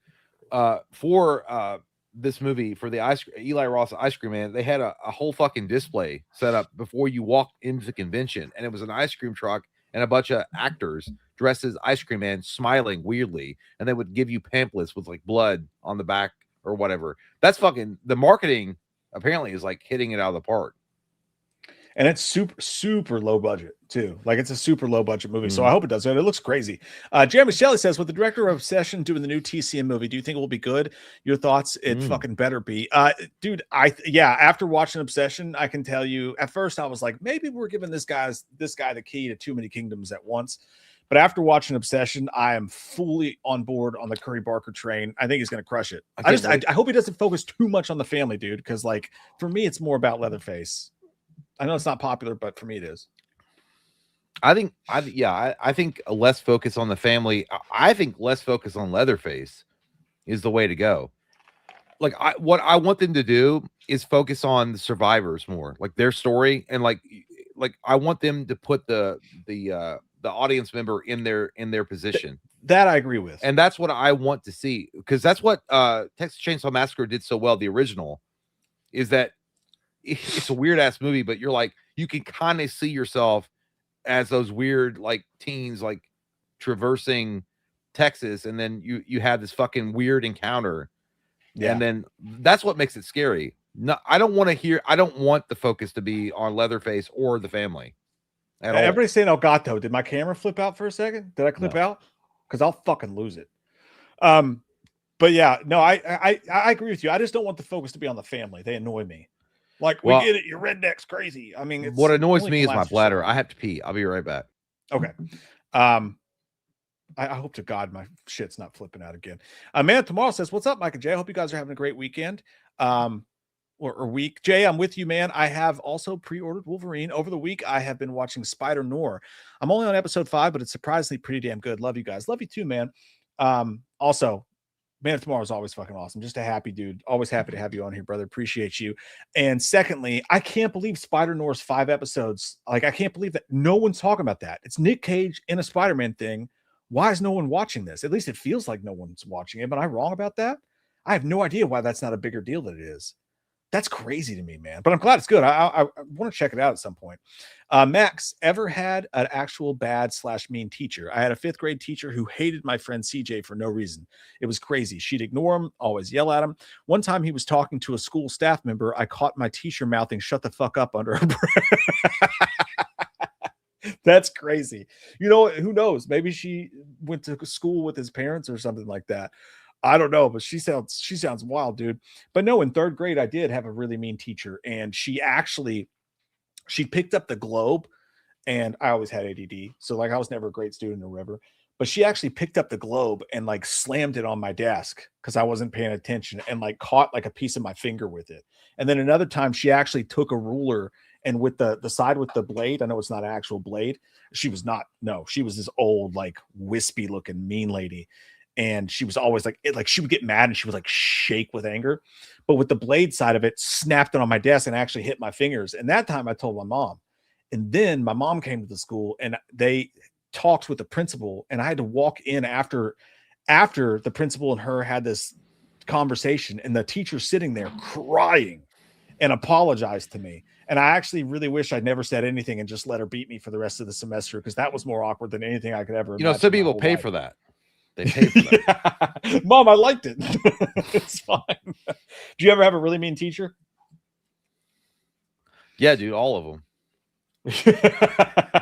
for this movie for the Eli Ross Ice Cream Man, they had a whole fucking display set up before you walked into the convention, and it was an ice cream truck and a bunch of actors dressed as Ice Cream Man smiling weirdly, and they would give you pamphlets with like blood on the back or whatever. That's fucking, the marketing apparently is like hitting it out of the park.
And it's super low budget too. Like it's a super low budget movie. So I hope it does. It looks crazy. Jeremy Shelley says, with the director of Obsession doing the new TCM movie, do you think it will be good? Your thoughts? It fucking better be. Dude, after watching Obsession, I can tell you at first I was like, maybe we're giving this guy the key to too many kingdoms at once. But after watching Obsession, I am fully on board on the Curry Barker train. I think he's going to crush it. I hope he doesn't focus too much on the family, dude. Because like for me, it's more about Leatherface. I know it's not popular, but for me it is.
I think less focus on the family. I think less focus on Leatherface is the way to go. Like what I want them to do is focus on the survivors more, like their story, and like I want them to put the the audience member in their position.
That I agree with.
And that's what I want to see, because that's what Texas Chainsaw Massacre did so well, the original, is that it's a weird ass movie, but you're like, you can kind of see yourself as those weird like teens like traversing Texas, and then you have this fucking weird encounter. Yeah. And then that's what makes it scary. No, I don't want the focus to be on Leatherface or the family.
Everybody's saying El Gato. Did my camera flip out for a second? Did I clip out? Because I'll fucking lose it. But yeah, no, I agree with you. I just don't want the focus to be on the family. They annoy me. Like, we get it, your redneck's crazy. I mean,
what annoys me is my bladder. I have to pee. I'll be right back.
Okay. I hope to God my shit's not flipping out again. Man Tomorrow says, "What's up, Mike and Jay? I hope you guys are having a great weekend. Or week. Jay, I'm with you, man. I have also pre-ordered Wolverine. Over the week, I have been watching Spider Noir. I'm only on episode 5, but it's surprisingly pretty damn good. Love you guys. Love you too, man. Also, Man Tomorrow is always fucking awesome. Just a happy dude. Always happy to have you on here, brother. Appreciate you. And secondly, I can't believe Spider Noir's 5 episodes. Like, I can't believe that no one's talking about that. It's Nick Cage in a Spider-Man thing. Why is no one watching this? At least it feels like no one's watching it. Am I wrong about that? I have no idea why that's not a bigger deal than it is. That's crazy to me, man. But I'm glad it's good. I want to check it out at some point. Max, ever had an actual bad / mean teacher? I had a 5th grade teacher who hated my friend CJ for no reason. It was crazy. She'd ignore him, always yell at him. One time he was talking to a school staff member. I caught my teacher mouthing, "Shut the fuck up," under her breath. That's crazy. You know, who knows? Maybe she went to school with his parents or something like that. I don't know, but she sounds wild, dude. But no, in 3rd grade, I did have a really mean teacher, and she picked up the Globe, and I always had ADD, so like I was never a great student or whatever. But she actually picked up the Globe and like slammed it on my desk because I wasn't paying attention, and like caught like a piece of my finger with it. And then another time, she actually took a ruler and with the side with the blade. I know it's not an actual blade. She was this old like wispy looking mean lady. And she was always like, she would get mad and she would like shake with anger, but with the blade side of it, snapped it on my desk and actually hit my fingers. And that time I told my mom, and then my mom came to the school and they talked with the principal, and I had to walk in after the principal and her had this conversation, and the teacher sitting there crying and apologized to me. And I actually really wish I'd never said anything and just let her beat me for the rest of the semester, because that was more awkward than anything I could ever.
You know, some people pay for that. They pay for that.
Mom, I liked it. It's fine. Do you ever have a really mean teacher?
Yeah, dude, all of them.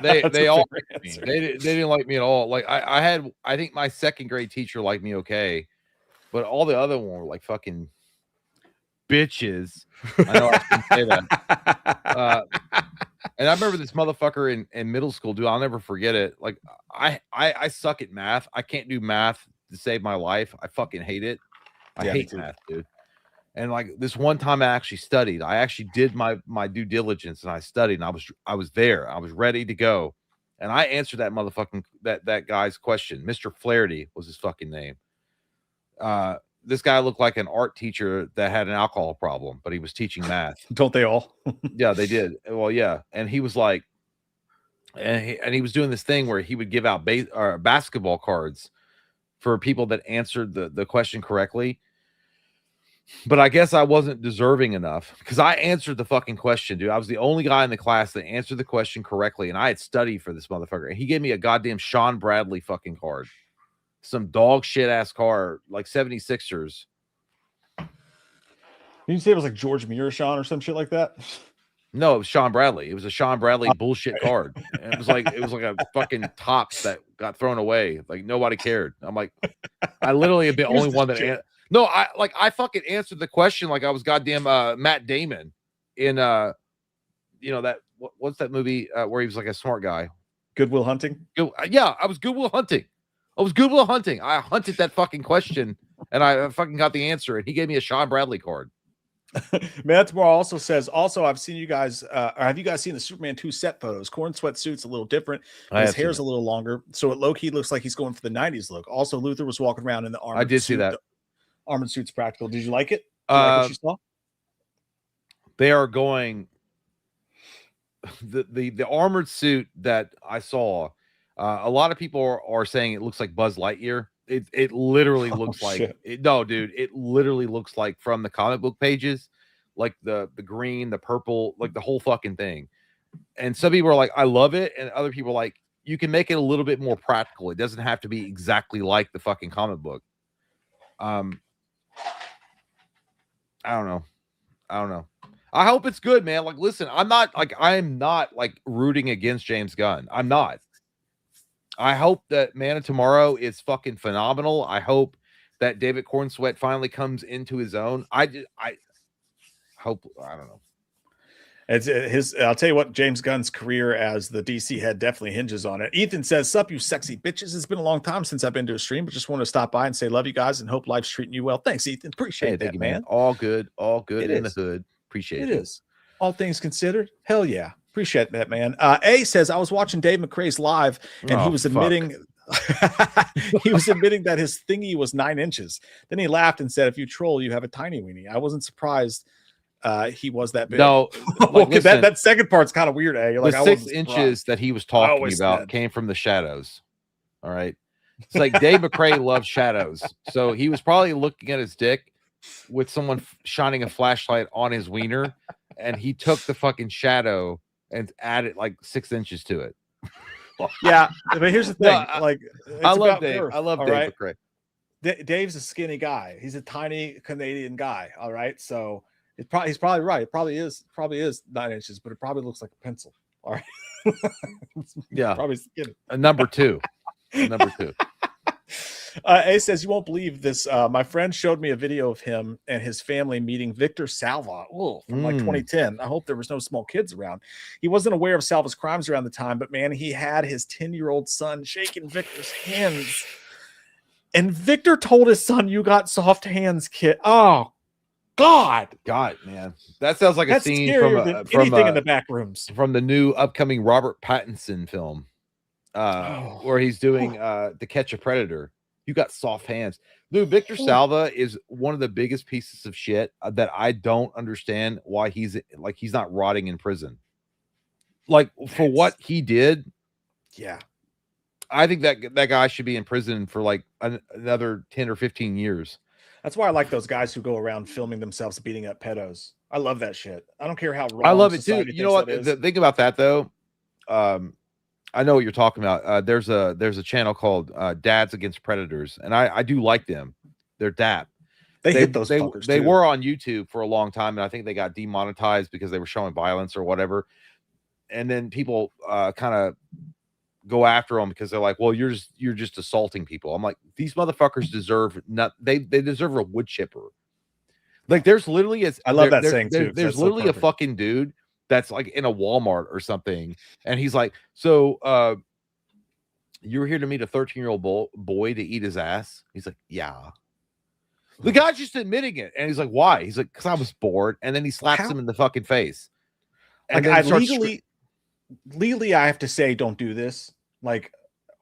They all me. They didn't like me at all. Like I think my 2nd grade teacher liked me okay, but all the other ones were like fucking bitches. I know I shouldn't say that. And I remember this motherfucker in middle school, dude. I'll never forget it. Like I suck at math. I can't do math to save my life. I fucking hate it. I hate math, dude. And like this one time I actually studied. I actually did my due diligence and I studied, and I was there. I was ready to go. And I answered that motherfucking that guy's question. Mr. Flaherty was his fucking name. This guy looked like an art teacher that had an alcohol problem, but he was teaching math.
Don't they all?
Yeah, they did. Well, yeah. And he was like, and he was doing this thing where he would give out basketball cards for people that answered the question correctly. But I guess I wasn't deserving enough because I answered the fucking question, dude. I was the only guy in the class that answered the question correctly, and I had studied for this motherfucker. And he gave me a goddamn Sean Bradley fucking card. Some dog shit ass car, like 76ers.
Did you say it was like George Murashan or some shit like that?
No, it was Sean Bradley. It was a Sean Bradley bullshit card. And it was like a fucking Topps that got thrown away. Like nobody cared. I'm like, I literally have been the only one that. No, I fucking answered the question like I was goddamn Matt Damon in that what's that movie where he was like a smart guy?
Good Will Hunting.
Yeah, I was Good Will Hunting. I hunted that fucking question and I fucking got the answer, and he gave me a Sean Bradley card.
Man Tomorrow also says, I've seen you guys, have you guys seen the Superman 2 set photos? Corn sweatsuit's a little different. His hair's a little longer, so it low-key looks like he's going for the 90s look. Also, Luther was walking around in the armored
I did see that.
Armored suit's practical. Did you like it? Did you like what you saw?
They are going the armored suit that I saw. A lot of people are saying it looks like Buzz Lightyear. It literally looks like it. No, dude, it literally looks like from the comic book pages, like the green, the purple, like the whole fucking thing. And some people are like, I love it, and other people are like, you can make it a little bit more practical. It doesn't have to be exactly like the fucking comic book. I don't know. I hope it's good, man. Like, listen, I'm not like rooting against James Gunn. I'm not. I hope that Man of Tomorrow is fucking phenomenal. I hope that David Cornsweet finally comes into his own. I hope, I don't know.
It's his. I'll tell you what, James Gunn's career as the DC head definitely hinges on it. Ethan says, "Sup, you sexy bitches. It's been a long time since I've been to a stream, but just want to stop by and say love you guys and hope life's treating you well." Thanks, Ethan. Appreciate that,
you,
man.
All good
It
in
is.
the hood. Appreciate
It
you.
is. All things considered, hell yeah. Appreciate that, man. A says, I was watching Dave McRae's live, and he was admitting that his thingy was 9 inches. Then he laughed and said, "If you troll, you have a tiny weenie." I wasn't surprised he was that big.
No,
like, listen, that second part's kind of weird. You're like,
the
I
6
wasn't
inches
surprised.
that he was talking about came from the shadows. All right. It's like Dave McRae loves shadows. So he was probably looking at his dick with someone shining a flashlight on his wiener, and he took the fucking shadow and added like 6 inches to it.
Yeah, but here's the thing.
I love Dave.
Girth,
I love
all
Dave
right?
McRae.
Dave's a skinny guy. He's a tiny Canadian guy. All right, so he's probably right. It probably is 9 inches, but it probably looks like a pencil. All right.
Yeah,
probably skinny.
Number two.
A says, you won't believe this. My friend showed me a video of him and his family meeting Victor Salva from like 2010. I hope there was no small kids around. He wasn't aware of Salva's crimes around the time, but man, he had his 10-year-old son shaking Victor's hands. And Victor told his son, "You got soft hands, kid." Oh, God,
man, that sounds like
That's
a scene
scarier
from
than anything in the back rooms
from the new upcoming Robert Pattinson film, where he's doing To Catch a Predator. You got soft hands, dude. Victor Salva is one of the biggest pieces of shit that I don't understand why he's not rotting in prison. Like, for what he did,
yeah.
I think that guy should be in prison for like another 10 or 15 years.
That's why I like those guys who go around filming themselves beating up pedos. I love that shit. I don't care how wrong
I love it too.
society
You know what?
thinks
The thing about that though, I know what you're talking about. There's a channel called Dads Against Predators, and I do like them. They're DAP.
They hit those fuckers
They
too.
were on YouTube for a long time, and I think they got demonetized because they were showing violence or whatever. And then people kind of go after them because they're like, "Well, you're just assaulting people." I'm like, these motherfuckers deserve they deserve a wood chipper. Like, there's literally
I love that saying too.
There's literally a fucking dude that's like in a Walmart or something, and he's like, "So, you were here to meet a 13-year-old boy to eat his ass?" He's like, "Yeah." The guy's just admitting it, and he's like, "Why?" He's like, "Because I was bored." And then he slaps him in the fucking face. And
Like,
then
I legally, I have to say, don't do this. Like,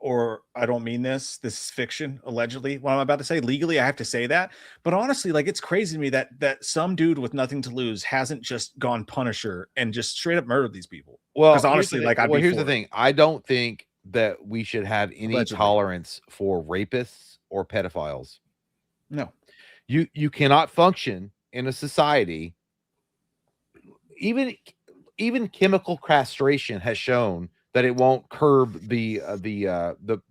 or I don't mean this. This is fiction, allegedly. What I'm about to say, legally, I have to say that. But honestly, like, it's crazy to me that some dude with nothing to lose hasn't just gone Punisher and just straight up murdered these people.
Well,
because honestly, like,
here's the thing. I don't think that we should have any
Allegedly.
tolerance for rapists or pedophiles.
No,
you cannot function in a society. Even chemical castration has shown that it won't curb the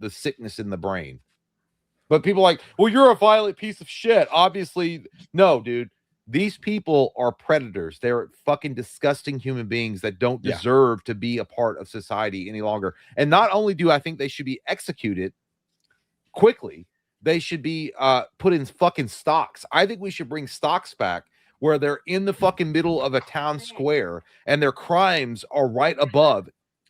sickness in the brain. But people are like, well, you're a violent piece of shit. Obviously, no, dude. These people are predators. They're fucking disgusting human beings that don't deserve to be a part of society any longer. And not only do I think they should be executed quickly, they should be put in fucking stocks. I think we should bring stocks back where they're in the fucking middle of a town square and their crimes are right above.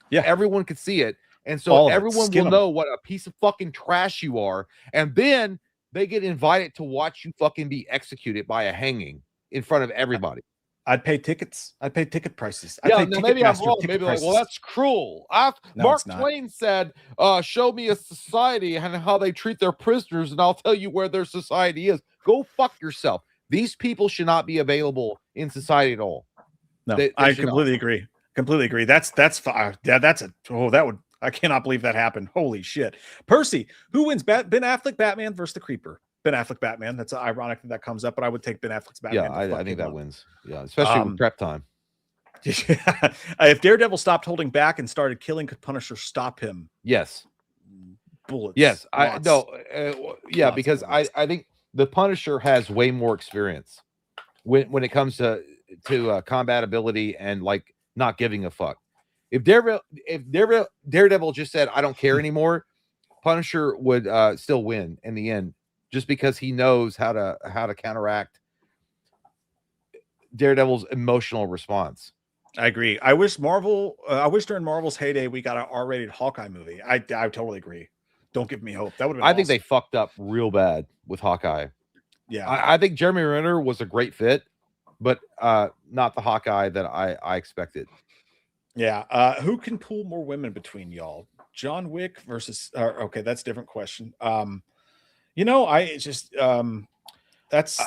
Yeah,
everyone could see it. And so everyone
Skin
will
'em.
know what a piece of fucking trash you are. And then they get invited to watch you fucking be executed by a hanging in front of everybody.
I'd pay tickets. I'd pay ticket prices.
Yeah, now maybe I'm wrong. Maybe like, well, that's cruel.
No,
Mark
it's not.
Twain said, show me a society and how they treat their prisoners, and I'll tell you where their society is. Go fuck yourself. These people should not be available in society at all.
No,
They
I
should not.
completely agree. Completely agree. That I cannot believe that happened. Holy shit. Percy, who wins? Ben Affleck Batman versus the Creeper. Ben Affleck Batman. That's ironic that comes up, but I would take Ben Affleck's Batman.
Yeah, I think that wins. Yeah, especially with prep time.
If Daredevil stopped holding back and started killing, could Punisher stop him?
Yes.
Bullets.
Yes,
lots.
Yeah, because I think the Punisher has way more experience when it comes to combat ability and like not giving a fuck. If Daredevil just said I don't care anymore, Punisher would still win in the end, just because he knows how to counteract Daredevil's emotional response.
I agree. I wish during Marvel's heyday we got an R-rated Hawkeye movie. I totally agree. Don't give me hope. That would have been
I think they fucked up real bad with Hawkeye.
Yeah.
I think Jeremy Renner was a great fit, but not the Hawkeye that I expected.
Yeah. Who can pull more women between y'all? John Wick versus okay, that's a different question. I just that's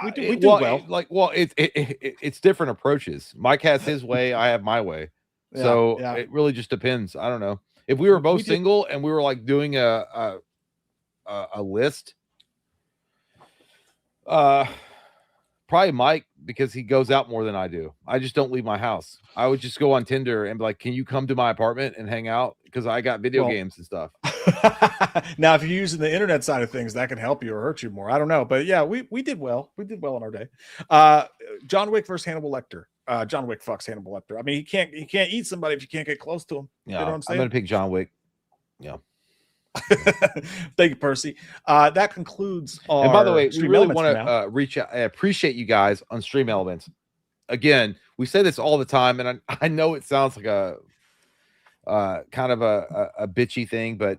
we do well.
It's different approaches. Mike has his way, I have my way. So it really just depends. I don't know. If we were both single and we were like doing a list, probably Mike, because he goes out more than I do. I just don't leave my house. I would just go on Tinder and be like, "Can you come to my apartment and hang out?" Because I got video games and stuff.
Now, if you're using the internet side of things, that can help you or hurt you more. I don't know, but yeah, we did well. We did well in our day. John Wick versus Hannibal Lecter. John Wick fucks Hannibal Lecter. I mean, he can't eat somebody if you can't get close to him.
Yeah,
you know what I'm saying?
I'm gonna pick John Wick. Yeah.
Thank you, Percy. That concludes our.
And by the way, we really want to reach out. I appreciate you guys on Stream Elements. Again, we say this all the time, and I know it sounds like a kind of a bitchy thing, but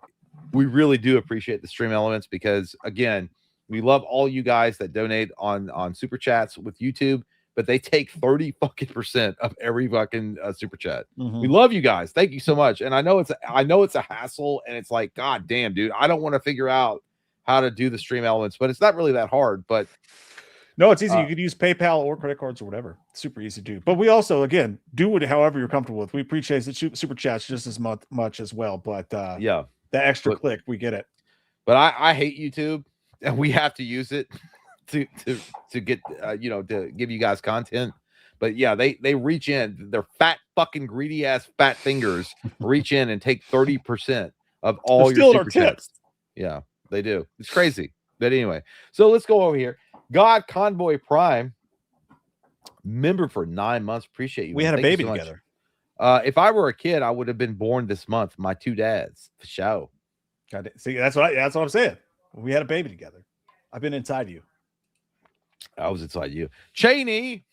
we really do appreciate the Stream Elements because, again, we love all you guys that donate on Super Chats with YouTube, but they take 30% of every fucking Super Chat.
Mm-hmm.
We love you guys. Thank you so much. And I know it's a hassle, and it's like, God damn, dude, I don't want to figure out how to do the Stream Elements, but it's not really that hard. But
no, it's easy. You could use PayPal or credit cards or whatever. It's super easy to do. But we also, again, do it however you're comfortable with. We appreciate the Super Chats just as much as well. But
yeah,
that extra click, we get it.
But I hate YouTube, and we have to use it to get to give you guys content. But yeah, they reach in, their fat fucking greedy ass fat fingers reach in and take 30% of all your Super Chats. Yeah, they do. It's crazy. But anyway, so let's go over here. God Convoy Prime, member for 9 months. Appreciate you.
We had a baby together.
If I were a kid, I would have been born this month. My two dads, for sure.
See, that's what I'm saying. We had a baby together. I've been inside you.
I was inside you. Cheney,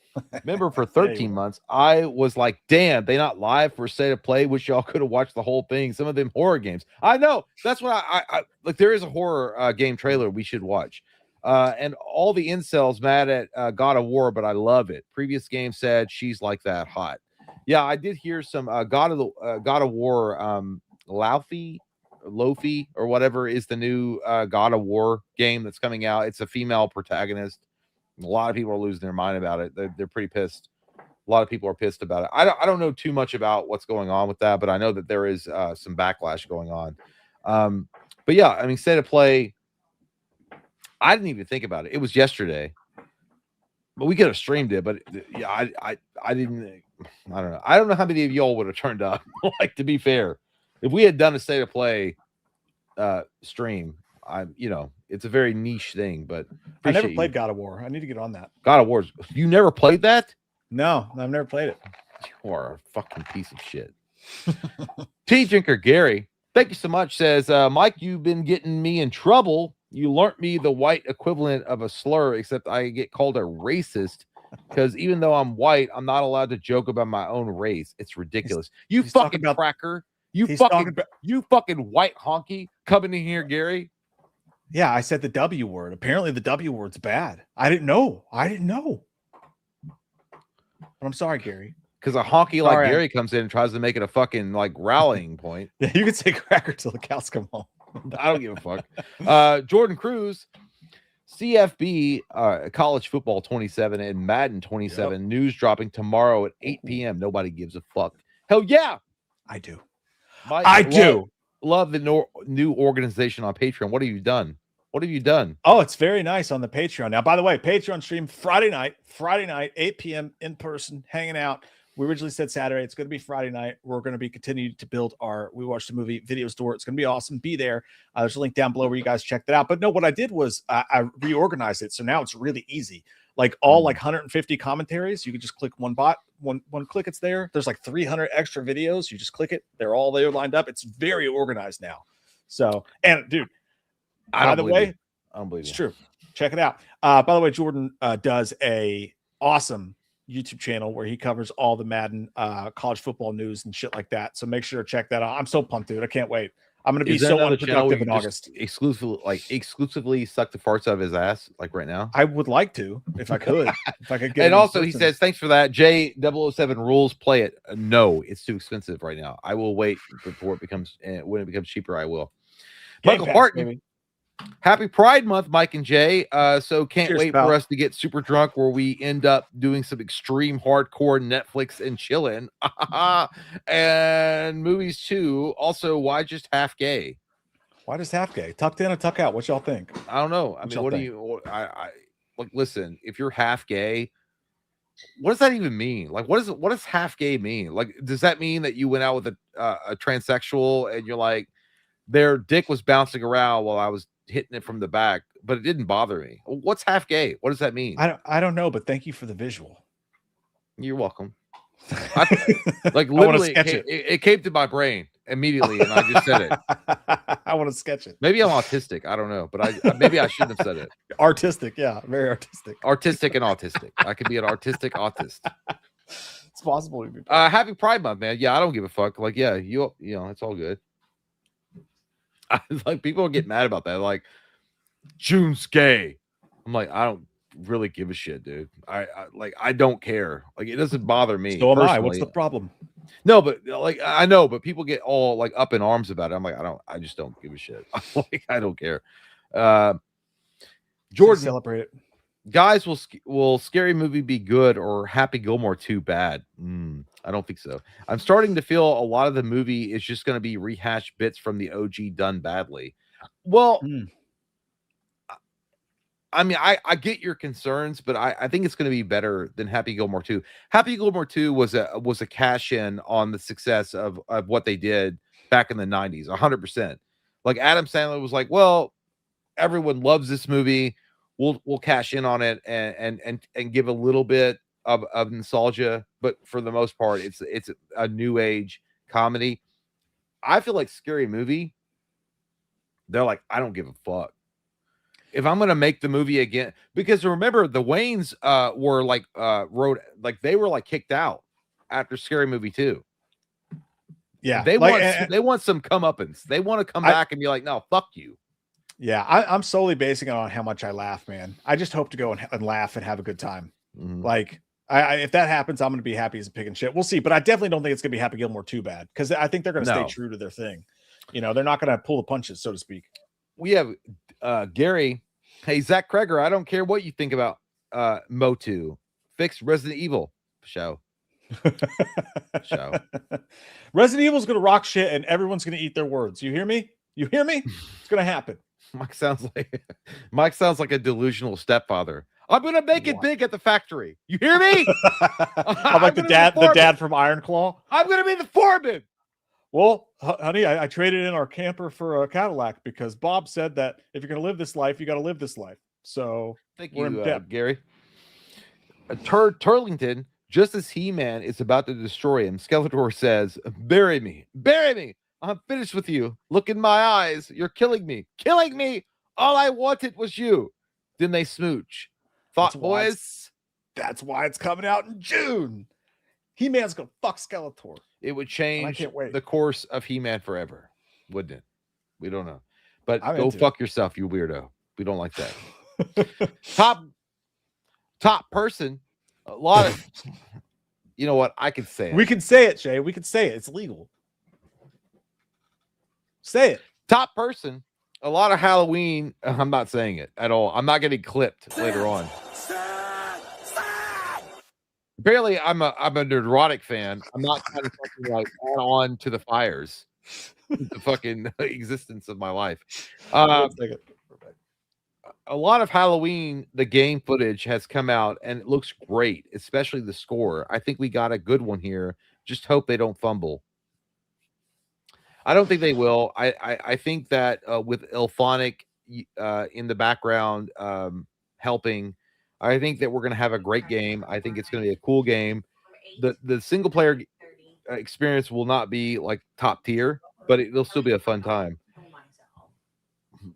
member for 13 months. I was like, damn, they not live for State of Play. Wish y'all could have watched the whole thing. Some of them horror games. I know. That's what I like. There is a horror game trailer we should watch. And all the incels mad at God of War, but I love it. Previous game said she's like that hot. Yeah, I did hear some God of War Lofi or whatever is the new God of War game that's coming out. It's a female protagonist. A lot of people are losing their mind about it. They're pretty pissed. A lot of people are pissed about it. I don't know too much about what's going on with that, but I know that there is some backlash going on. But yeah, I mean, State of Play. I didn't even think about it. It was yesterday, but we could have streamed it. But yeah, I didn't. I don't know. I don't know how many of y'all would have turned up. Like, to be fair, if we had done a State of Play stream, it's a very niche thing. But
I never played God of War. I need to get on that.
God of War. You never played that?
No, I've never played it.
You are a fucking piece of shit. Tea Drinker Gary, thank you so much. Says Mike, you've been getting me in trouble. You learnt me the white equivalent of a slur, except I get called a racist because even though I'm white, I'm not allowed to joke about my own race. It's ridiculous. He's fucking cracker. You fucking white honky coming in here, Gary.
Yeah, I said the W word. Apparently the W word's bad. I didn't know. But I'm sorry, Gary.
Because a honky like Gary comes in and tries to make it a fucking like rallying point.
Yeah, you can say cracker till the cows come home.
I don't give a fuck. Jordan Cruz, CFB, college football 27 and Madden 27 news dropping tomorrow at 8 p.m. Nobody gives a fuck. Hell yeah.
I do.
Mike,
I do.
Love the new organization on Patreon. What have you done? What have you done?
Oh, it's very nice on the Patreon. Now, by the way, Patreon stream Friday night, 8 p.m. in person, hanging out. We originally said Saturday. It's going to be Friday night. We're going to be continuing to build our We Watched a Movie video store. It's going to be awesome. Be there. There's a link down below where you guys check that out. But no, what I did was I reorganized it. So now it's really easy. Like all 150 commentaries, you can just click one click, it's there. There's like 300 extra videos. You just click it. They're all there lined up. It's very organized now. So, and dude, by the way,
I don't believe
it's true. Check it out. By the way, Jordan does a awesome YouTube channel where he covers all the Madden college football news and shit like that. So make sure to check that out. I'm so pumped, dude. I can't wait. I'm going to be so unproductive in August.
Exclusively suck the farts out of his ass, like right now.
I would like to, if I could. If I could get.
And also, he says, "Thanks for that." J007 rules. Play it. No, it's too expensive right now. I will wait before it becomes. When it becomes cheaper, I will. Michael Barton. Baby. Happy Pride Month, Mike and Jay. So can't wait for us to get super drunk where we end up doing some extreme hardcore Netflix and chilling. And movies too. Also, why just half gay?
Why just half gay? Tucked in or tuck out? What y'all think?
I don't know. I mean, what do you I like listen, if you're half gay, what does that even mean? Like what does half gay mean? Like, does that mean that you went out with a transsexual and you're like their dick was bouncing around while I was hitting it from the back, but it didn't bother me? What's half gay? What does that mean?
I don't know, but thank you for the visual.
You're welcome. Like literally, it came to my brain immediately, and I just said it.
I want to sketch it.
Maybe I'm autistic. I don't know, but maybe I shouldn't have said it.
Artistic, yeah, very artistic.
Artistic and autistic. I could be an artistic autist.
It's possible.
Happy Pride Month, man. Yeah, I don't give a fuck. Like, yeah, you know, it's all good. Like people get mad about that. Like June's gay. I'm like, I don't really give a shit, dude. I don't care. Like it doesn't bother me.
So am I. What's the problem?
No, but like I know, but people get all like up in arms about it. I'm like, I just don't give a shit. Like I don't care. Jordan,
celebrate it.
Guys, will Scary Movie be good or Happy Gilmore 2 bad? I don't think so. I'm starting to feel a lot of the movie is just going to be rehashed bits from the OG done badly. Well, I mean, I get your concerns, but I think it's going to be better than Happy Gilmore 2. Happy Gilmore 2 was a cash in on the success of what they did back in the 90s, 100%. Like Adam Sandler was like, well, everyone loves this movie. We'll cash in on it and give a little bit of nostalgia, but for the most part, it's a new age comedy. I feel like Scary Movie, they're like, I don't give a fuck if I'm gonna make the movie again, because remember the Waynes were like they were like kicked out after Scary Movie 2.
Yeah,
they want some comeuppance. They want to come back and be like, no, fuck you.
Yeah, I'm solely basing it on how much I laugh, man. I just hope to go and laugh and have a good time. Like, if that happens, I'm going to be happy as a pig and shit. We'll see, but I definitely don't think it's going to be Happy Gilmore too bad, because I think they're going to stay true to their thing. You know, they're not going to pull the punches, so to speak.
We have Gary. Hey, Zach Kreger, I don't care what you think about Motu. Fix Resident Evil show.
Resident Evil's going to rock shit, and everyone's going to eat their words. You hear me? You hear me? It's going to happen.
Mike sounds like a delusional stepfather. I'm gonna make it big at the factory. You hear me?
I'm like the dad from Iron Claw.
I'm gonna be the foreman.
Well, honey, I traded in our camper for a Cadillac because Bob said that if you're gonna live this life, you got to live this life. So
thank you, Gary. Turlington, just as He-Man is about to destroy him, Skeletor says, "Bury me, bury me. I'm finished with you. Look in my eyes. You're killing me. Killing me. All I wanted was you." Then they smooch. Thought, boys.
That's why it's coming out in June. He-Man's going to fuck Skeletor.
It would change the course of He-Man forever, wouldn't it? We don't know. But go fuck yourself, you weirdo. We don't like that. top person. A lot of... You know what? I can say it.
We can say it, Jay. We can say it. It's legal. Say it.
Top person. A lot of Halloween. I'm not saying it at all. I'm not getting clipped later on. Apparently, I'm a neurotic fan. I'm not trying to fucking like add on to the fires, the fucking existence of my life. A lot of Halloween, the game footage has come out and it looks great, especially the score. I think we got a good one here. Just hope they don't fumble. I don't think they will. I think that with Ilphonic in the background helping, I think that we're going to have a great game. I think it's going to be a cool game. The single player experience will not be like top tier, but it'll still be a fun time.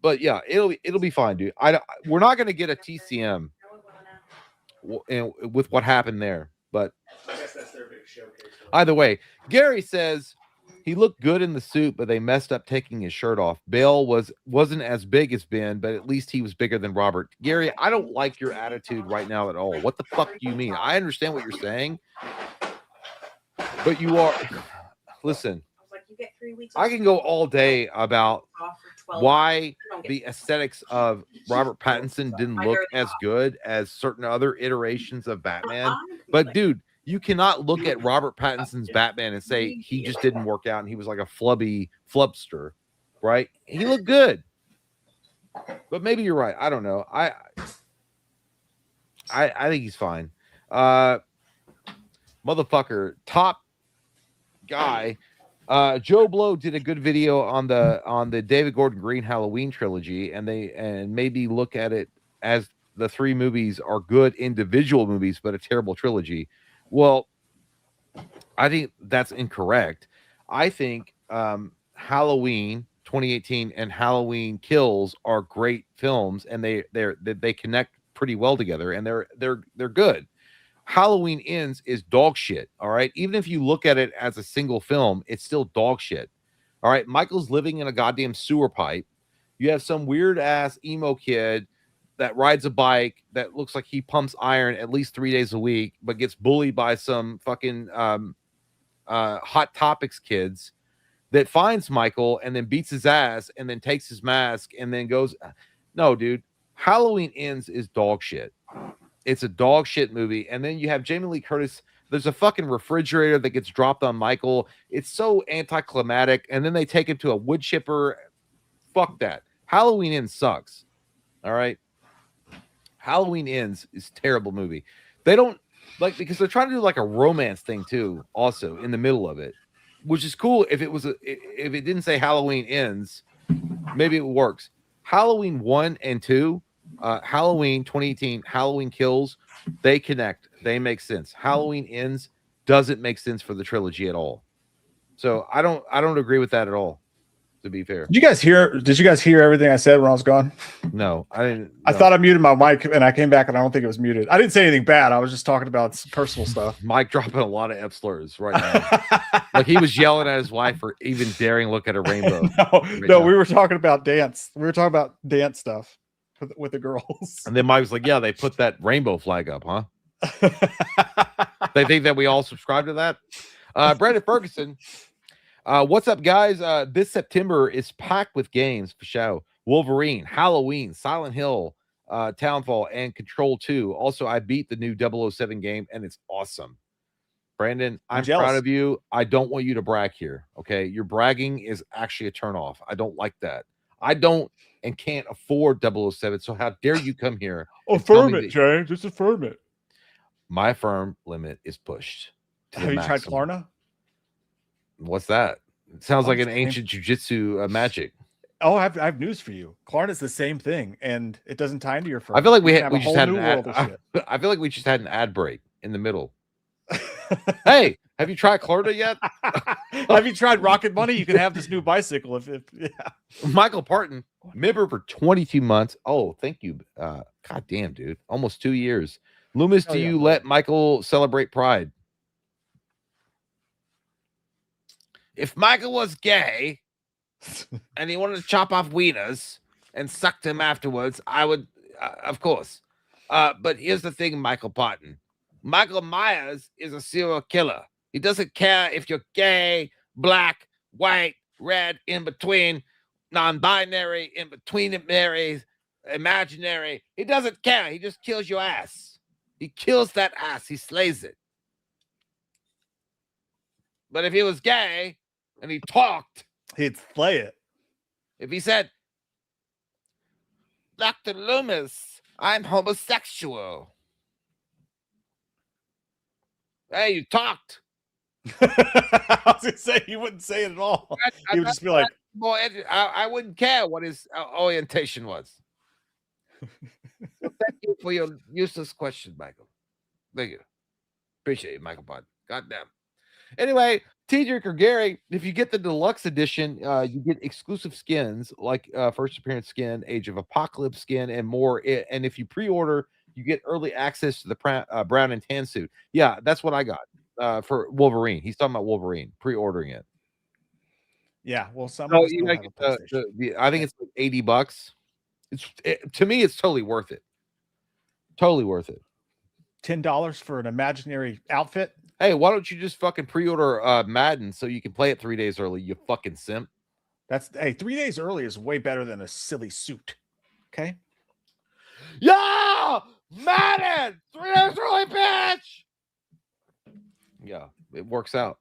But yeah, it'll be fine, dude. We're not going to get a TCM with what happened there, but either way, Gary says he looked good in the suit, but they messed up taking his shirt off. Bale wasn't as big as Ben, but at least he was bigger than Robert. Gary, I don't like your attitude right now at all. What the fuck do you mean? I understand what you're saying, but you are. Listen, I can go all day about why the aesthetics of Robert Pattinson didn't look as good as certain other iterations of Batman. But dude, you cannot look at Robert Pattinson's Batman and say he just didn't work out and he was like a flubster, right? He looked good. But maybe you're right. I don't know. I think he's fine. Motherfucker, top guy. Joe Blow did a good video on the David Gordon Green Halloween trilogy, and maybe look at it as the 3 movies are good individual movies, but a terrible trilogy. Well, I think that's incorrect. I think Halloween 2018 and Halloween Kills are great films, and they connect pretty well together, and they're good. Halloween Ends is dog shit. All right. Even if you look at it as a single film, it's still dog shit. All right. Michael's living in a goddamn sewer pipe. You have some weird ass emo kid that rides a bike that looks like he pumps iron at least 3 days a week, but gets bullied by some fucking Hot Topics kids that finds Michael and then beats his ass and then takes his mask and then goes. No, dude. Halloween Ends is dog shit. It's a dog shit movie. And then you have Jamie Lee Curtis. There's a fucking refrigerator that gets dropped on Michael. It's so anticlimactic. And then they take him to a wood chipper. Fuck that. Halloween Ends sucks. All right. Halloween Ends is a terrible movie. They don't like, because they're trying to do like a romance thing too, also in the middle of it, which is cool. If it didn't say Halloween Ends, maybe it works. Halloween 1 and 2. Halloween 2018, Halloween Kills, they connect. They make sense. Halloween Ends doesn't make sense for the trilogy at all. So I don't agree with that at all, to be fair.
Did you guys hear everything I said when I was gone?
No, I didn't.
I thought I muted my mic and I came back and I don't think it was muted. I didn't say anything bad. I was just talking about personal stuff.
Mike dropping a lot of F slurs right now. Like he was yelling at his wife for even daring look at a rainbow.
No, we were talking about dance. We were talking about dance stuff with the girls.
And then Mike was like, yeah, they put that rainbow flag up, huh? They think that we all subscribe to that. Brandon Ferguson, what's up, guys? This September is packed with games for show. Wolverine, Halloween, Silent Hill, Townfall, and Control 2. Also, I beat the new 007 game, and it's awesome. Brandon, I'm proud of you. I don't want you to brag here, okay? Your bragging is actually a turnoff. I don't like that. I don't and can't afford 007, so how dare you come here?
Affirm it, Jay. Just affirm it.
My firm limit is pushed.
Have you tried Klarna?
What's that? It sounds like an ancient jujitsu magic.
Oh, I have news for you. Klarna is the same thing, and it doesn't tie into your firm.
I feel like we just had an ad. I feel like we just had an ad break in the middle. Hey, have you tried Klarna yet?
Have you tried Rocket Money? You can have this new bicycle if yeah.
Michael Parton, member for 22 months. Oh, thank you. God damn, dude. Almost 2 years. Loomis, do you let Michael celebrate Pride? If Michael was gay and he wanted to chop off wieners and suck them afterwards, I would, of course. But here's the thing, Michael Parton. Michael Myers is a serial killer. He doesn't care if you're gay, black, white, red, in between, non-binary, in between imaginary. He doesn't care. He just kills your ass. He kills that ass. He slays it. But if he was gay and he talked,
he'd play it.
If he said, Dr. Loomis, I'm homosexual. Hey, you talked.
I was going to say, he wouldn't say it at all. He would just be like,
boy, I wouldn't care what his orientation was. Well, thank you for your useless question, Michael. Thank you. Appreciate it, Michael Bud. Goddamn. Anyway, Tedrick or Gary, if you get the deluxe edition, you get exclusive skins like first appearance skin, Age of Apocalypse skin, and more. And if you pre-order, you get early access to the brown and tan suit. Yeah, that's what I got for Wolverine. He's talking about Wolverine, pre-ordering it.
Yeah, well, some
So
of us don't have a PlayStation.
I think it's like $80. To me, it's totally worth it. Totally worth it.
$10 for an imaginary outfit.
Hey, why don't you just fucking pre-order Madden so you can play it 3 days early? You fucking simp.
That's 3 days early is way better than a silly suit. Okay.
Yeah, Madden 3 days early, bitch. Yeah, it works out.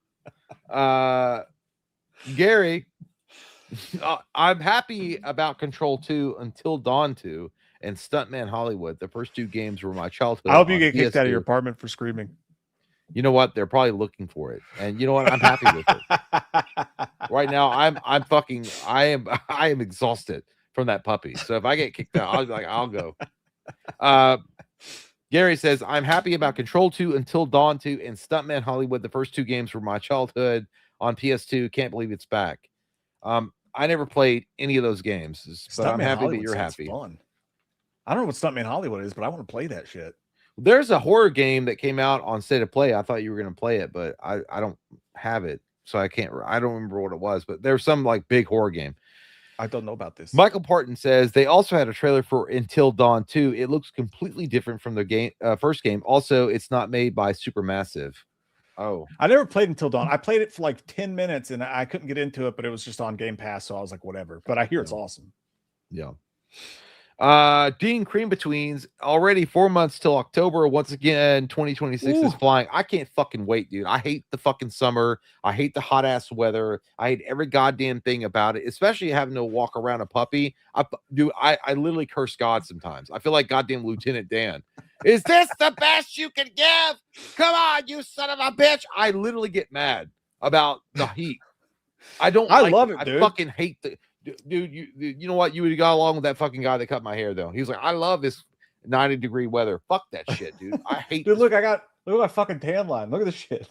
Gary, I'm happy about Control 2 Until Dawn 2 and Stuntman Hollywood. The first 2 games were my childhood.
I hope you get
PS2.
kicked out of your apartment for screaming.
You know what? They're probably looking for it, and you know what? I'm happy with it. Right now, I am exhausted from that puppy. So if I get kicked out, I'll be like, I'll go. Gary says, I'm happy about Control 2 Until Dawn 2 and Stuntman Hollywood. The first 2 games were my childhood on PS2. Can't believe it's back. I never played any of those games, but I'm happy that you're happy.
Fun. I don't know what Stuntman Hollywood is, but I want to play that shit.
There's a horror game that came out on State of Play. I thought you were going to play it, but I don't have it, so I don't remember what it was, but there's some like big horror game.
I don't know about this.
Michael Parton says they also had a trailer for Until Dawn 2. It looks completely different from the game first game. Also, it's not made by Supermassive. Oh,
I never played Until Dawn. I played it for like 10 minutes and I couldn't get into it, but it was just on Game Pass, so I was like, whatever. But I hear it's awesome.
Yeah. Dean Cream Betweens, already 4 months till October. Once again, 2026 is flying. I can't fucking wait, dude. I hate the fucking summer. I hate the hot ass weather. I hate every goddamn thing about it, especially having to walk around a puppy. I literally curse God sometimes. I feel like goddamn Lieutenant Dan. Is this the best you can give? Come on, you son of a bitch. I literally get mad about the heat. I love it, dude. I fucking hate the dude. You know what? You would have got along with that fucking guy that cut my hair, though. He was like, I love this 90-degree weather. Fuck that shit, dude. I hate
dude, look at my fucking tan line. Look at this shit.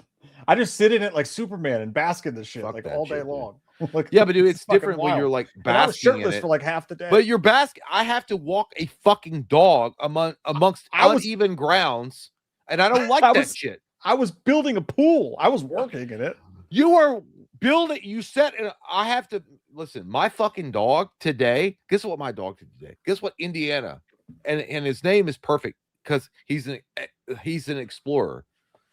I just sit in it like Superman and bask in this shit like all day long. Like,
yeah, but dude, it's different when you're like basking.
I was shirtless for like half the day.
But you're basking. I have to walk a fucking dog amongst uneven grounds, and I don't like that shit.
I was building a pool. I was working in it.
You were building. You said, I have to listen. My fucking dog today. Guess what my dog did today? Guess what? Indiana, and his name is perfect because he's an explorer.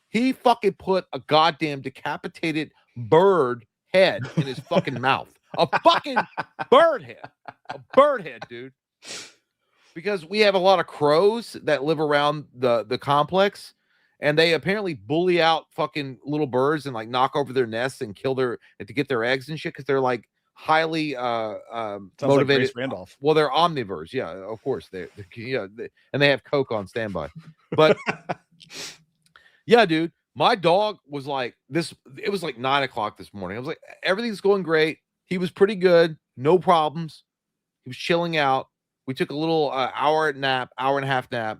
He fucking put a goddamn decapitated bird head in his fucking mouth. A fucking bird head. A bird head, dude. Because we have a lot of crows that live around the complex, and they apparently bully out fucking little birds and like knock over their nests and kill to get their eggs and shit because they're like highly motivated.
Like Grace Randolph.
Well, they're omnivores. Yeah, of course. And they have Coke on standby. But yeah, dude. My dog was like this. It was like 9 o'clock this morning. I was like, everything's going great. He was pretty good. No problems. He was chilling out. We took a little hour and a half nap.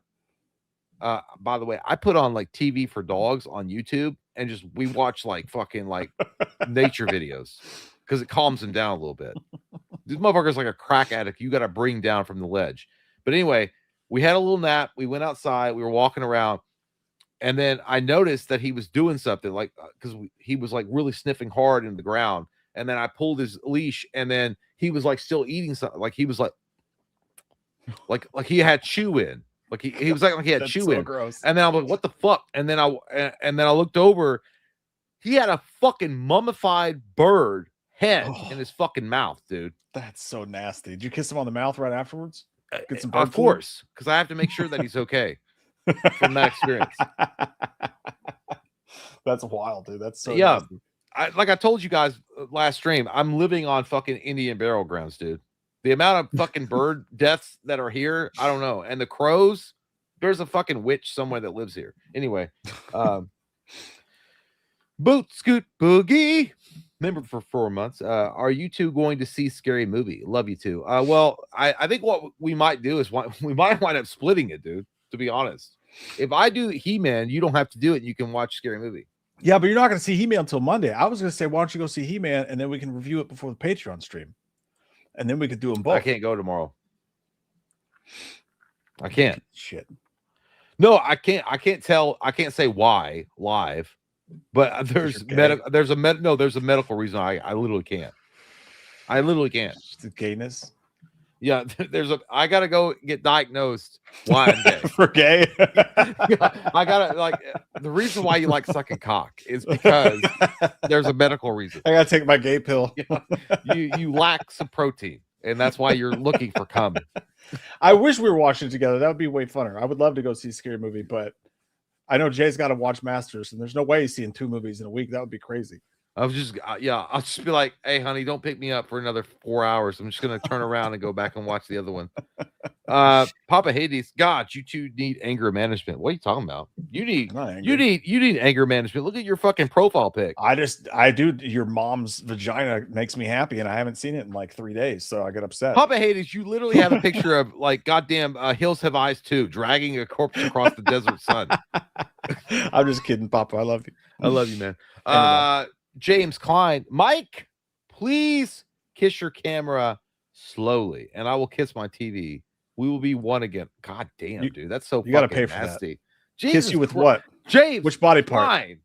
By the way, I put on like TV for dogs on YouTube and we watch like fucking like nature videos because it calms him down a little bit. This motherfucker's like a crack addict. You got to bring down from the ledge. But anyway, we had a little nap. We went outside. We were walking around. And then I noticed that he was doing something like because he was like really sniffing hard in the ground. And then I pulled his leash, and then he was like still eating something. Like he was like he had chew in. Like he was like he had chew in.
Gross.
And then I was like, what the fuck? And then I looked over. He had a fucking mummified bird head in his fucking mouth, dude.
That's so nasty. Did you kiss him on the mouth right afterwards? Get some
of course, because I have to make sure that he's okay. From that experience.
That's wild, dude. That's so
yeah.
nasty.
like I told you guys last stream, I'm living on fucking Indian burial grounds, dude. The amount of fucking bird deaths that are here, I don't know. And the crows, there's a fucking witch somewhere that lives here. Anyway, Boot Scoot Boogie, member for 4 months. Are you two going to see Scary Movie? Love you too. Well, I think what we might do is we might wind up splitting it, dude. To be honest, if I do He-Man, you don't have to do it. And you can watch Scary Movie.
Yeah, but you're not going to see He-Man until Monday. I was going to say, why don't you go see He-Man and then we can review it before the Patreon stream, and then we could do them both.
I can't go tomorrow. I can't.
Shit.
No, I can't. I can't tell. I can't say why live, but there's a medical reason. I literally can't. I literally can't.
Just the gayness.
Yeah, I gotta go get diagnosed why I'm gay.
For gay.
I gotta the reason why you like sucking cock is because there's a medical reason.
I gotta take my gay pill.
You lack some protein, and that's why you're looking for cum.
I wish we were watching it together. That would be way funner. I would love to go see a Scary Movie, but I know Jay's got to watch Masters, and there's no way he's seeing 2 movies in a week. That would be crazy.
I'll just be like, hey, honey, don't pick me up for another 4 hours. I'm just gonna turn around and go back and watch the other one. Papa Hades, God, you two need anger management. What are you talking about? You need anger management. Look at your fucking profile pic.
I do. Your mom's vagina makes me happy, and I haven't seen it in like 3 days, so I get upset.
Papa Hades, you literally have a picture of like goddamn Hills Have Eyes 2 dragging a corpse across the desert sun.
I'm just kidding, Papa. I love you.
I love you, man. James Klein, Mike, please kiss your camera slowly, and I will kiss my TV. We will be one again. God damn, dude, that's so.
You got to
fucking
pay for
nasty.
that. Kiss you with what?
James,
which body part?
Klein.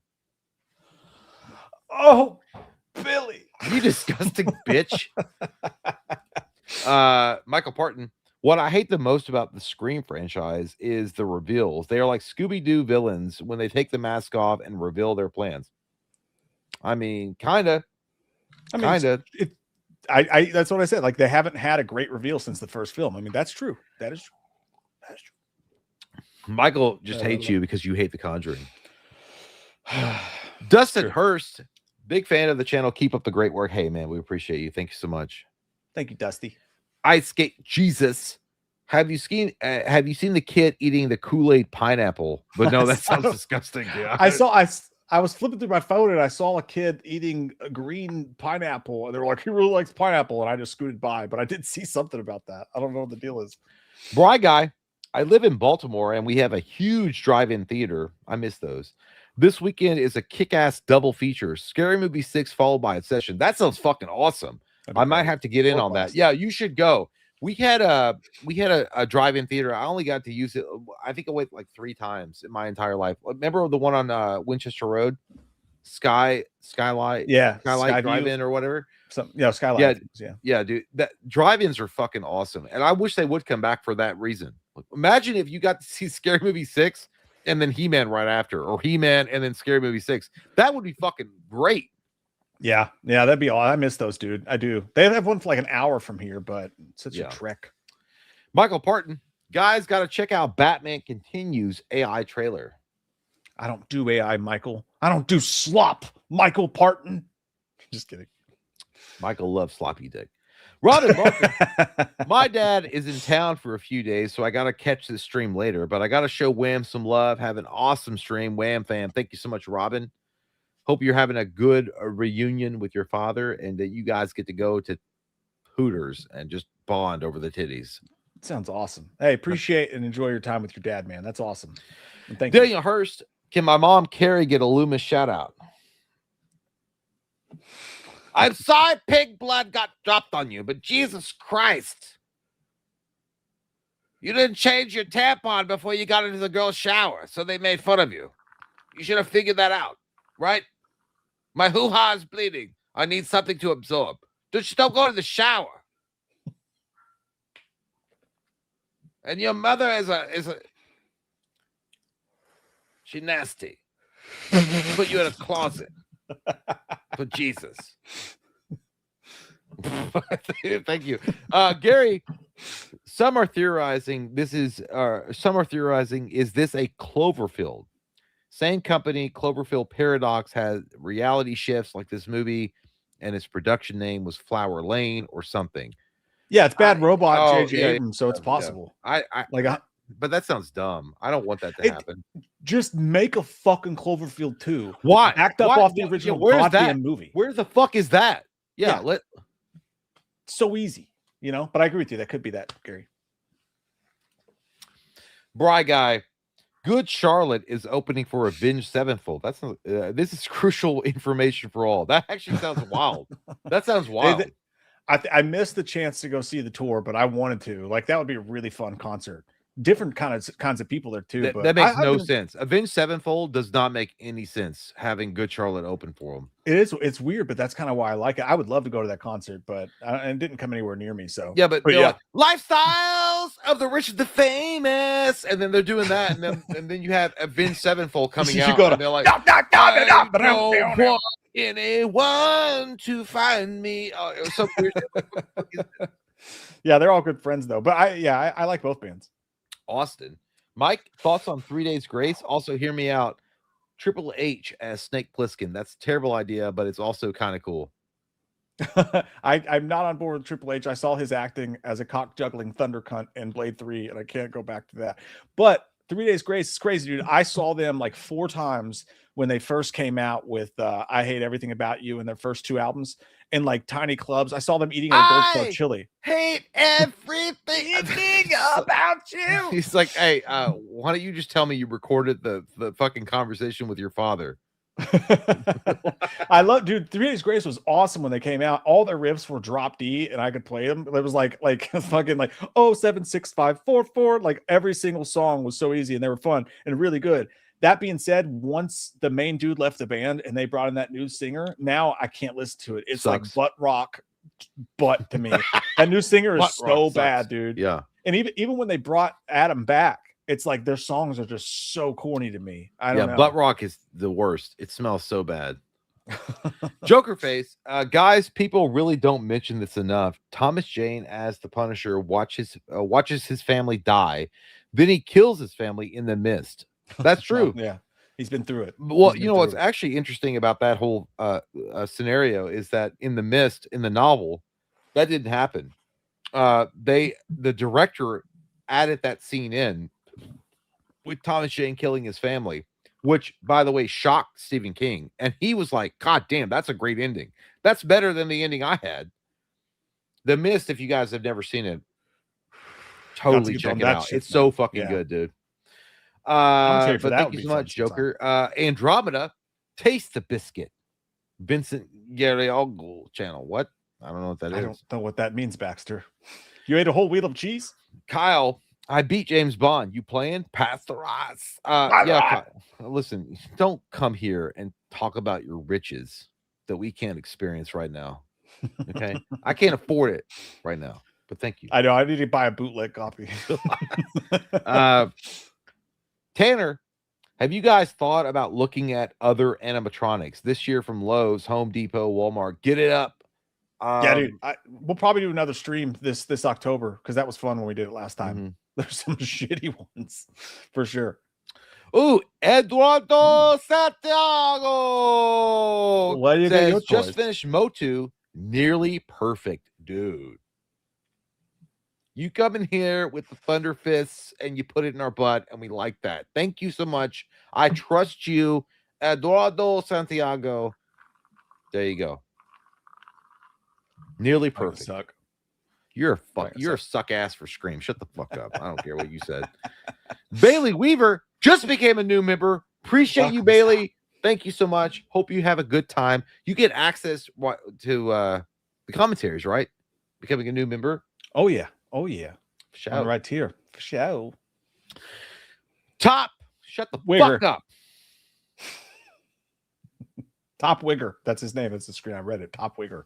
Oh, Billy,
you disgusting bitch. Michael Parton. What I hate the most about the Scream franchise is the reveals. They are like Scooby-Doo villains when they take the mask off and reveal their plans. I mean, kind of.
That's what I said. Like, they haven't had a great reveal since the first film. I mean, that's true. That is true. That is true.
Michael just hates you because you hate The Conjuring. Dustin Hurst, big fan of the channel. Keep up the great work. Hey, man, we appreciate you. Thank you so much.
Thank you, Dusty.
Ice Skate Jesus. Have you seen the kid eating the Kool-Aid pineapple? But no, that sounds disgusting. Dude.
I was flipping through my phone and I saw a kid eating a green pineapple, and they were like, he really likes pineapple, and I just scooted by, but I did see something about that. I don't know what the deal is.
Bry guy, I live in Baltimore and we have a huge drive-in theater. I miss those. This weekend is a kick-ass double feature, Scary Movie 6 followed by a session. That sounds fucking awesome. I might have to get in on that. Yeah, you should go. We had a drive-in theater. I only got to use it. I think I went like 3 times in my entire life. Remember the one on Winchester Road, Skylight?
Yeah,
Skylight Drive-In or whatever.
Skylight.
Yeah, dude. That drive-ins are fucking awesome, and I wish they would come back for that reason. Imagine if you got to see Scary Movie 6 and then He-Man right after, or He-Man and then Scary Movie 6. That would be fucking great.
Yeah, that'd be all. I miss those, dude. I do. They have one for like an hour from here, but it's such a trek.
Michael Parton, guys, got to check out Batman Continues AI trailer.
I don't do AI, Michael. I don't do slop, Michael Parton. Just kidding.
Michael loves sloppy dick. Robin Martin, my dad is in town for a few days, so I got to catch this stream later, but I got to show Wham some love. Have an awesome stream, Wham fam. Thank you so much, Robin. Hope you're having a good reunion with your father and that you guys get to go to Hooters and just bond over the titties.
Sounds awesome. Hey, appreciate and enjoy your time with your dad, man. That's awesome. And thank you.
Daniel Hurst, can my mom Carrie get a Loomis shout out? I'm sorry pig blood got dropped on you, but Jesus Christ. You didn't change your tampon before you got into the girl's shower, so they made fun of you. You should have figured that out, right? My hoo-ha is bleeding. I need something to absorb. Just don't go to the shower. And your mother is a she nasty. Put you in a closet. For Jesus. Thank you. Gary, some are theorizing is this a Cloverfield? Same company, Cloverfield Paradox, has reality shifts like this movie, and its production name was Flower Lane or something.
Yeah, it's Bad Robot, J.J.
yeah,
Abrams, so it's possible.
But that sounds dumb. I don't want that to happen.
Just make a fucking Cloverfield 2.
Why?
Backed up off the original goddamn movie.
Where the fuck is that? Yeah.
So easy, you know. But I agree with you. That could be that, Gary.
Bry Guy, Good Charlotte is opening for Avenged Sevenfold. That's this is crucial information for all. That actually sounds wild. That sounds wild.
I missed the chance to go see the tour, but I wanted to. Like, that would be a really fun concert. Different kinds of people there too. But
that makes no sense. Avenged Sevenfold does not make any sense having Good Charlotte open for them.
It's weird, but that's kind of why I like it. I would love to go to that concert, but it didn't come anywhere near me. So
yeah, but lifestyles of the rich and the famous, and then they're doing that, and then you have Avenged Sevenfold coming out, and they're like, I don't want anyone to find me. Oh, it was so weird.
Yeah, they're all good friends though. But I like both bands.
Austin, Mike, thoughts on 3 Days Grace? Also, hear me out. Triple H as Snake Plissken. That's a terrible idea, but it's also kind of cool.
I'm not on board with Triple H. I saw his acting as a cock juggling thunder cunt in Blade 3, and I can't go back to that. But 3 Days Grace is crazy, dude. I saw them like 4 times when they first came out with I Hate Everything About You in their first 2 albums in like tiny clubs. I saw them eating a Gold Star chili.
Hate everything about you. He's like, hey, why don't you just tell me you recorded the fucking conversation with your father?
I love, dude. 3 Days Grace was awesome when they came out. All their riffs were drop D, and I could play them. It was like fucking like 076544. Like every single song was so easy, and they were fun and really good. That being said, once the main dude left the band and they brought in that new singer, now I can't listen to it. It's like butt rock, butt to me. That new singer is so bad, dude.
Yeah.
And even when they brought Adam back, it's like their songs are just so corny to me. I don't know.
Butt rock is the worst. It smells so bad. Joker face. Guys, people really don't mention this enough. Thomas Jane as the Punisher watches his family die. Then he kills his family in The Mist. That's true.
Yeah, he's been through it.
Well, you know what's actually interesting about that whole scenario is that in The Mist, in the novel, that didn't happen. The director added that scene in with Thomas Jane killing his family, which, by the way, shocked Stephen King, and he was like, "God damn, that's a great ending. That's better than the ending I had." The Mist, if you guys have never seen it, totally check it out. It's so fucking good, dude. But thank you so much, Joker. Andromeda, Taste the Biscuit. Vincent Garialgo channel. What? I don't know what that is.
I don't know what that means, Baxter. You ate a whole wheel of cheese?
Kyle, I beat James Bond. You playing? Pass the rice. Yeah, Kyle, listen, don't come here and talk about your riches that we can't experience right now. Okay? I can't afford it right now, but thank you.
I know. I need to buy a bootleg copy.
Tanner, have you guys thought about looking at other animatronics this year from Lowe's, Home Depot, Walmart? Get it up.
Yeah, dude. We'll probably do another stream this October because that was fun when we did it last time.
Mm-hmm.
There's some shitty ones for sure.
Ooh, Eduardo Santiago.
What do you
says, just finished Motu. Nearly perfect, dude. You come in here with the thunder fists and you put it in our butt, and we like that. Thank you so much. I trust you, Eduardo Santiago. There you go. Nearly perfect.
Suck.
You're a suck ass for Scream. Shut the fuck up. I don't care what you said. Bailey Weaver just became a new member. Appreciate you, Bailey. Thank you so much. Hope you have a good time. You get access to the commentaries, right? Becoming a new member.
Oh yeah. Oh yeah.
Shout
right here. For show.
Top. Shut the
Wigger.
fuck up.
Top Wigger. That's his name. It's the screen. I read it. Top Wigger.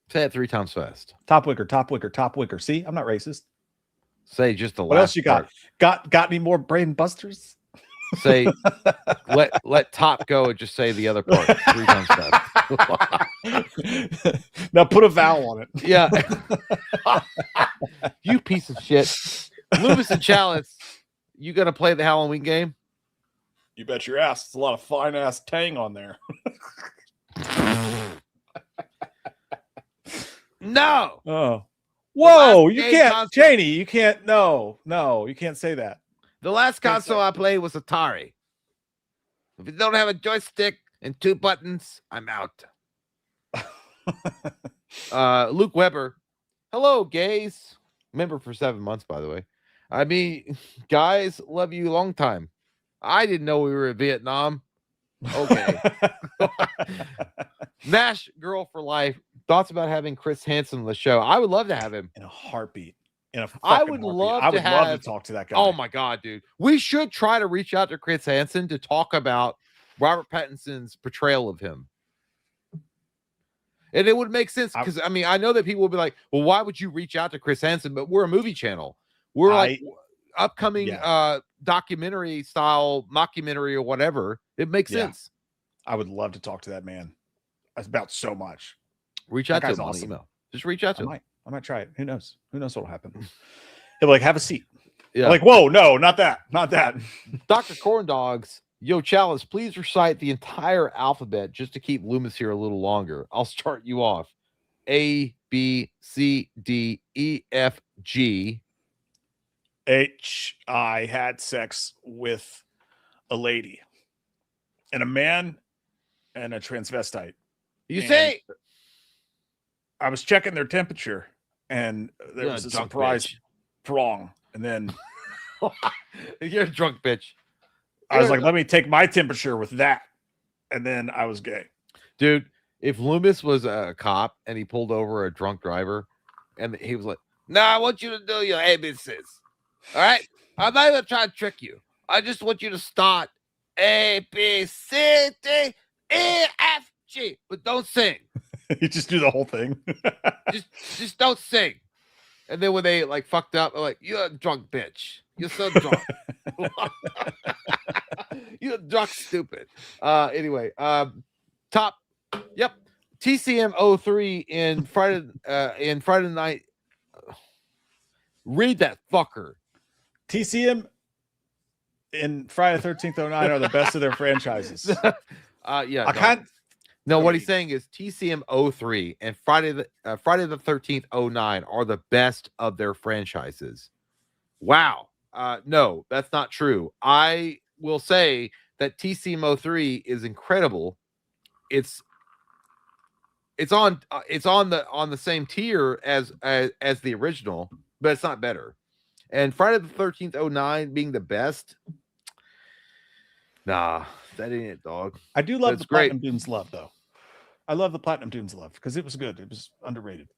Say it 3 times fast.
Top Wigger. Top Wigger. Top Wigger. See, I'm not racist.
Say just the last.
What else you got?
Part.
Got any more brain busters?
Say let top go and just say the other part 3 times fast.
Now put a vowel on it.
Yeah. You piece of shit. Lubus and Chalice, you gonna play the Halloween game?
You bet your ass. It's a lot of fine ass tang on there.
No.
Oh. Whoa, you
game
can't,
console-
Cheney, you can't, no, you can't say that.
The last console I played was Atari. If you don't have a joystick and 2 buttons, I'm out. Luke Weber. Hello, gays. Member for 7 months, by the way. I mean, guys, love you long time. I didn't know we were in Vietnam. Okay. Nash, girl for life. Thoughts about having Chris Hansen on the show? I would love to have him
in a heartbeat. I
would
would
love
love to talk to that guy.
Oh my god, dude. We should try to reach out to Chris Hansen to talk about Robert Pattinson's portrayal of him. And it would make sense because I mean, I know that people will be like, well, why would you reach out to Chris Hansen? But we're a movie channel. We're like upcoming documentary style mockumentary or whatever. It makes sense.
I would love to talk to that man. It's about so much.
Reach out to him on email. Just reach out to him.
I might try it. Who knows? Who knows what'll happen? He'll be like, have a seat.
Yeah.
I'm like, whoa, no, not that. Not that.
Dr. Corn Dogs. Yo, Chalice, please recite the entire alphabet just to keep Loomis here a little longer. I'll start you off. A, B, C, D, E, F, G.
H. I had sex with a lady and a man and a transvestite.
You say?
I was checking their temperature and there was a surprise wrong. And then
you're a drunk bitch.
I was like, let me take my temperature with that. And then I was gay.
Dude, if Loomis was a cop and he pulled over a drunk driver and he was like, no, I want you to do your ABCs. All right? I'm not even trying to trick you. I just want you to start A, B, C, D, E, F, G. But don't sing.
You just do the whole thing.
just don't sing. And then when they like fucked up, I'm like, you're a drunk bitch. You're so drunk. You're drunk stupid. Anyway, top. Yep. TCM 03 in Friday night. Read that fucker.
TCM in Friday the 13th 09 are the best of their franchises.
Yeah.
I can't.
No, what he's saying is TCM 03 and Friday the 13th 09 are the best of their franchises. Wow. No, that's not true. I will say that TCM 03 is incredible. It's on the same tier as the original, but it's not better. And Friday the 13th 09 being the best. Nah, that ain't it, dog.
I do love
That's
the
great.
Platinum Dunes love, though. I love the Platinum Dunes love because it was good. It was underrated.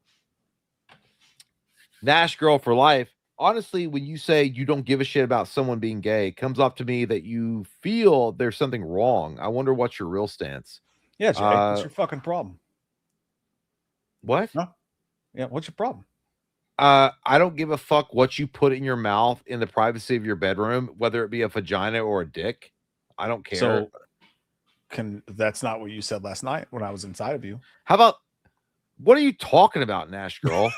Nash girl for life. Honestly, when you say you don't give a shit about someone being gay, it comes off to me that you feel there's something wrong. I wonder what's your real stance.
Yeah, Jay, what's your fucking problem?
What?
No. Yeah, what's your problem?
I don't give a fuck what you put in your mouth in the privacy of your bedroom, whether it be a vagina or a dick. I don't care.
So that's not what you said last night when I was inside of you.
How about what are you talking about, Nash girl?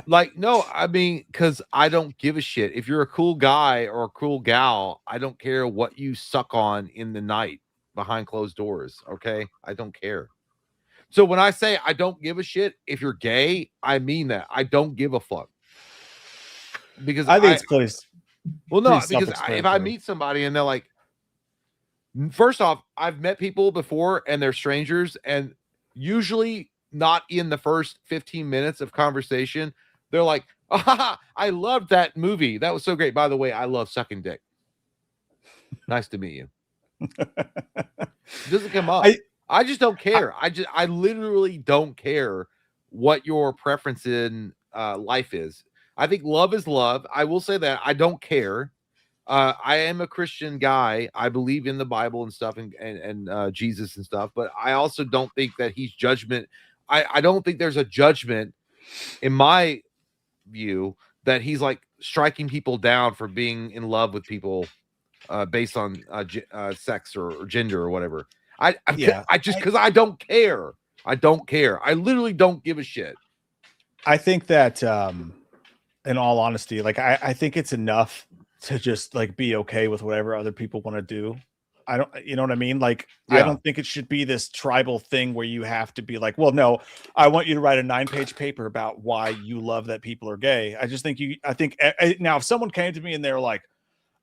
Like, no, I mean, because I don't give a shit. If you're a cool guy or a cool gal, I don't care what you suck on in the night behind closed doors. Okay, I don't care. So when I say I don't give a shit, if you're gay, I mean that. I don't give a fuck. Because
I think it's close.
Well, no,
pretty
because if I
self-explanatory.
meet somebody and they're like, first off, I've met people before and they're strangers, and usually not in the first 15 minutes of conversation, they're like, ah, I loved that movie. That was so great. By the way, I love sucking dick. Nice to meet you. It doesn't come up. I just don't care. I literally don't care what your preference in life is. I think love is love. I will say that I don't care. I am a Christian guy. I believe in the Bible and stuff and Jesus and stuff, but I also don't think that he's judgment. I don't think there's a judgment in my view that he's like striking people down for being in love with people based on sex or gender or whatever. I just because I don't care. I don't care. I literally don't give a shit.
I think that in all honesty, like I think it's enough to just like be okay with whatever other people want to do. I don't, you know what I mean? Like,
Yeah.
I don't think it should be this tribal thing where you have to be like, well, no, I want you to write a 9-page paper about why you love that people are gay. I just think now if someone came to me and they're like,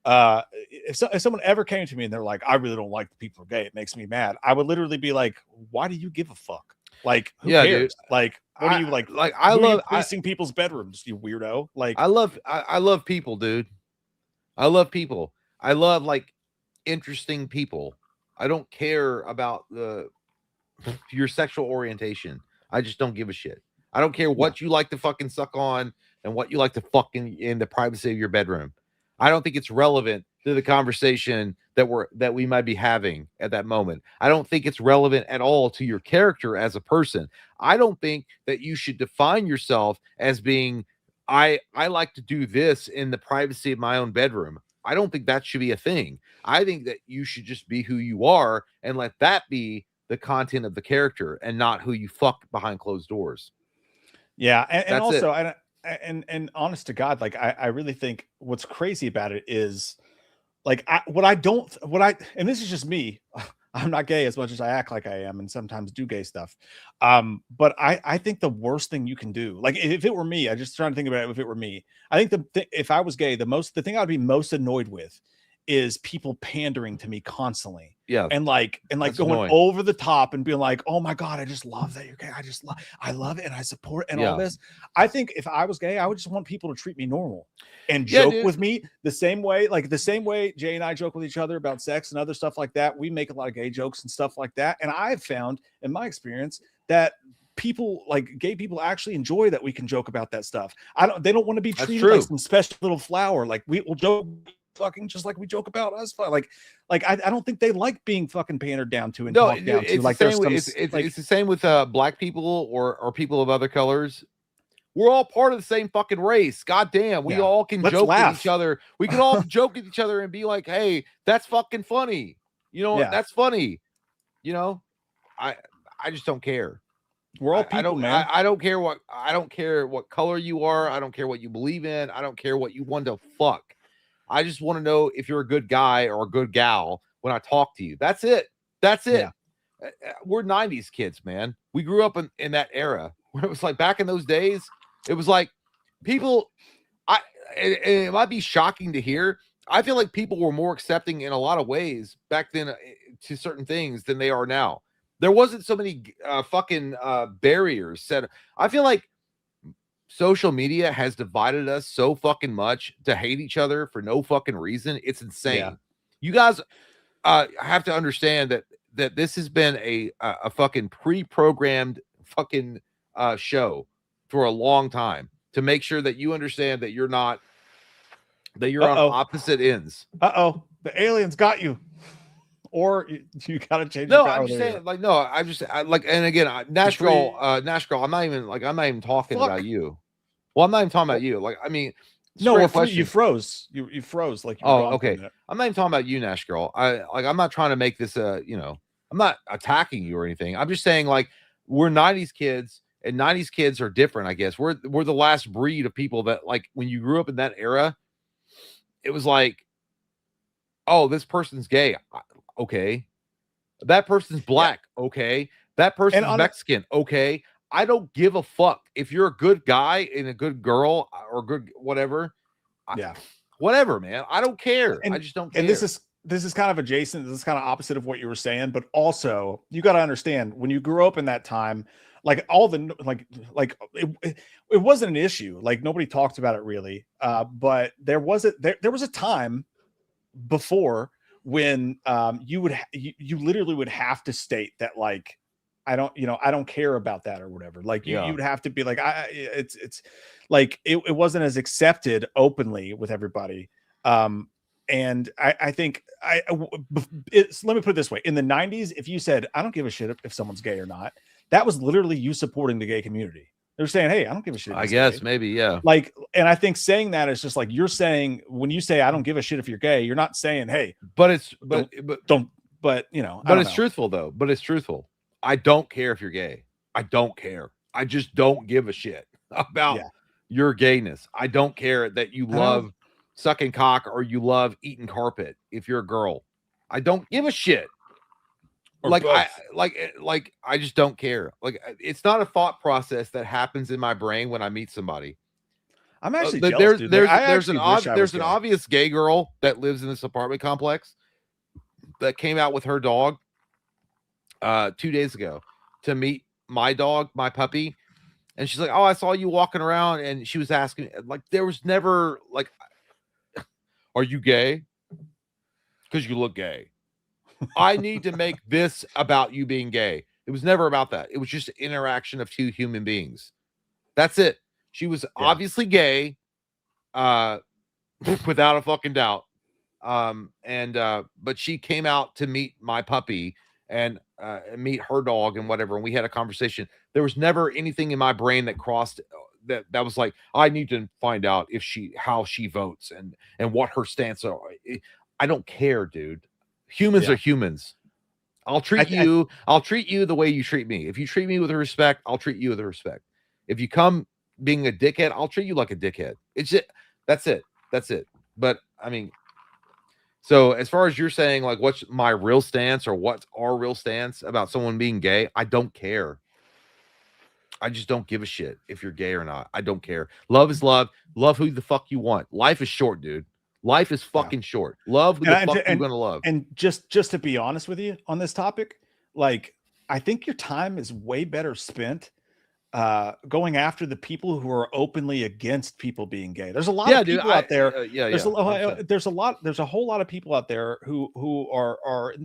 if someone ever came to me and they're like, I really don't like the people are gay, it makes me mad, I would literally be like, why do you give a fuck? Like, who cares?
Dude.
Like, what are you like?
I love
policing people's bedrooms, you weirdo. Like,
I love people, dude. I love people. I love like interesting people. I don't care about your sexual orientation. I just don't give a shit. I don't care what you like to fucking suck on and what you like to fucking in the privacy of your bedroom. I don't think it's relevant to the conversation that we might be having at that moment. I don't think it's relevant at all to your character as a person. I don't think that you should define yourself as being I like to do this in the privacy of my own bedroom. I don't think that should be a thing. I think that you should just be who you are and let that be the content of the character and not who you fuck behind closed doors.
Yeah, and also, and honest to God, like I really think what's crazy about it is like and this is just me. I'm not gay as much as I act like I am and sometimes do gay stuff. But I think the worst thing you can do, like if it were me, I just trying to think about it. If it were me, I think if I was gay, the thing I would be most annoyed with is people pandering to me constantly.
Yeah.
And like going
annoying.
over the top and being like, oh my God, I just love that you're gay. I love it and I support and all this. I think if I was gay, I would just want people to treat me normal and joke with me the same way Jay and I joke with each other about sex and other stuff like that. We make a lot of gay jokes and stuff like that. And I've found in my experience that people, like gay people, actually enjoy that we can joke about that stuff. They don't want to be treated like some special little flower. Like we will joke fucking just like we joke about us. Like I don't think they like being fucking pandered down to and talked down to. Like
it's the same with black people or people of other colors. We're all part of the same fucking race. God damn, we all can joke at each other. We can all joke at each other and be like, "Hey, that's fucking funny." You know, that's funny. You know, I just don't care.
We're all people, man.
I don't care what color you are. I don't care what you believe in. I don't care what you want to fuck. I just want to know if you're a good guy or a good gal when I talk to you. That's it. That's it. Yeah. We're 90s kids, man. We grew up in that era where it was like back in those days, it was like people, it might be shocking to hear. I feel like people were more accepting in a lot of ways back then to certain things than they are now. There wasn't so many fucking barriers set. I feel like social media has divided us so fucking much to hate each other for no fucking reason. It's insane. Yeah. You guys have to understand that this has been a fucking pre-programmed fucking show for a long time to make sure that you understand that you're not on opposite ends.
The aliens got you. Or you gotta change.
No, I'm just saying, like, no, and again, Nash Girl, I'm not even talking about you. Well, I'm not even talking about you. Like, I mean,
no, you froze. You froze. Like,
okay. I'm not even talking about you, Nash Girl. I'm not trying to make this I'm not attacking you or anything. I'm just saying, like, we're 90s kids, and 90s kids are different. I guess we're the last breed of people that, like, when you grew up in that era, it was like, oh, this person's gay. Okay. That person's black. Okay. That person's Mexican. Okay. I don't give a fuck if you're a good guy and a good girl or good whatever. Whatever, man. I don't care. I just don't care.
And this is kind of adjacent. This is kind of opposite of what you were saying, but also you got to understand when you grew up in that time, like all the it wasn't an issue. Like nobody talked about it really. But there was a time before when you literally would have to state that, like, I don't care about that or whatever. Like you would have to be like, it's like it wasn't as accepted openly with everybody. And I think let me put it this way. In the 90s, if you said, I don't give a shit if someone's gay or not, that was literally you supporting the gay community. They're saying, hey, I don't give a shit.
I guess maybe, yeah.
Like, and I think saying that is just like you're saying when you say I don't give a shit if you're gay, you're not saying, hey,
but it's truthful though. But it's truthful. I don't care if you're gay. I don't care. I just don't give a shit about your gayness. I don't care that you love sucking cock or you love eating carpet if you're a girl. I don't give a shit.
Or
Like
both.
I just don't care. Like it's not a thought process that happens in my brain when I meet somebody.
I'm actually jealous, dude. Like,
There's an obvious gay girl that lives in this apartment complex that came out with her dog 2 days ago to meet my dog, my puppy. And she's like, "Oh, I saw you walking around." And she was asking, like, there was never like, "Are you gay?" Because you look gay. I need to make this about you being gay. It was never about that. It was just interaction of two human beings. That's it. She was obviously gay, without a fucking doubt. But she came out to meet my puppy and meet her dog and whatever. And we had a conversation. There was never anything in my brain that crossed that was like, I need to find out how she votes and what her stance are. I don't care, dude. Humans are humans. I'll treat you the way you treat me. If you treat me with respect, I'll treat you with respect. If you come being a dickhead, I'll treat you like a dickhead. That's it. But I mean, so as far as you're saying, like, what's my real stance or what's our real stance about someone being gay? I don't care. I just don't give a shit if you're gay or not. I don't care. Love is love. Love who the fuck you want. Life is short, dude. Life is fucking short. Love who the fuck you're gonna love.
And just to be honest with you on this topic, like, I think your time is way better spent going after the people who are openly against people being gay. There's a lot of people out there. There's a whole lot of people out there who are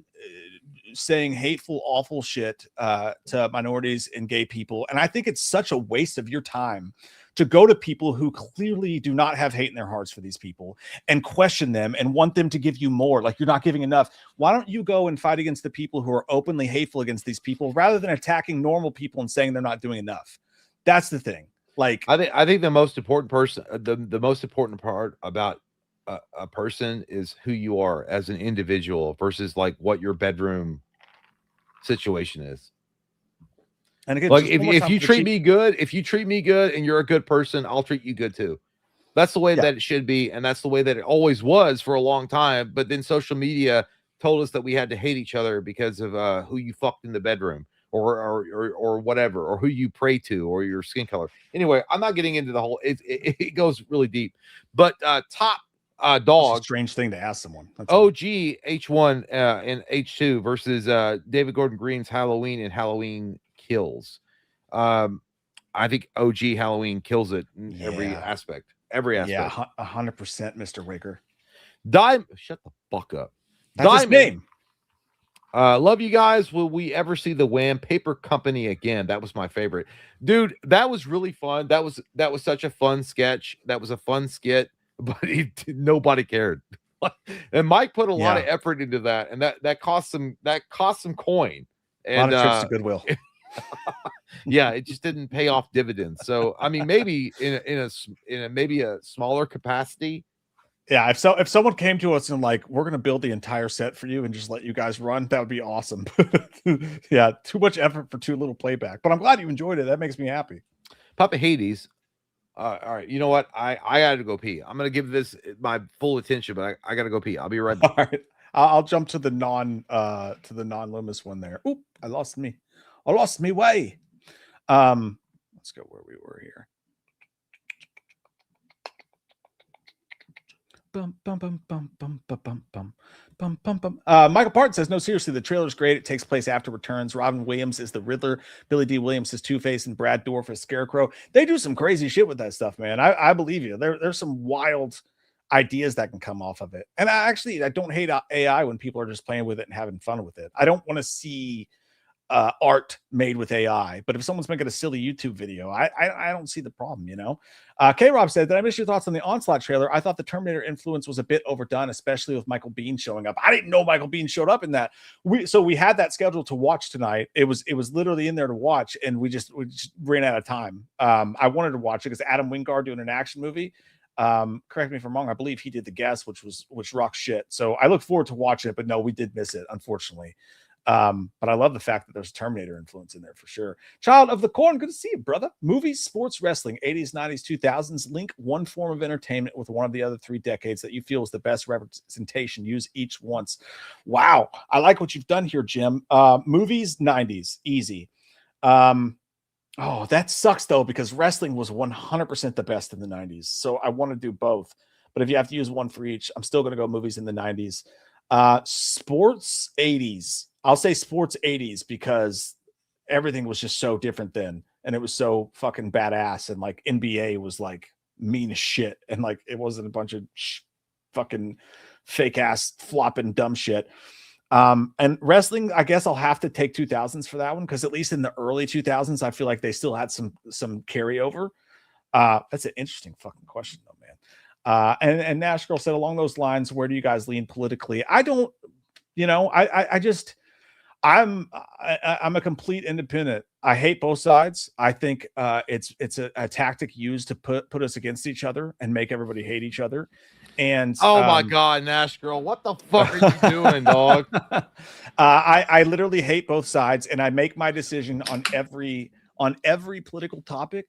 saying hateful, awful shit to minorities and gay people. And I think it's such a waste of your time to go to people who clearly do not have hate in their hearts for these people and question them and want them to give you more. Like, you're not giving enough. Why don't you go and fight against the people who are openly hateful against these people rather than attacking normal people and saying they're not doing enough? That's the thing. Like,
I think the most important the most important part about a person is who you are as an individual versus like what your bedroom situation is. And again, like if you treat me good, and you're a good person, I'll treat you good too. That's the way that it should be, and that's the way that it always was for a long time. But then social media told us that we had to hate each other because of who you fucked in the bedroom, or whatever, or who you pray to, or your skin color. Anyway, I'm not getting into the whole. It goes really deep. But top dog,
strange thing to ask someone. That's
OG H1 and H2 versus David Gordon Green's Halloween and Halloween Kills. I think OG Halloween kills it in every aspect.
Yeah, 100%, Mr. Waker.
Shut the fuck up.
That's his name.
Love you guys. Will we ever see the Wham Paper Company again? That was my favorite, dude. That was really fun. That was such a fun sketch. That was a fun skit, but nobody cared. And Mike put a lot of effort into that, and that cost some coin. And
a lot of trips to Goodwill.
Yeah, it just didn't pay off dividends. So I mean, maybe in a maybe a smaller capacity.
Yeah, if someone came to us and like, we're gonna build the entire set for you and just let you guys run, that would be awesome. Yeah, too much effort for too little playback. But I'm glad you enjoyed it. That makes me happy.
Papa Hades. All right, you know what? I gotta go pee. I'm gonna give this my full attention, but I gotta go pee. I'll be right back.
All right, I'll jump to the non-Loomis one there. Oop, I lost me way. Let's go where we were here. Michael Parton says, no, seriously, the trailer's great. It takes place after Returns. Robin Williams is the Riddler. Billy D. Williams is Two-Face, and Brad Dourif is Scarecrow. They do some crazy shit with that stuff, man. I believe you. There's some wild ideas that can come off of it. And I don't hate AI when people are just playing with it and having fun with it. I don't want to see art made with AI, but if someone's making a silly YouTube video, I don't see the problem, you know. K-Rob said, did I miss your thoughts on the Onslaught trailer? I thought the Terminator influence was a bit overdone, especially with Michael Biehn showing up. I didn't know Michael Biehn showed up in that. We had that scheduled to watch tonight. It was literally in there to watch, and we just ran out of time. I wanted to watch it because Adam Wingard doing an action movie. Correct me if I'm wrong. I believe he did The Guest, which rocks shit. So I look forward to watching it, but no, we did miss it, unfortunately. But I love the fact that there's Terminator influence in there for sure. Child of the Corn, good to see you, brother. Movies, sports, wrestling, 80s, 90s, 2000s. Link one form of entertainment with one of the other 3 decades that you feel is the best representation. Use each once. Wow, I like what you've done here, Jim. Movies, 90s, easy. Oh, that sucks though, because wrestling was 100% the best in the 90s. So I want to do both. But if you have to use one for each, I'm still going to go movies in the 90s. Sports, 80s. I'll say sports 80s because everything was just so different then. And it was so fucking badass. And like NBA was like mean as shit. And like it wasn't a bunch of fucking fake ass flopping dumb shit. And wrestling, I guess I'll have to take 2000s for that one, because at least in the early 2000s, I feel like they still had some carryover. That's an interesting fucking question, though, man. And Nash Girl said, along those lines, where do you guys lean politically? I don't, I'm a complete independent. I hate both sides. I think it's a tactic used to put us against each other and make everybody hate each other. And
my God, Nash Girl, what the fuck are you doing, dog?
I literally hate both sides, and I make my decision on every political topic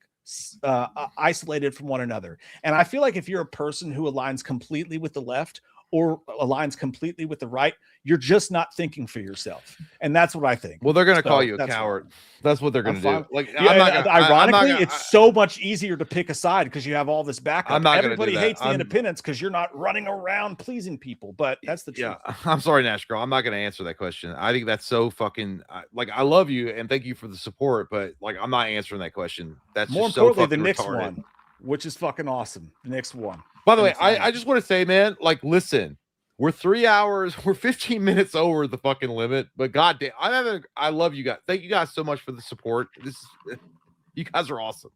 isolated from one another. And I feel like if you're a person who aligns completely with the left or aligns completely with the right, you're just not thinking for yourself. And that's what I think.
Well, they're going to call you a coward. That's what they're going to do. Like,
ironically, it's so much easier to pick a side because you have all this backup. Everybody hates the independents because you're not running around pleasing people, but that's the truth.
Yeah, I'm sorry, Nash Girl. I'm not going to answer that question. I think that's so fucking like, I love you and thank you for the support, but like, I'm not answering that question. That's
more
just
importantly,
so
the next
retarded.
one, which is fucking awesome. The next one.
By the way, I just want to say, man, like, listen, we're 3 hours, we're 15 minutes over the fucking limit, but goddamn, I love you guys. Thank you guys so much for the support. You guys are awesome.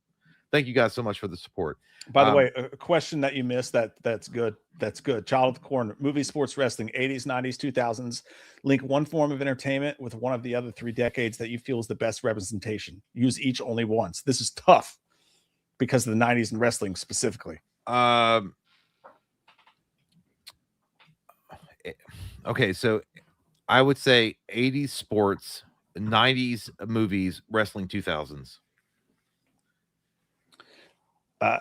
Thank you guys so much for the support.
By the way, a question that you missed that's good. That's good. Child of the Corn, movie, sports, wrestling, 80s, 90s, 2000s. Link one form of entertainment with one of the other 3 decades that you feel is the best representation. Use each only once. This is tough because of the 90s and wrestling specifically.
Okay, so I would say 80s sports, 90s movies, wrestling, 2000s.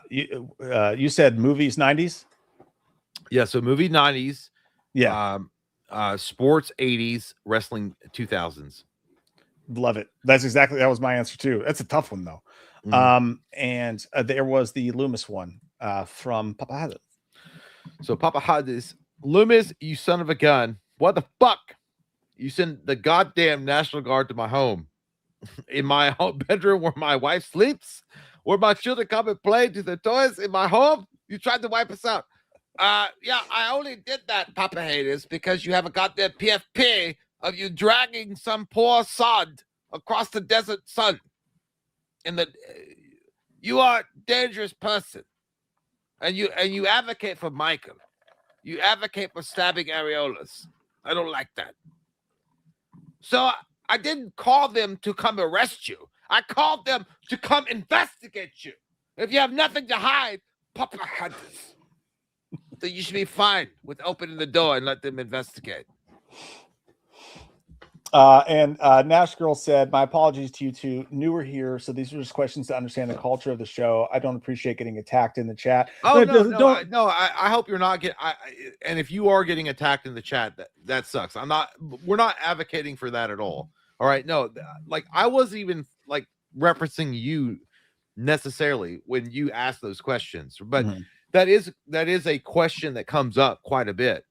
You said movies 90s?
Yeah, so movie 90s.
Yeah.
Sports 80s, wrestling 2000s.
Love it. That was my answer too. That's a tough one though. And there was the Loomis one from Papa Hadis.
So Papa Hadis, Loomis, you son of a gun. What the fuck? You send the goddamn National Guard to my home. In my home bedroom where my wife sleeps, where my children come and play to the toys in my home. You tried to wipe us out. Yeah, I only did that, Papa Hadis, because you have a goddamn PFP of you dragging some poor sod across the desert sun. And you are a dangerous person. And you advocate for Michael. You advocate for stabbing areolas. I don't like that. So I didn't call them to come arrest you. I called them to come investigate you. If you have nothing to hide, Papa Hadis, then you should be fine with opening the door and let them investigate.
And Nash Girl said, my apologies to you two, newer here, so these are just questions to understand the culture of the show. I don't appreciate getting attacked in the chat.
Oh, I hope you're not getting, and if you are getting attacked in the chat, that sucks. We're not advocating for that at all. All right, no, like, I wasn't even like referencing you necessarily when you ask those questions, but that is a question that comes up quite a bit.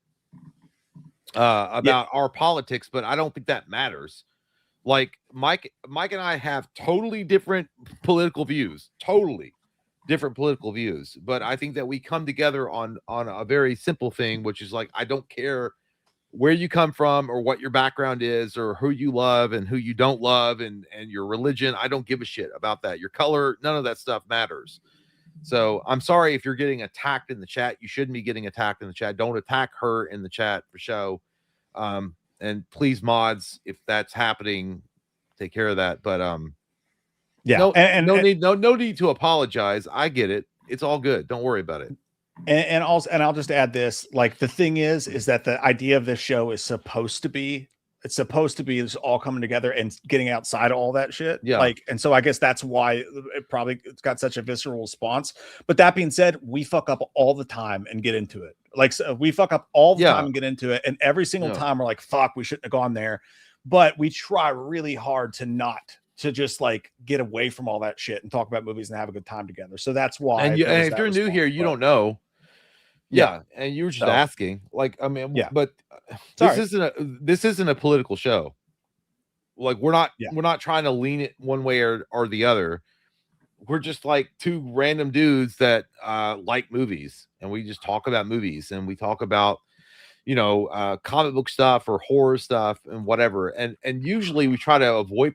About our politics, but I don't think that matters. Like, Mike and I have totally different political views, but I think that we come together on a very simple thing, which is like, I don't care where you come from or what your background is or who you love and who you don't love and your religion. I don't give a shit about that. Your color, none of that stuff matters. So I'm sorry if you're getting attacked in the chat. You shouldn't be getting attacked in the chat. Don't attack her in the chat for show. And please, mods, if that's happening, take care of that. But
yeah,
no need to apologize. I get it. It's all good. Don't worry about it.
And I'll just add this: like, the thing is that the idea of this show is supposed to be It's supposed to be just all coming together and getting outside of all that shit.
Yeah.
Like, and so I guess that's why it's got such a visceral response. But that being said, we fuck up all the time and get into it. Like, so we fuck up all the time and get into it. And every single time we're like, fuck, we shouldn't have gone there. But we try really hard to just like get away from all that shit and talk about movies and have a good time together. So that's why.
And if you're new here, you don't know. Yeah, and you were just asking. Like, I mean, but this isn't a political show. Like, we're not trying to lean it one way or the other. We're just like two random dudes that like movies, and we just talk about movies, and we talk about, you know, comic book stuff or horror stuff and whatever. And usually we try to avoid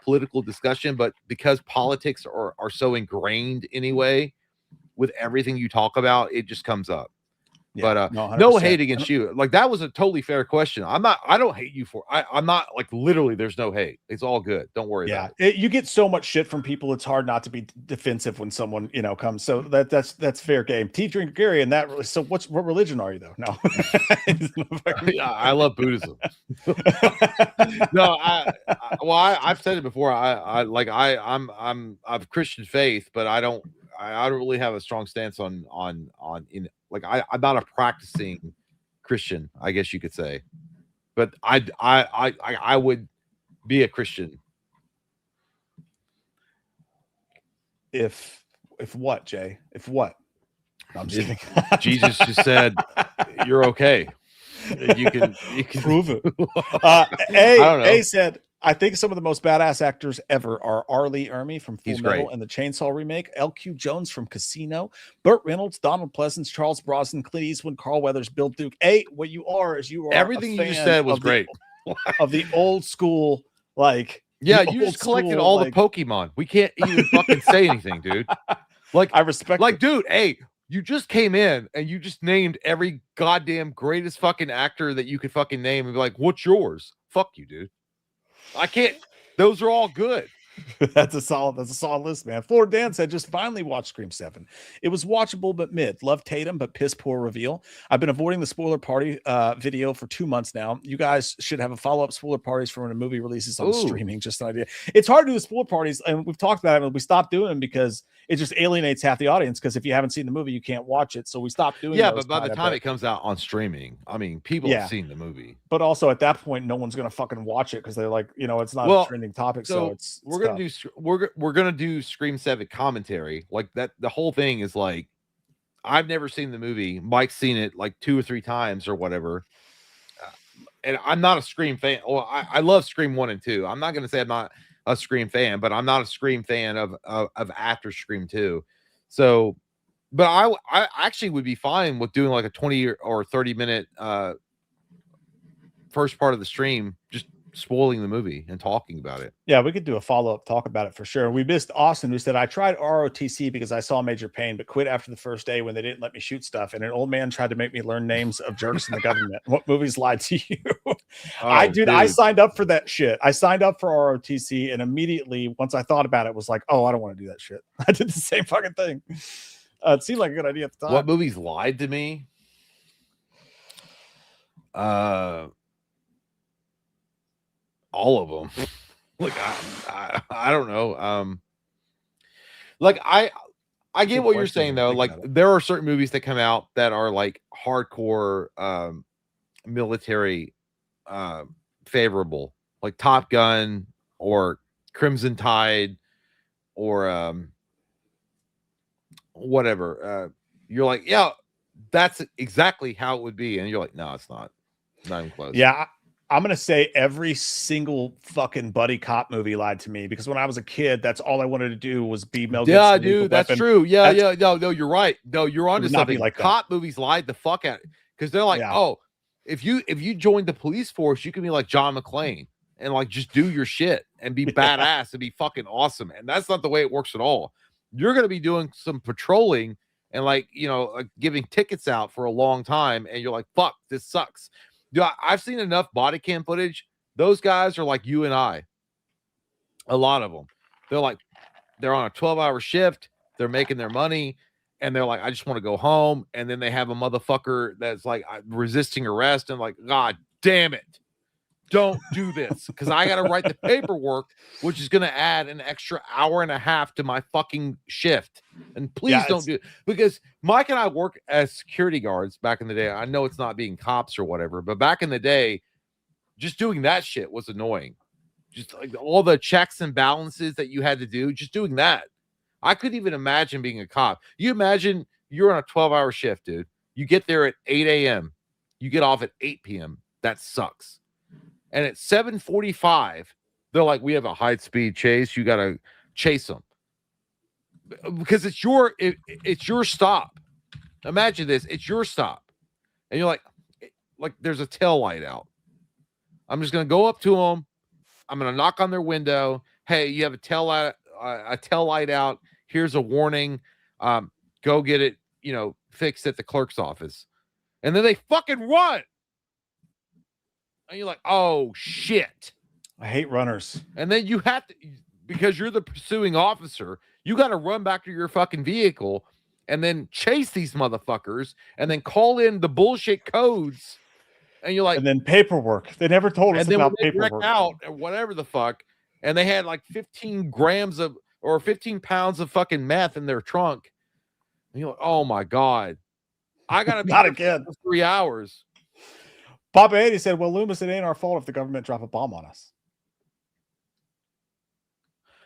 political discussion, but because politics are so ingrained anyway with everything you talk about, it just comes up. But no hate against you. Like, that was a totally fair question. I don't hate you for I'm not like, literally there's no hate. It's all good. Don't worry about it.
You get so much shit from people, it's hard not to be defensive when someone, you know, comes. So that's fair game. Tea drink Gary, and that. So what religion are you though? No.
I love Buddhism. No, I've said it before. I'm of Christian faith, but I don't really have a strong stance on I'm not a practicing Christian, I guess you could say, but I would be a Christian.
If what, Jay? If what? I'm just kidding.
Jesus just said you're okay. You can
prove it. A said, I think some of the most badass actors ever are R. Lee Ermey from Full Metal and the Chainsaw remake, L.Q. Jones from Casino, Burt Reynolds, Donald Pleasance, Charles Brosnan, Clint Eastwood, Carl Weathers, Bill Duke. What you are
everything you just said was great.
Of the old school, like,
yeah, you just collected all the Pokemon. We can't even fucking say anything, dude. Like,
I respect,
like, dude, hey, you just came in and you just named every goddamn greatest fucking actor that you could fucking name and be like, what's yours? Fuck you, dude. I can't. Those are all good.
That's a solid list, man. Florida Dan said, just finally watched Scream 7. It was watchable but mid. Love Tatum, but piss poor reveal. I've been avoiding the spoiler party video for 2 months now. You guys should have a follow-up spoiler parties for when a movie releases on streaming. Just an idea. It's hard to do spoiler parties, and we've talked about it, and we stopped doing them because it just alienates half the audience, because if you haven't seen the movie, you can't watch it. So we stopped doing
but by the time it comes out on streaming, I mean, people have seen the movie.
But also at that point, no one's gonna fucking watch it because they're like, you know, it's not a trending topic. So
we're gonna do Scream 7 commentary. Like, that the whole thing is like, I've never seen the movie. Mike's seen it like 2 or 3 times or whatever. And I'm not a Scream fan. Well, I love Scream 1 and 2. I'm not gonna say I'm not a Scream fan, but I'm not a Scream fan of after Scream 2. So, but I actually would be fine with doing like a 20 or 30 minute first part of the stream, just spoiling the movie and talking about it.
Yeah, we could do a follow-up talk about it for sure. We missed Austin, who said, I tried ROTC because I saw Major Pain, but quit after the first day when they didn't let me shoot stuff, and an old man tried to make me learn names of jerks in the government. What movies lied to you? I signed up for that shit. I signed up for ROTC, and immediately once I thought about it, was like, oh, I don't want to do that shit. I did the same fucking thing. It seemed like a good idea at the time.
What movies lied to me? All of them. Like, I don't know. Like, I get what you're saying though. Like, there are certain movies that come out that are like hardcore military favorable, like Top Gun or Crimson Tide or whatever. You're like, yeah, that's exactly how it would be, and you're like, no, it's not even close.
Yeah, I'm gonna say every single fucking buddy cop movie lied to me, because when I was a kid, that's all I wanted to do was be Mel Gibson.
Yeah, dude, that's true. Yeah. No, you're right. No, you're onto something.
Like
cop movies lied the fuck out, because they're like, oh, if you joined the police force, you can be like John McClane and like just do your shit and be badass and be fucking awesome. And that's not the way it works at all. You're gonna be doing some patrolling and like, you know, like giving tickets out for a long time, and you're like, fuck, this sucks. Dude, I've seen enough body cam footage. Those guys are like you and I. A lot of them. They're on a 12-hour shift. They're making their money. And they're like, I just want to go home. And then they have a motherfucker that's like resisting arrest. And like, God damn it. don't do this because I got to write the paperwork, which is going to add an extra hour and a half to my fucking shift. And please don't do it, because Mike and I work as security guards back in the day. I know it's not being cops or whatever, but back in the day, just doing that shit was annoying. Just like all the checks and balances that you had to do, just doing that. I couldn't even imagine being a cop. You imagine you're on a 12-hour shift, dude. You get there at 8 a.m. You get off at 8 p.m. That sucks. And at 7:45, they're like, we have a high-speed chase. You got to chase them. Because it's your stop. Imagine this. It's your stop. And you're like there's a tail light out. I'm just going to go up to them. I'm going to knock on their window. Hey, you have a tail light out. Here's a warning. Go get it, fixed at the clerk's office. And then they fucking run. And you're like, oh, shit.
I hate runners.
And then you have to, because you're the pursuing officer, you got to run back to your fucking vehicle and then chase these motherfuckers and then call in the bullshit codes. And you're like,
and then paperwork. They never told us about
paperwork out or whatever the fuck. And they had like 15 pounds of fucking meth in their trunk. And you're like, oh my God, I gotta be
not again
for 3 hours.
Papa 80 said, well, Loomis, it ain't our fault if the government drop a bomb on us.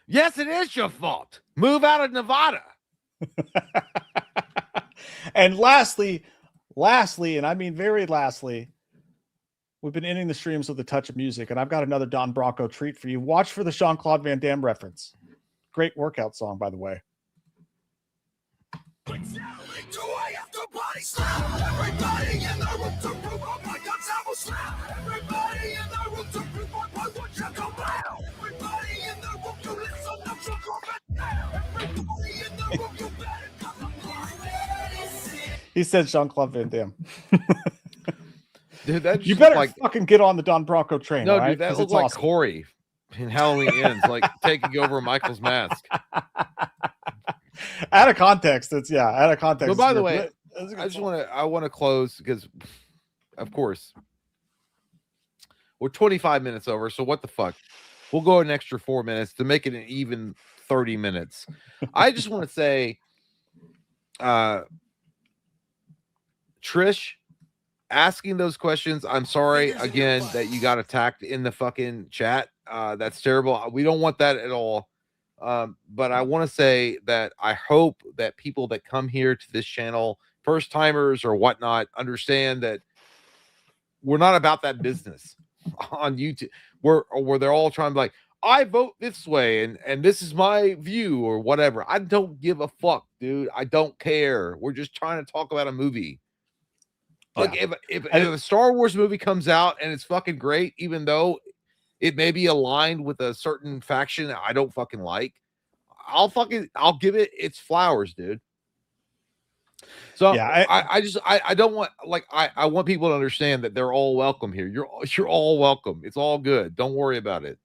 Yes, it is your fault. Move out of Nevada.
And lastly, and I mean very lastly, we've been ending the streams with a touch of music, and I've got another Don Bronco treat for you. Watch for the Jean-Claude Van Damme reference. Great workout song, by the way. He said Jean-Claude Van Damme.
Dude, that
you better fucking get on the Don Bronco train.
No,
right?
Dude, that looks like awesome. Corey in Halloween Ends, like taking over Michael's mask.
Out of context, out of context.
But by the way, I want to close because, of course, we're 25 minutes over. So what the fuck? We'll go an extra 4 minutes to make it an even 30 minutes. I just want to say, Trish, asking those questions, I'm sorry again that you got attacked in the fucking chat. That's terrible. We don't want that at all. But I want to say that I hope that people that come here to this channel, first timers or whatnot, understand that we're not about that business on YouTube. Where they're all trying to be like, I vote this way and this is my view or whatever. I don't give a fuck, dude. I don't care. We're just trying to talk about a movie. Like if a Star Wars movie comes out and it's fucking great, even though it may be aligned with a certain faction that I don't fucking like, I'll give it its flowers, dude. So I don't want, like, I want people to understand that they're all welcome here. You're all welcome. It's all good. Don't worry about it.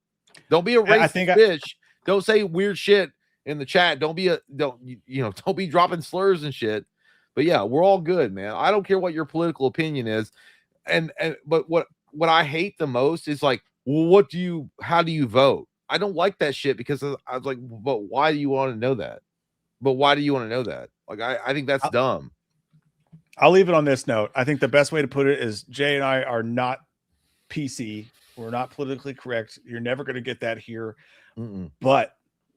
Don't be a racist bitch. Don't say weird shit in the chat. Don't be dropping slurs and shit. But yeah, we're all good, man. I don't care what your political opinion is. But what I hate the most is like, well, how do you vote? I don't like that shit because I was like, but why do you want to know that? But why do you want to know that? Like, I think that's dumb.
I'll leave it on this note. I think the best way to put it is Jay and I are not PC. We're not politically correct. You're never going to get that here. But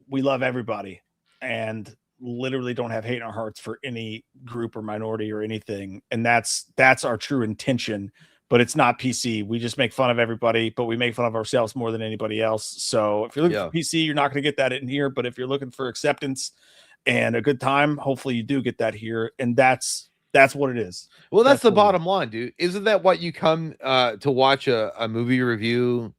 we love everybody and literally don't have hate in our hearts for any group or minority or anything. And that's our true intention. But it's not PC. We just make fun of everybody, but we make fun of ourselves more than anybody else. So if you're looking for PC, you're not going to get that in here. But if you're looking for acceptance and a good time, hopefully you do get that here. And that's what it is.
Well, that's the bottom line, dude. Isn't that what you come to watch a movie review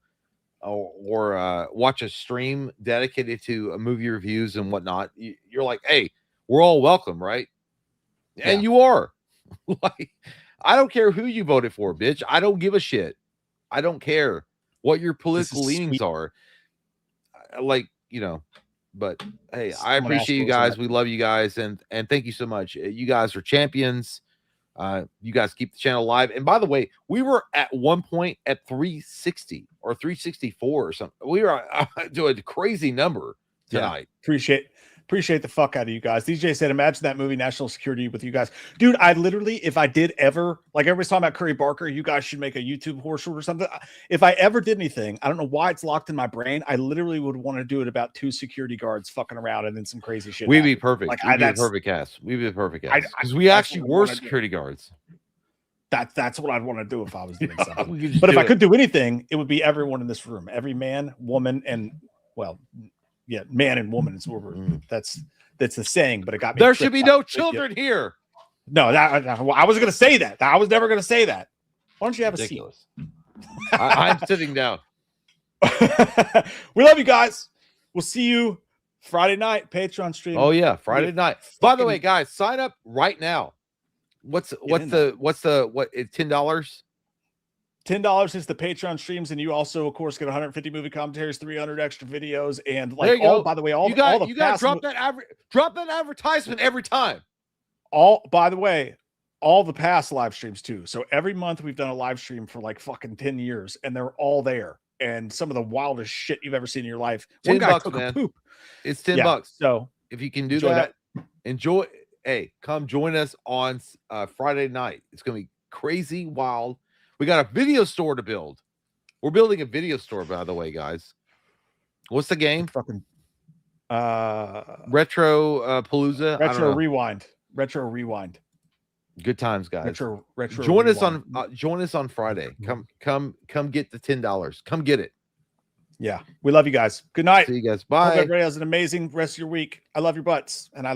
or watch a stream dedicated to movie reviews and whatnot? You're like, hey, we're all welcome, right? And you are. Like, I don't care who you voted for, bitch. I don't give a shit. I don't care what your political leanings are. Like, but hey, I appreciate you guys. We love you guys. And thank you so much. You guys are champions. You guys keep the channel alive. And by the way, we were at one point at 360 or 364 or something. We were doing a crazy number tonight.
Yeah, appreciate the fuck out of you guys. DJ said, imagine that movie National Security with you guys. Dude, I literally, if I did ever, like everybody's talking about Curry Barker, you guys should make a YouTube horror show or something. If I ever did anything, I don't know why it's locked in my brain. I literally would want to do it about 2 security guards fucking around and then some crazy shit.
We'd be perfect.
Like,
We'd be a perfect cast. We'd be a perfect cast. Because we actually were security guards.
That's what I'd want to do if I was doing something. But if I could do anything, it would be everyone in this room. Every man, woman, and man and woman is what we're that's the saying, but it got me.
There should be no children here.
No, I wasn't going to say that. I was never going to say that. Why don't you have
Ridiculous. A seat? I'm sitting down.
We love you guys. We'll see you Friday night Patreon stream.
Oh yeah, Friday night. By the way, guys, sign up right now. What's $10?
$10 is the Patreon streams, and you also, of course, get 150 movie commentaries, 300 extra videos, and like by the way, you got to
drop that advertisement every time.
By the way, all the past live streams too. So every month we've done a live stream for like fucking 10 years, and they're all there. And some of the wildest shit you've ever seen in your life. One guy took a poop.
It's $10.
So
if you can do that, enjoy. Hey, come join us on Friday night. It's gonna be crazy, wild. We got a video store to build. We're building a video store, by the way, guys. What's the game?
Fucking
Retro Palooza.
Retro Rewind.
Good times, guys.
Retro
join
Rewind.
us on join us on Friday. Come get the $10. Come get it.
Yeah. We love you guys. Good night.
See you guys. Bye.
Hope everybody has an amazing rest of your week. I love your butts. And I